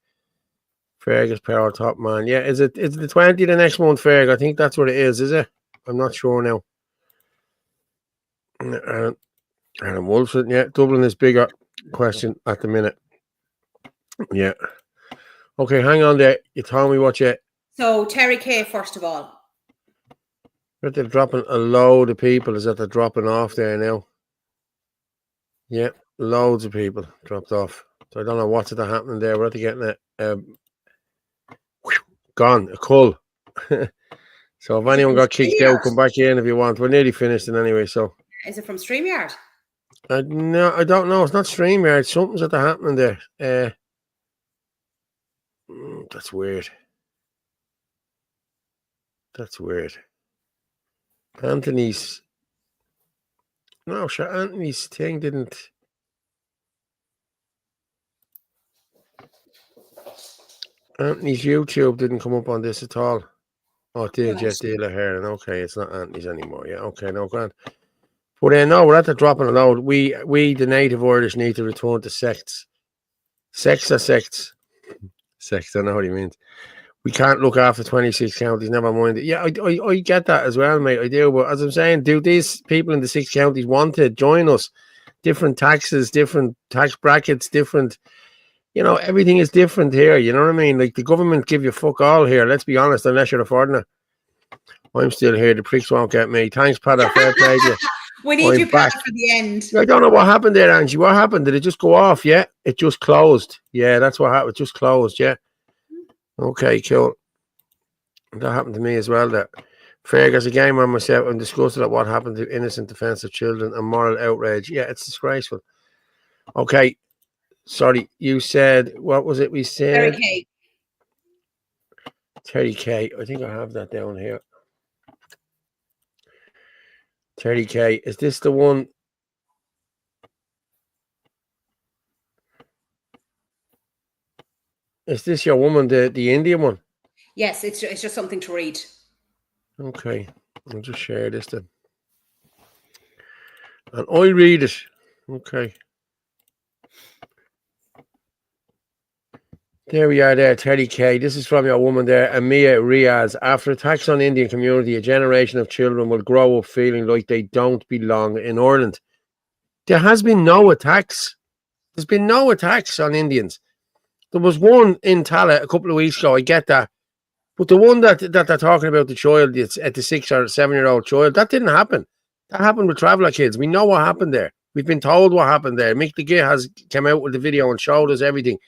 Speaker 1: Fergus Power Top Man. Yeah, is it? It's the 20th of next month, Ferg. I think that's what it is it? I'm not sure now. And Wolfson, yeah, Dublin is bigger. Question at the minute. Yeah. Okay, hang on there. You told me what you.
Speaker 2: So Terry Kay, first of all.
Speaker 1: They're dropping a load of people. Is that they're dropping off there now? Yeah, loads of people dropped off. So I don't know what's happening there. We're at getting it gone, a cull. So if anyone got kicked out, come back in if you want. We're nearly finished in anyway. So
Speaker 2: is it from StreamYard?
Speaker 1: No, I don't know. It's not StreamYard. Something's happening there. That's weird. That's weird. Anthony's thing didn't. Anthony's YouTube didn't come up on this at all. Oh, it did, yes, dealer hair. Okay, it's not Anthony's anymore. Yeah, okay, no, grand. But no, we're at the dropping a load. We, the native Irish, need to return to sects. Sects are sects. Sects, I know what he means. We can't look after 26 counties, never mind it. Yeah, I get that as well, mate. I do. But as I'm saying, do these people in the 6 counties want to join us? Different taxes, different tax brackets, different, everything is different here. You know what I mean? Like the government give you fuck all here. Let's be honest, unless you're affording it. I'm still here. The pricks won't get me. Thanks, Pat. Fair play to you.
Speaker 2: We need you back for the end.
Speaker 1: I don't know what happened there, Angie. What happened? Did it just go off? Yeah, it just closed. Yeah, that's what happened. It just closed. Yeah. Okay, cool. That happened to me as well. That Fergus again on myself and discussing what happened to innocent defense of children and moral outrage. Yeah, it's disgraceful. Okay, sorry. You said what was it? We said
Speaker 2: Terry Kay.
Speaker 1: Terry Kay. I think I have that down here. Terry Kay. Is this the one? Is this your woman, the Indian one?
Speaker 2: Yes, it's just something to read.
Speaker 1: Okay, I'll just share this then. And I read it. Okay. There we are there, Terry Kay. This is from your woman there, Amia Riaz. After attacks on Indian community, a generation of children will grow up feeling like they don't belong in Ireland. There has been no attacks. There's been no attacks on Indians. There was one in Tala a couple of weeks ago, I get that. But the one that they're talking about, the child, it's at the 6 or 7-year-old child, that didn't happen. That happened with Traveller kids. We know what happened there. We've been told what happened there. Mick DeGea has come out with the video and showed us everything.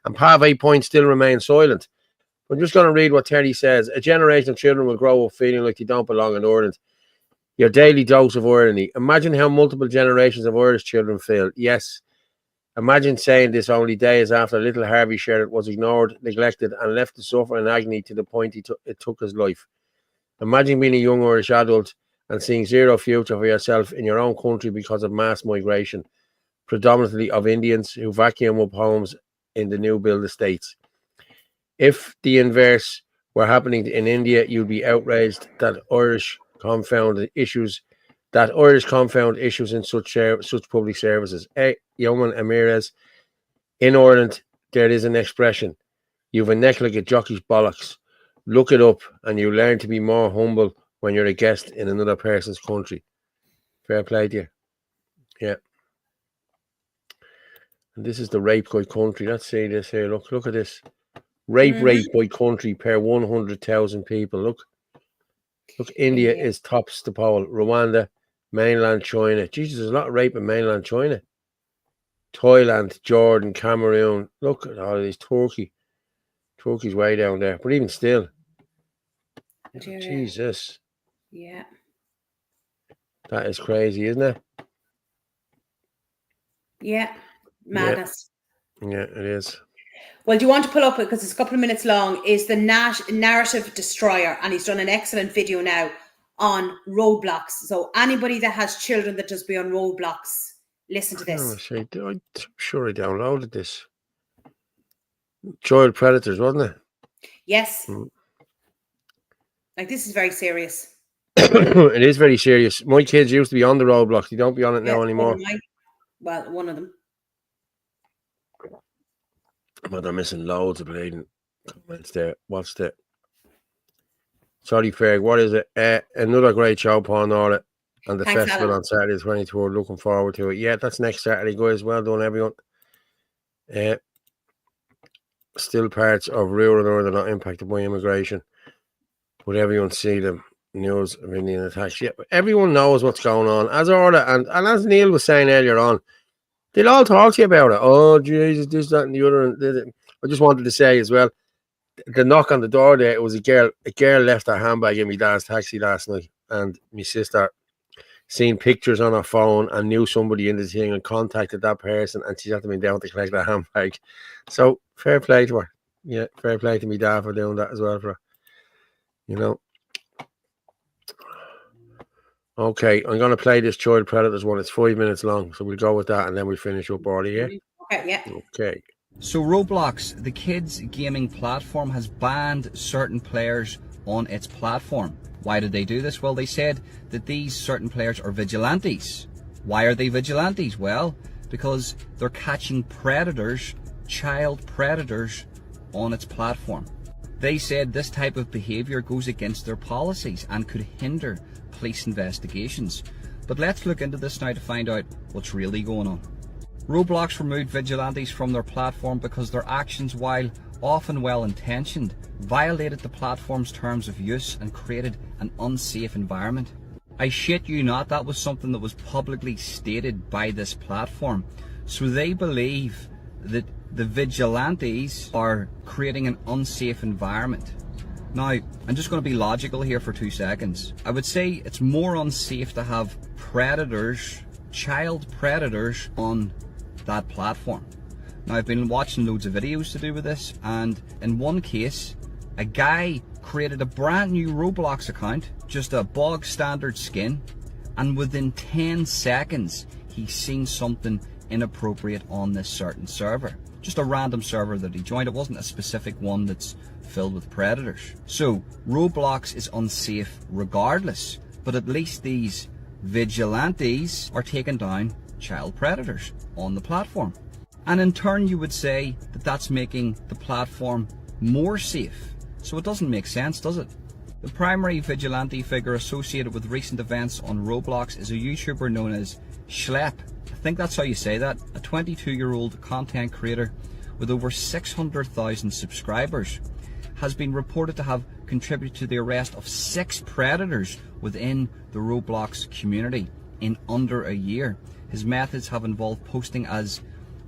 Speaker 1: And Pave Point still remains silent. I'm just going to read what Terry says. A generation of children will grow up feeling like they don't belong in Ireland. Your daily dose of irony. Imagine how multiple generations of Irish children feel. Yes. Imagine saying this only days after little Harvey Sherritt was ignored, neglected, and left to suffer in agony to the point it took his life. Imagine being a young Irish adult and seeing zero future for yourself in your own country because of mass migration, predominantly of Indians who vacuum up homes in the new build estates. If the inverse were happening in India, you'd be outraged that Irish confound issues in such public services. Hey, Yeoman Amirez, in Ireland, there is an expression. You've a neck like a jockey's bollocks. Look it up and you learn to be more humble when you're a guest in another person's country. Fair play to you. Yeah. And this is the rape by country. Let's see this here. Look at this. Rape by country per 100,000 people. Look, India is tops the poll. Rwanda, mainland China. Jesus, there's a lot of rape in mainland China. Thailand, Jordan, Cameroon. Look at all of these. Turkey. Turkey's way down there. But even still. Jesus.
Speaker 2: Yeah.
Speaker 1: That is crazy, isn't it?
Speaker 2: Yeah. Madness.
Speaker 1: Yeah, it is.
Speaker 2: Well, do you want to pull up, because it's a couple of minutes long, is the Narrative Destroyer, and he's done an excellent video now on roadblocks. So anybody that has children that just be on roadblocks, Listen to this.
Speaker 1: I'm sure I downloaded this. Child predators, wasn't it?
Speaker 2: Yes. Like, this is very serious.
Speaker 1: It is very serious. My kids used to be on the Roblox. They don't be on it now anymore.
Speaker 2: Well, one of them.
Speaker 1: But they're missing loads of bleeding comments there. What's the... Sorry, Ferg, what is it? Another great show, Paul Norah, and the
Speaker 2: Thanks,
Speaker 1: festival
Speaker 2: Alan.
Speaker 1: on Saturday the 23rd. Looking forward to it. Yeah, that's next Saturday, guys. Well done, everyone. Still parts of rural Northern not impacted by immigration, but everyone see the news of Indian attacks. Yeah, but everyone knows what's going on. As Orla and as Neil was saying earlier on, they'll all talk to you about it. Oh, Jesus, this, that, and the other. And I just wanted to say as well, the knock on the door there, it was a girl. A girl left her handbag in my dad's taxi last night, and my sister seen pictures on her phone and knew somebody in the thing and contacted that person, and she's had to be down to collect that handbag. So fair play to her. Yeah, fair play to me dad for doing that as well for her. You know. Okay, I'm going to play this Child Predators one. It's 5 minutes long, so we'll go with that and then we'll finish up early, yeah?
Speaker 2: Okay, yeah.
Speaker 1: Okay.
Speaker 17: So Roblox, the kids gaming platform, has banned certain players on its platform. Why did they do this? Well, they said that these certain players are vigilantes. Why are they vigilantes? Well, because they're catching predators, child predators, on its platform. They said this type of behavior goes against their policies and could hinder police investigations. But let's look into this now to find out what's really going on. Roblox removed vigilantes from their platform because their actions, while often well-intentioned, violated the platform's terms of use and created an unsafe environment. I shit you not, that was something that was publicly stated by this platform. So they believe that the vigilantes are creating an unsafe environment. Now, I'm just going to be logical here for 2 seconds. I would say it's more unsafe to have predators, child predators, on that platform. Now, I've been watching loads of videos to do with this, and in one case, a guy created a brand new Roblox account, just a bog standard skin, and within 10 seconds, he's seen something inappropriate on this certain server. Just a random server that he joined. It wasn't a specific one that's filled with predators. So Roblox is unsafe regardless, but at least these vigilantes are taking down child predators on the platform. And in turn, you would say that that's making the platform more safe. So it doesn't make sense, does it? The primary vigilante figure associated with recent events on Roblox is a YouTuber known as Schlep. I think that's how you say that. A 22-year-old content creator with over 600,000 subscribers has been reported to have contributed to the arrest of 6 predators within the Roblox community in under a year. His methods have involved posting as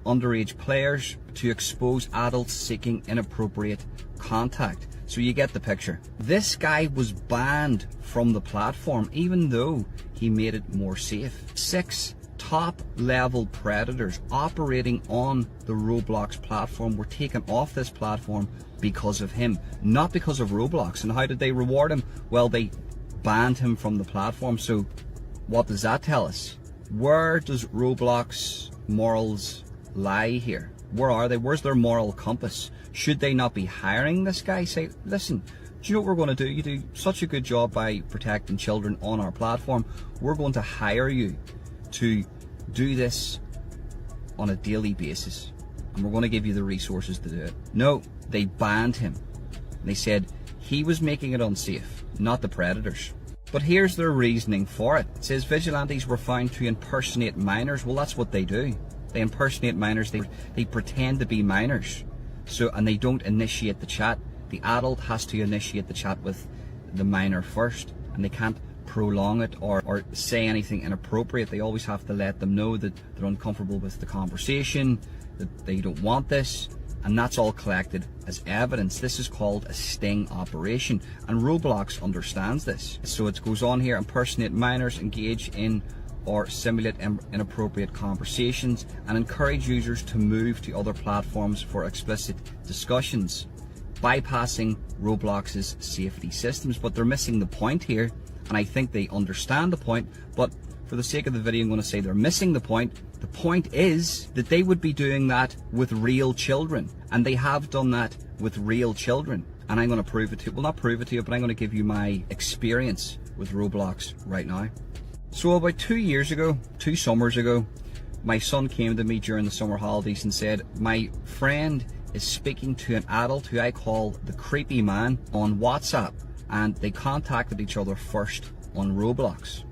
Speaker 17: underage players to expose adults seeking inappropriate contact. So you get the picture. This guy was banned from the platform even though he made it more safe. 6 top level predators operating on the Roblox platform were taken off this platform because of him, not because of Roblox. And how did they reward him? Well, they banned him from the platform. So what does that tell us? Where does Roblox morals lie here? Where are they? Where's their moral compass? Should they not be hiring this guy? Say, listen, do you know what we're going to do? You do such a good job by protecting children on our platform. We're going to hire you to do this on a daily basis, and we're going to give you the resources to do it. No, they banned him. They said he was making it unsafe, not the predators. But here's their reasoning for it. It says vigilantes were found to impersonate minors. Well, that's what they do. They impersonate minors. They pretend to be minors. So, and they don't initiate the chat. The adult has to initiate the chat with the minor first, and they can't prolong it or say anything inappropriate. They always have to let them know that they're uncomfortable with the conversation, that they don't want this, and that's all collected as evidence. This is called a sting operation, and Roblox understands this. So it goes on here: impersonate minors, engage in or simulate inappropriate conversations, and encourage users to move to other platforms for explicit discussions, bypassing Roblox's safety systems. But they're missing the point here, and I think they understand the point, but for the sake of the video I'm going to say they're missing the point. The point is that they would be doing that with real children, and they have done that with real children. And I'm going to prove it to you. Well, not prove it to you, but I'm going to give you my experience with Roblox right now. So about 2 years ago, 2 summers ago, my son came to me during the summer holidays and said, my friend is speaking to an adult who I call the creepy man on WhatsApp, and they contacted each other first on Roblox.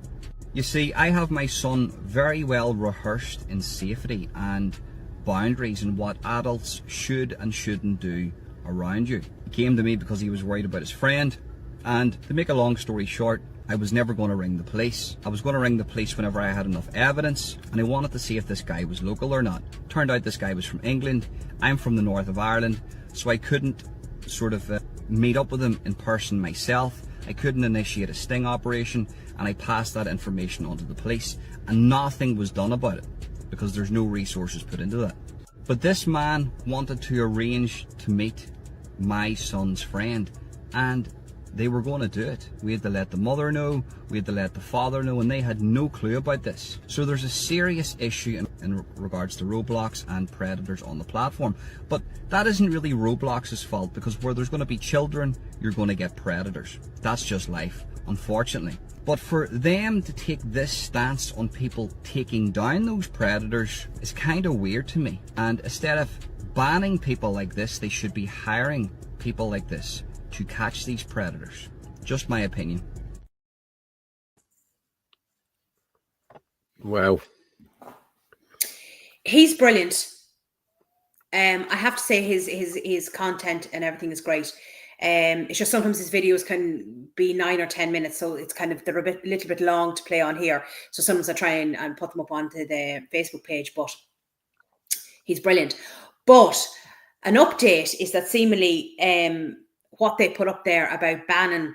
Speaker 17: You see, I have my son very well rehearsed in safety and boundaries and what adults should and shouldn't do around you. He came to me because he was worried about his friend, and to make a long story short, I was never going to ring the police. I was going to ring the police whenever I had enough evidence, and I wanted to see if this guy was local or not. Turned out this guy was from England. I'm from the north of Ireland, so I couldn't sort of meet up with him in person myself. I couldn't initiate a sting operation, and I passed that information on to the police, and nothing was done about it because there's no resources put into that. But this man wanted to arrange to meet my son's friend, and they were going to do it. We had to let the mother know, we had to let the father know, and they had no clue about this. So there's a serious issue in regards to Roblox and predators on the platform. But that isn't really Roblox's fault, because where there's going to be children, you're going to get predators. That's just life, unfortunately. But for them to take this stance on people taking down those predators is kind of weird to me. And instead of banning people like this, they should be hiring people like this to catch these predators. Just my opinion.
Speaker 1: Wow.
Speaker 2: He's brilliant. I have to say his content and everything is great. It's just sometimes his videos can be 9 or 10 minutes, so it's kind of, they're a little bit long to play on here. So sometimes I try and put them up onto the Facebook page, but he's brilliant. But an update is that seemingly what they put up there about banning,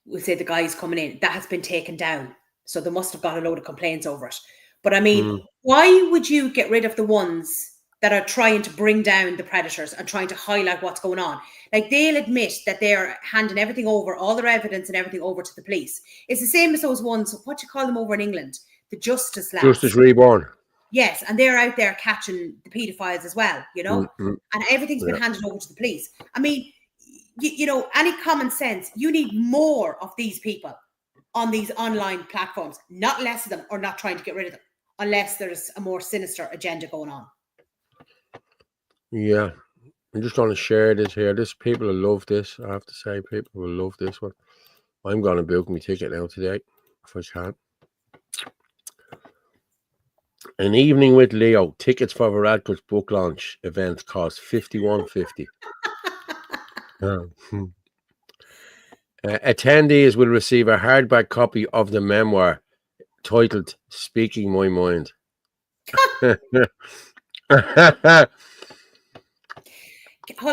Speaker 2: we'll say the guys coming in, that has been taken down. So they must have got a load of complaints over it. But I mean, why would you get rid of the ones that are trying to bring down the predators and trying to highlight what's going on? Like, they'll admit that they're handing everything over, all their evidence and everything over to the police. It's the same as those ones, what do you call them over in England? The Justice Labs.
Speaker 1: Justice Reborn.
Speaker 2: Yes, and they're out there catching the paedophiles as well, you know, and everything's been handed over to the police. I mean, you know, any common sense, you need more of these people on these online platforms, not less of them, or not trying to get rid of them, unless there's a more sinister agenda going on.
Speaker 1: Yeah, I'm just going to share this here. People will love this. I have to say, people will love this one. I'm going to book my ticket now today, if I can. An evening with Leo. Tickets for Varadkar's book launch event cost $51.50. Attendees will receive a hardback copy of the memoir titled "Speaking My Mind."
Speaker 2: Hold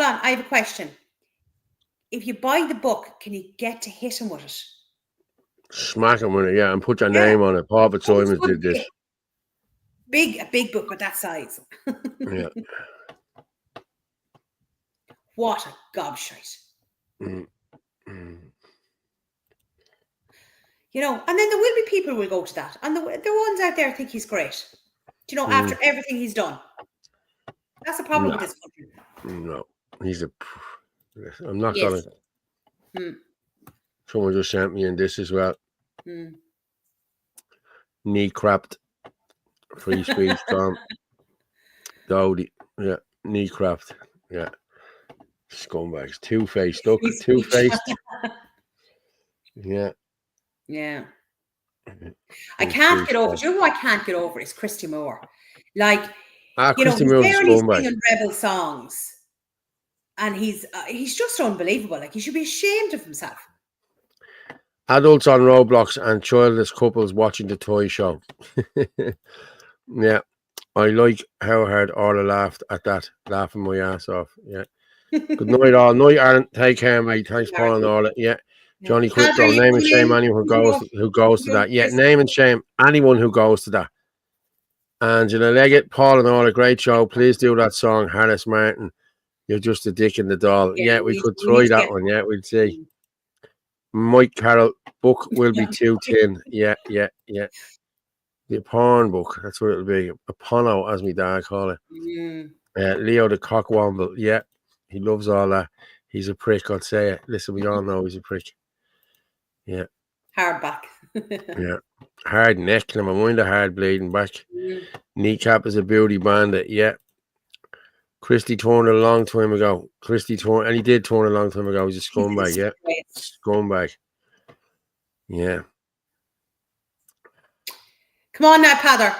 Speaker 2: on, I have a question. If you buy the book, can you get to hit him with it?
Speaker 1: Smack him with it, yeah, and put your name on it. Prophet Simons did this.
Speaker 2: A big book with that size.
Speaker 1: Yeah.
Speaker 2: What a gobshite. You know, and then there will be people who will go to that. And the ones out there think he's great. Do you know, after everything he's done. That's the problem with this country.
Speaker 1: No, he's I'm not going to. Someone just sent me in this as well. Knee crapped. Free speech, Tom. Dowdy. Yeah. Knee crapped. Yeah. Scumbags. Two-faced. Look, two-faced. Yeah.
Speaker 2: Yeah. I can't get over it. You know who I can't get over is Christy Moore. Like, you know, he's barely singing rebel songs. And he's just unbelievable. Like, he should be ashamed of himself.
Speaker 1: Adults on Roblox and childless couples watching the toy show. Yeah. I like how hard Orla laughed at that, laughing my ass off. Yeah. Good night, all. Night, Aaron. Take care, mate. Thanks, Paul and Orla. Yeah. Johnny Crypto, name and shame anyone who goes to that. Yeah, name and shame anyone who goes to that. Angela Leggett, Paul and Orla, great show. Please do that song, Harris Martin. You're just a dick in the doll. Yeah, we could try that one. Yeah, we'll see. Mike Carroll, book will be too thin. Yeah. The porn book. That's what it'll be. A porno, as my dad call it. Leo the Cockwomble. Yeah, he loves all that. He's a prick, I'd say it. Listen, we all know he's a prick. Yeah.
Speaker 2: Hard back.
Speaker 1: Yeah. Hard neck. Never mind the hard bleeding back. Kneecap is a beauty bandit. Yeah. Christy torn a long time ago. And he did torn a long time ago. He's a scumbag. Yeah. Scumbag. Yeah.
Speaker 2: Come on now, Padder.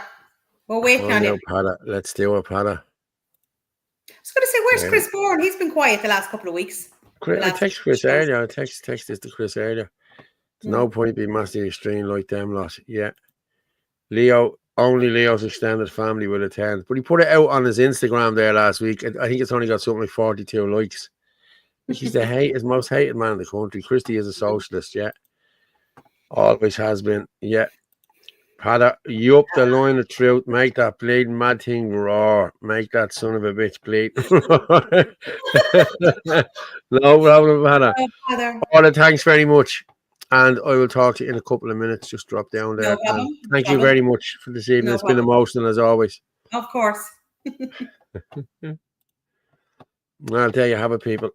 Speaker 2: We're waiting on you.
Speaker 1: Padder. Let's do it, Padder.
Speaker 2: I was going to say, where's Chris Bourne? He's been quiet the last couple of weeks.
Speaker 1: I text Chris earlier. I text this to Chris earlier. There's no point being massively extreme like them lot. Yeah. Leo, only Leo's extended family will attend. But he put it out on his Instagram there last week. I think it's only got something like 42 likes. He's his most hated man in the country. Christy is a socialist, yeah. Always has been, yeah. Padder, you up the line of truth. Make that bleeding mad thing roar. Make that son of a bitch bleed. No problem, Padder. Orla, thanks very much. And I will talk to you in a couple of minutes. Just drop down there. Thank you very much for this evening. It's been emotional as always.
Speaker 2: Of course.
Speaker 1: Well, there you have it, people.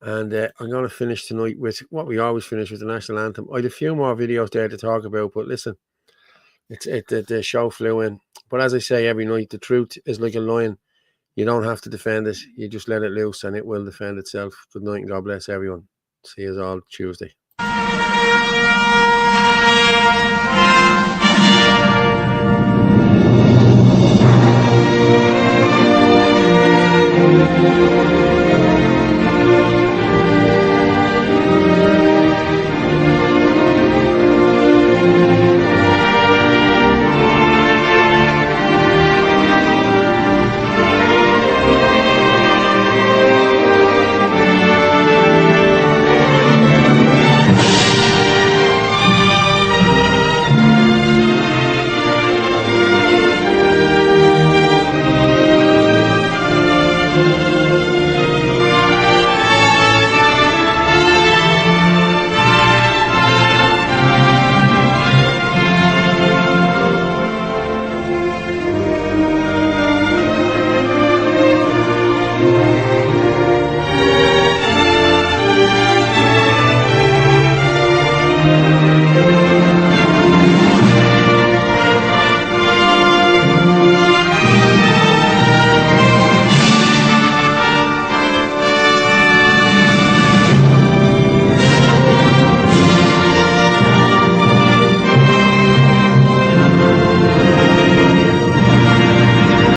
Speaker 1: And I'm going to finish tonight with what we always finish with, the national anthem. I had a few more videos there to talk about, but listen, the show flew in. But as I say every night, the truth is like a lion. You don't have to defend it. You just let it loose and it will defend itself. Good night and God bless everyone. See you all Tuesday.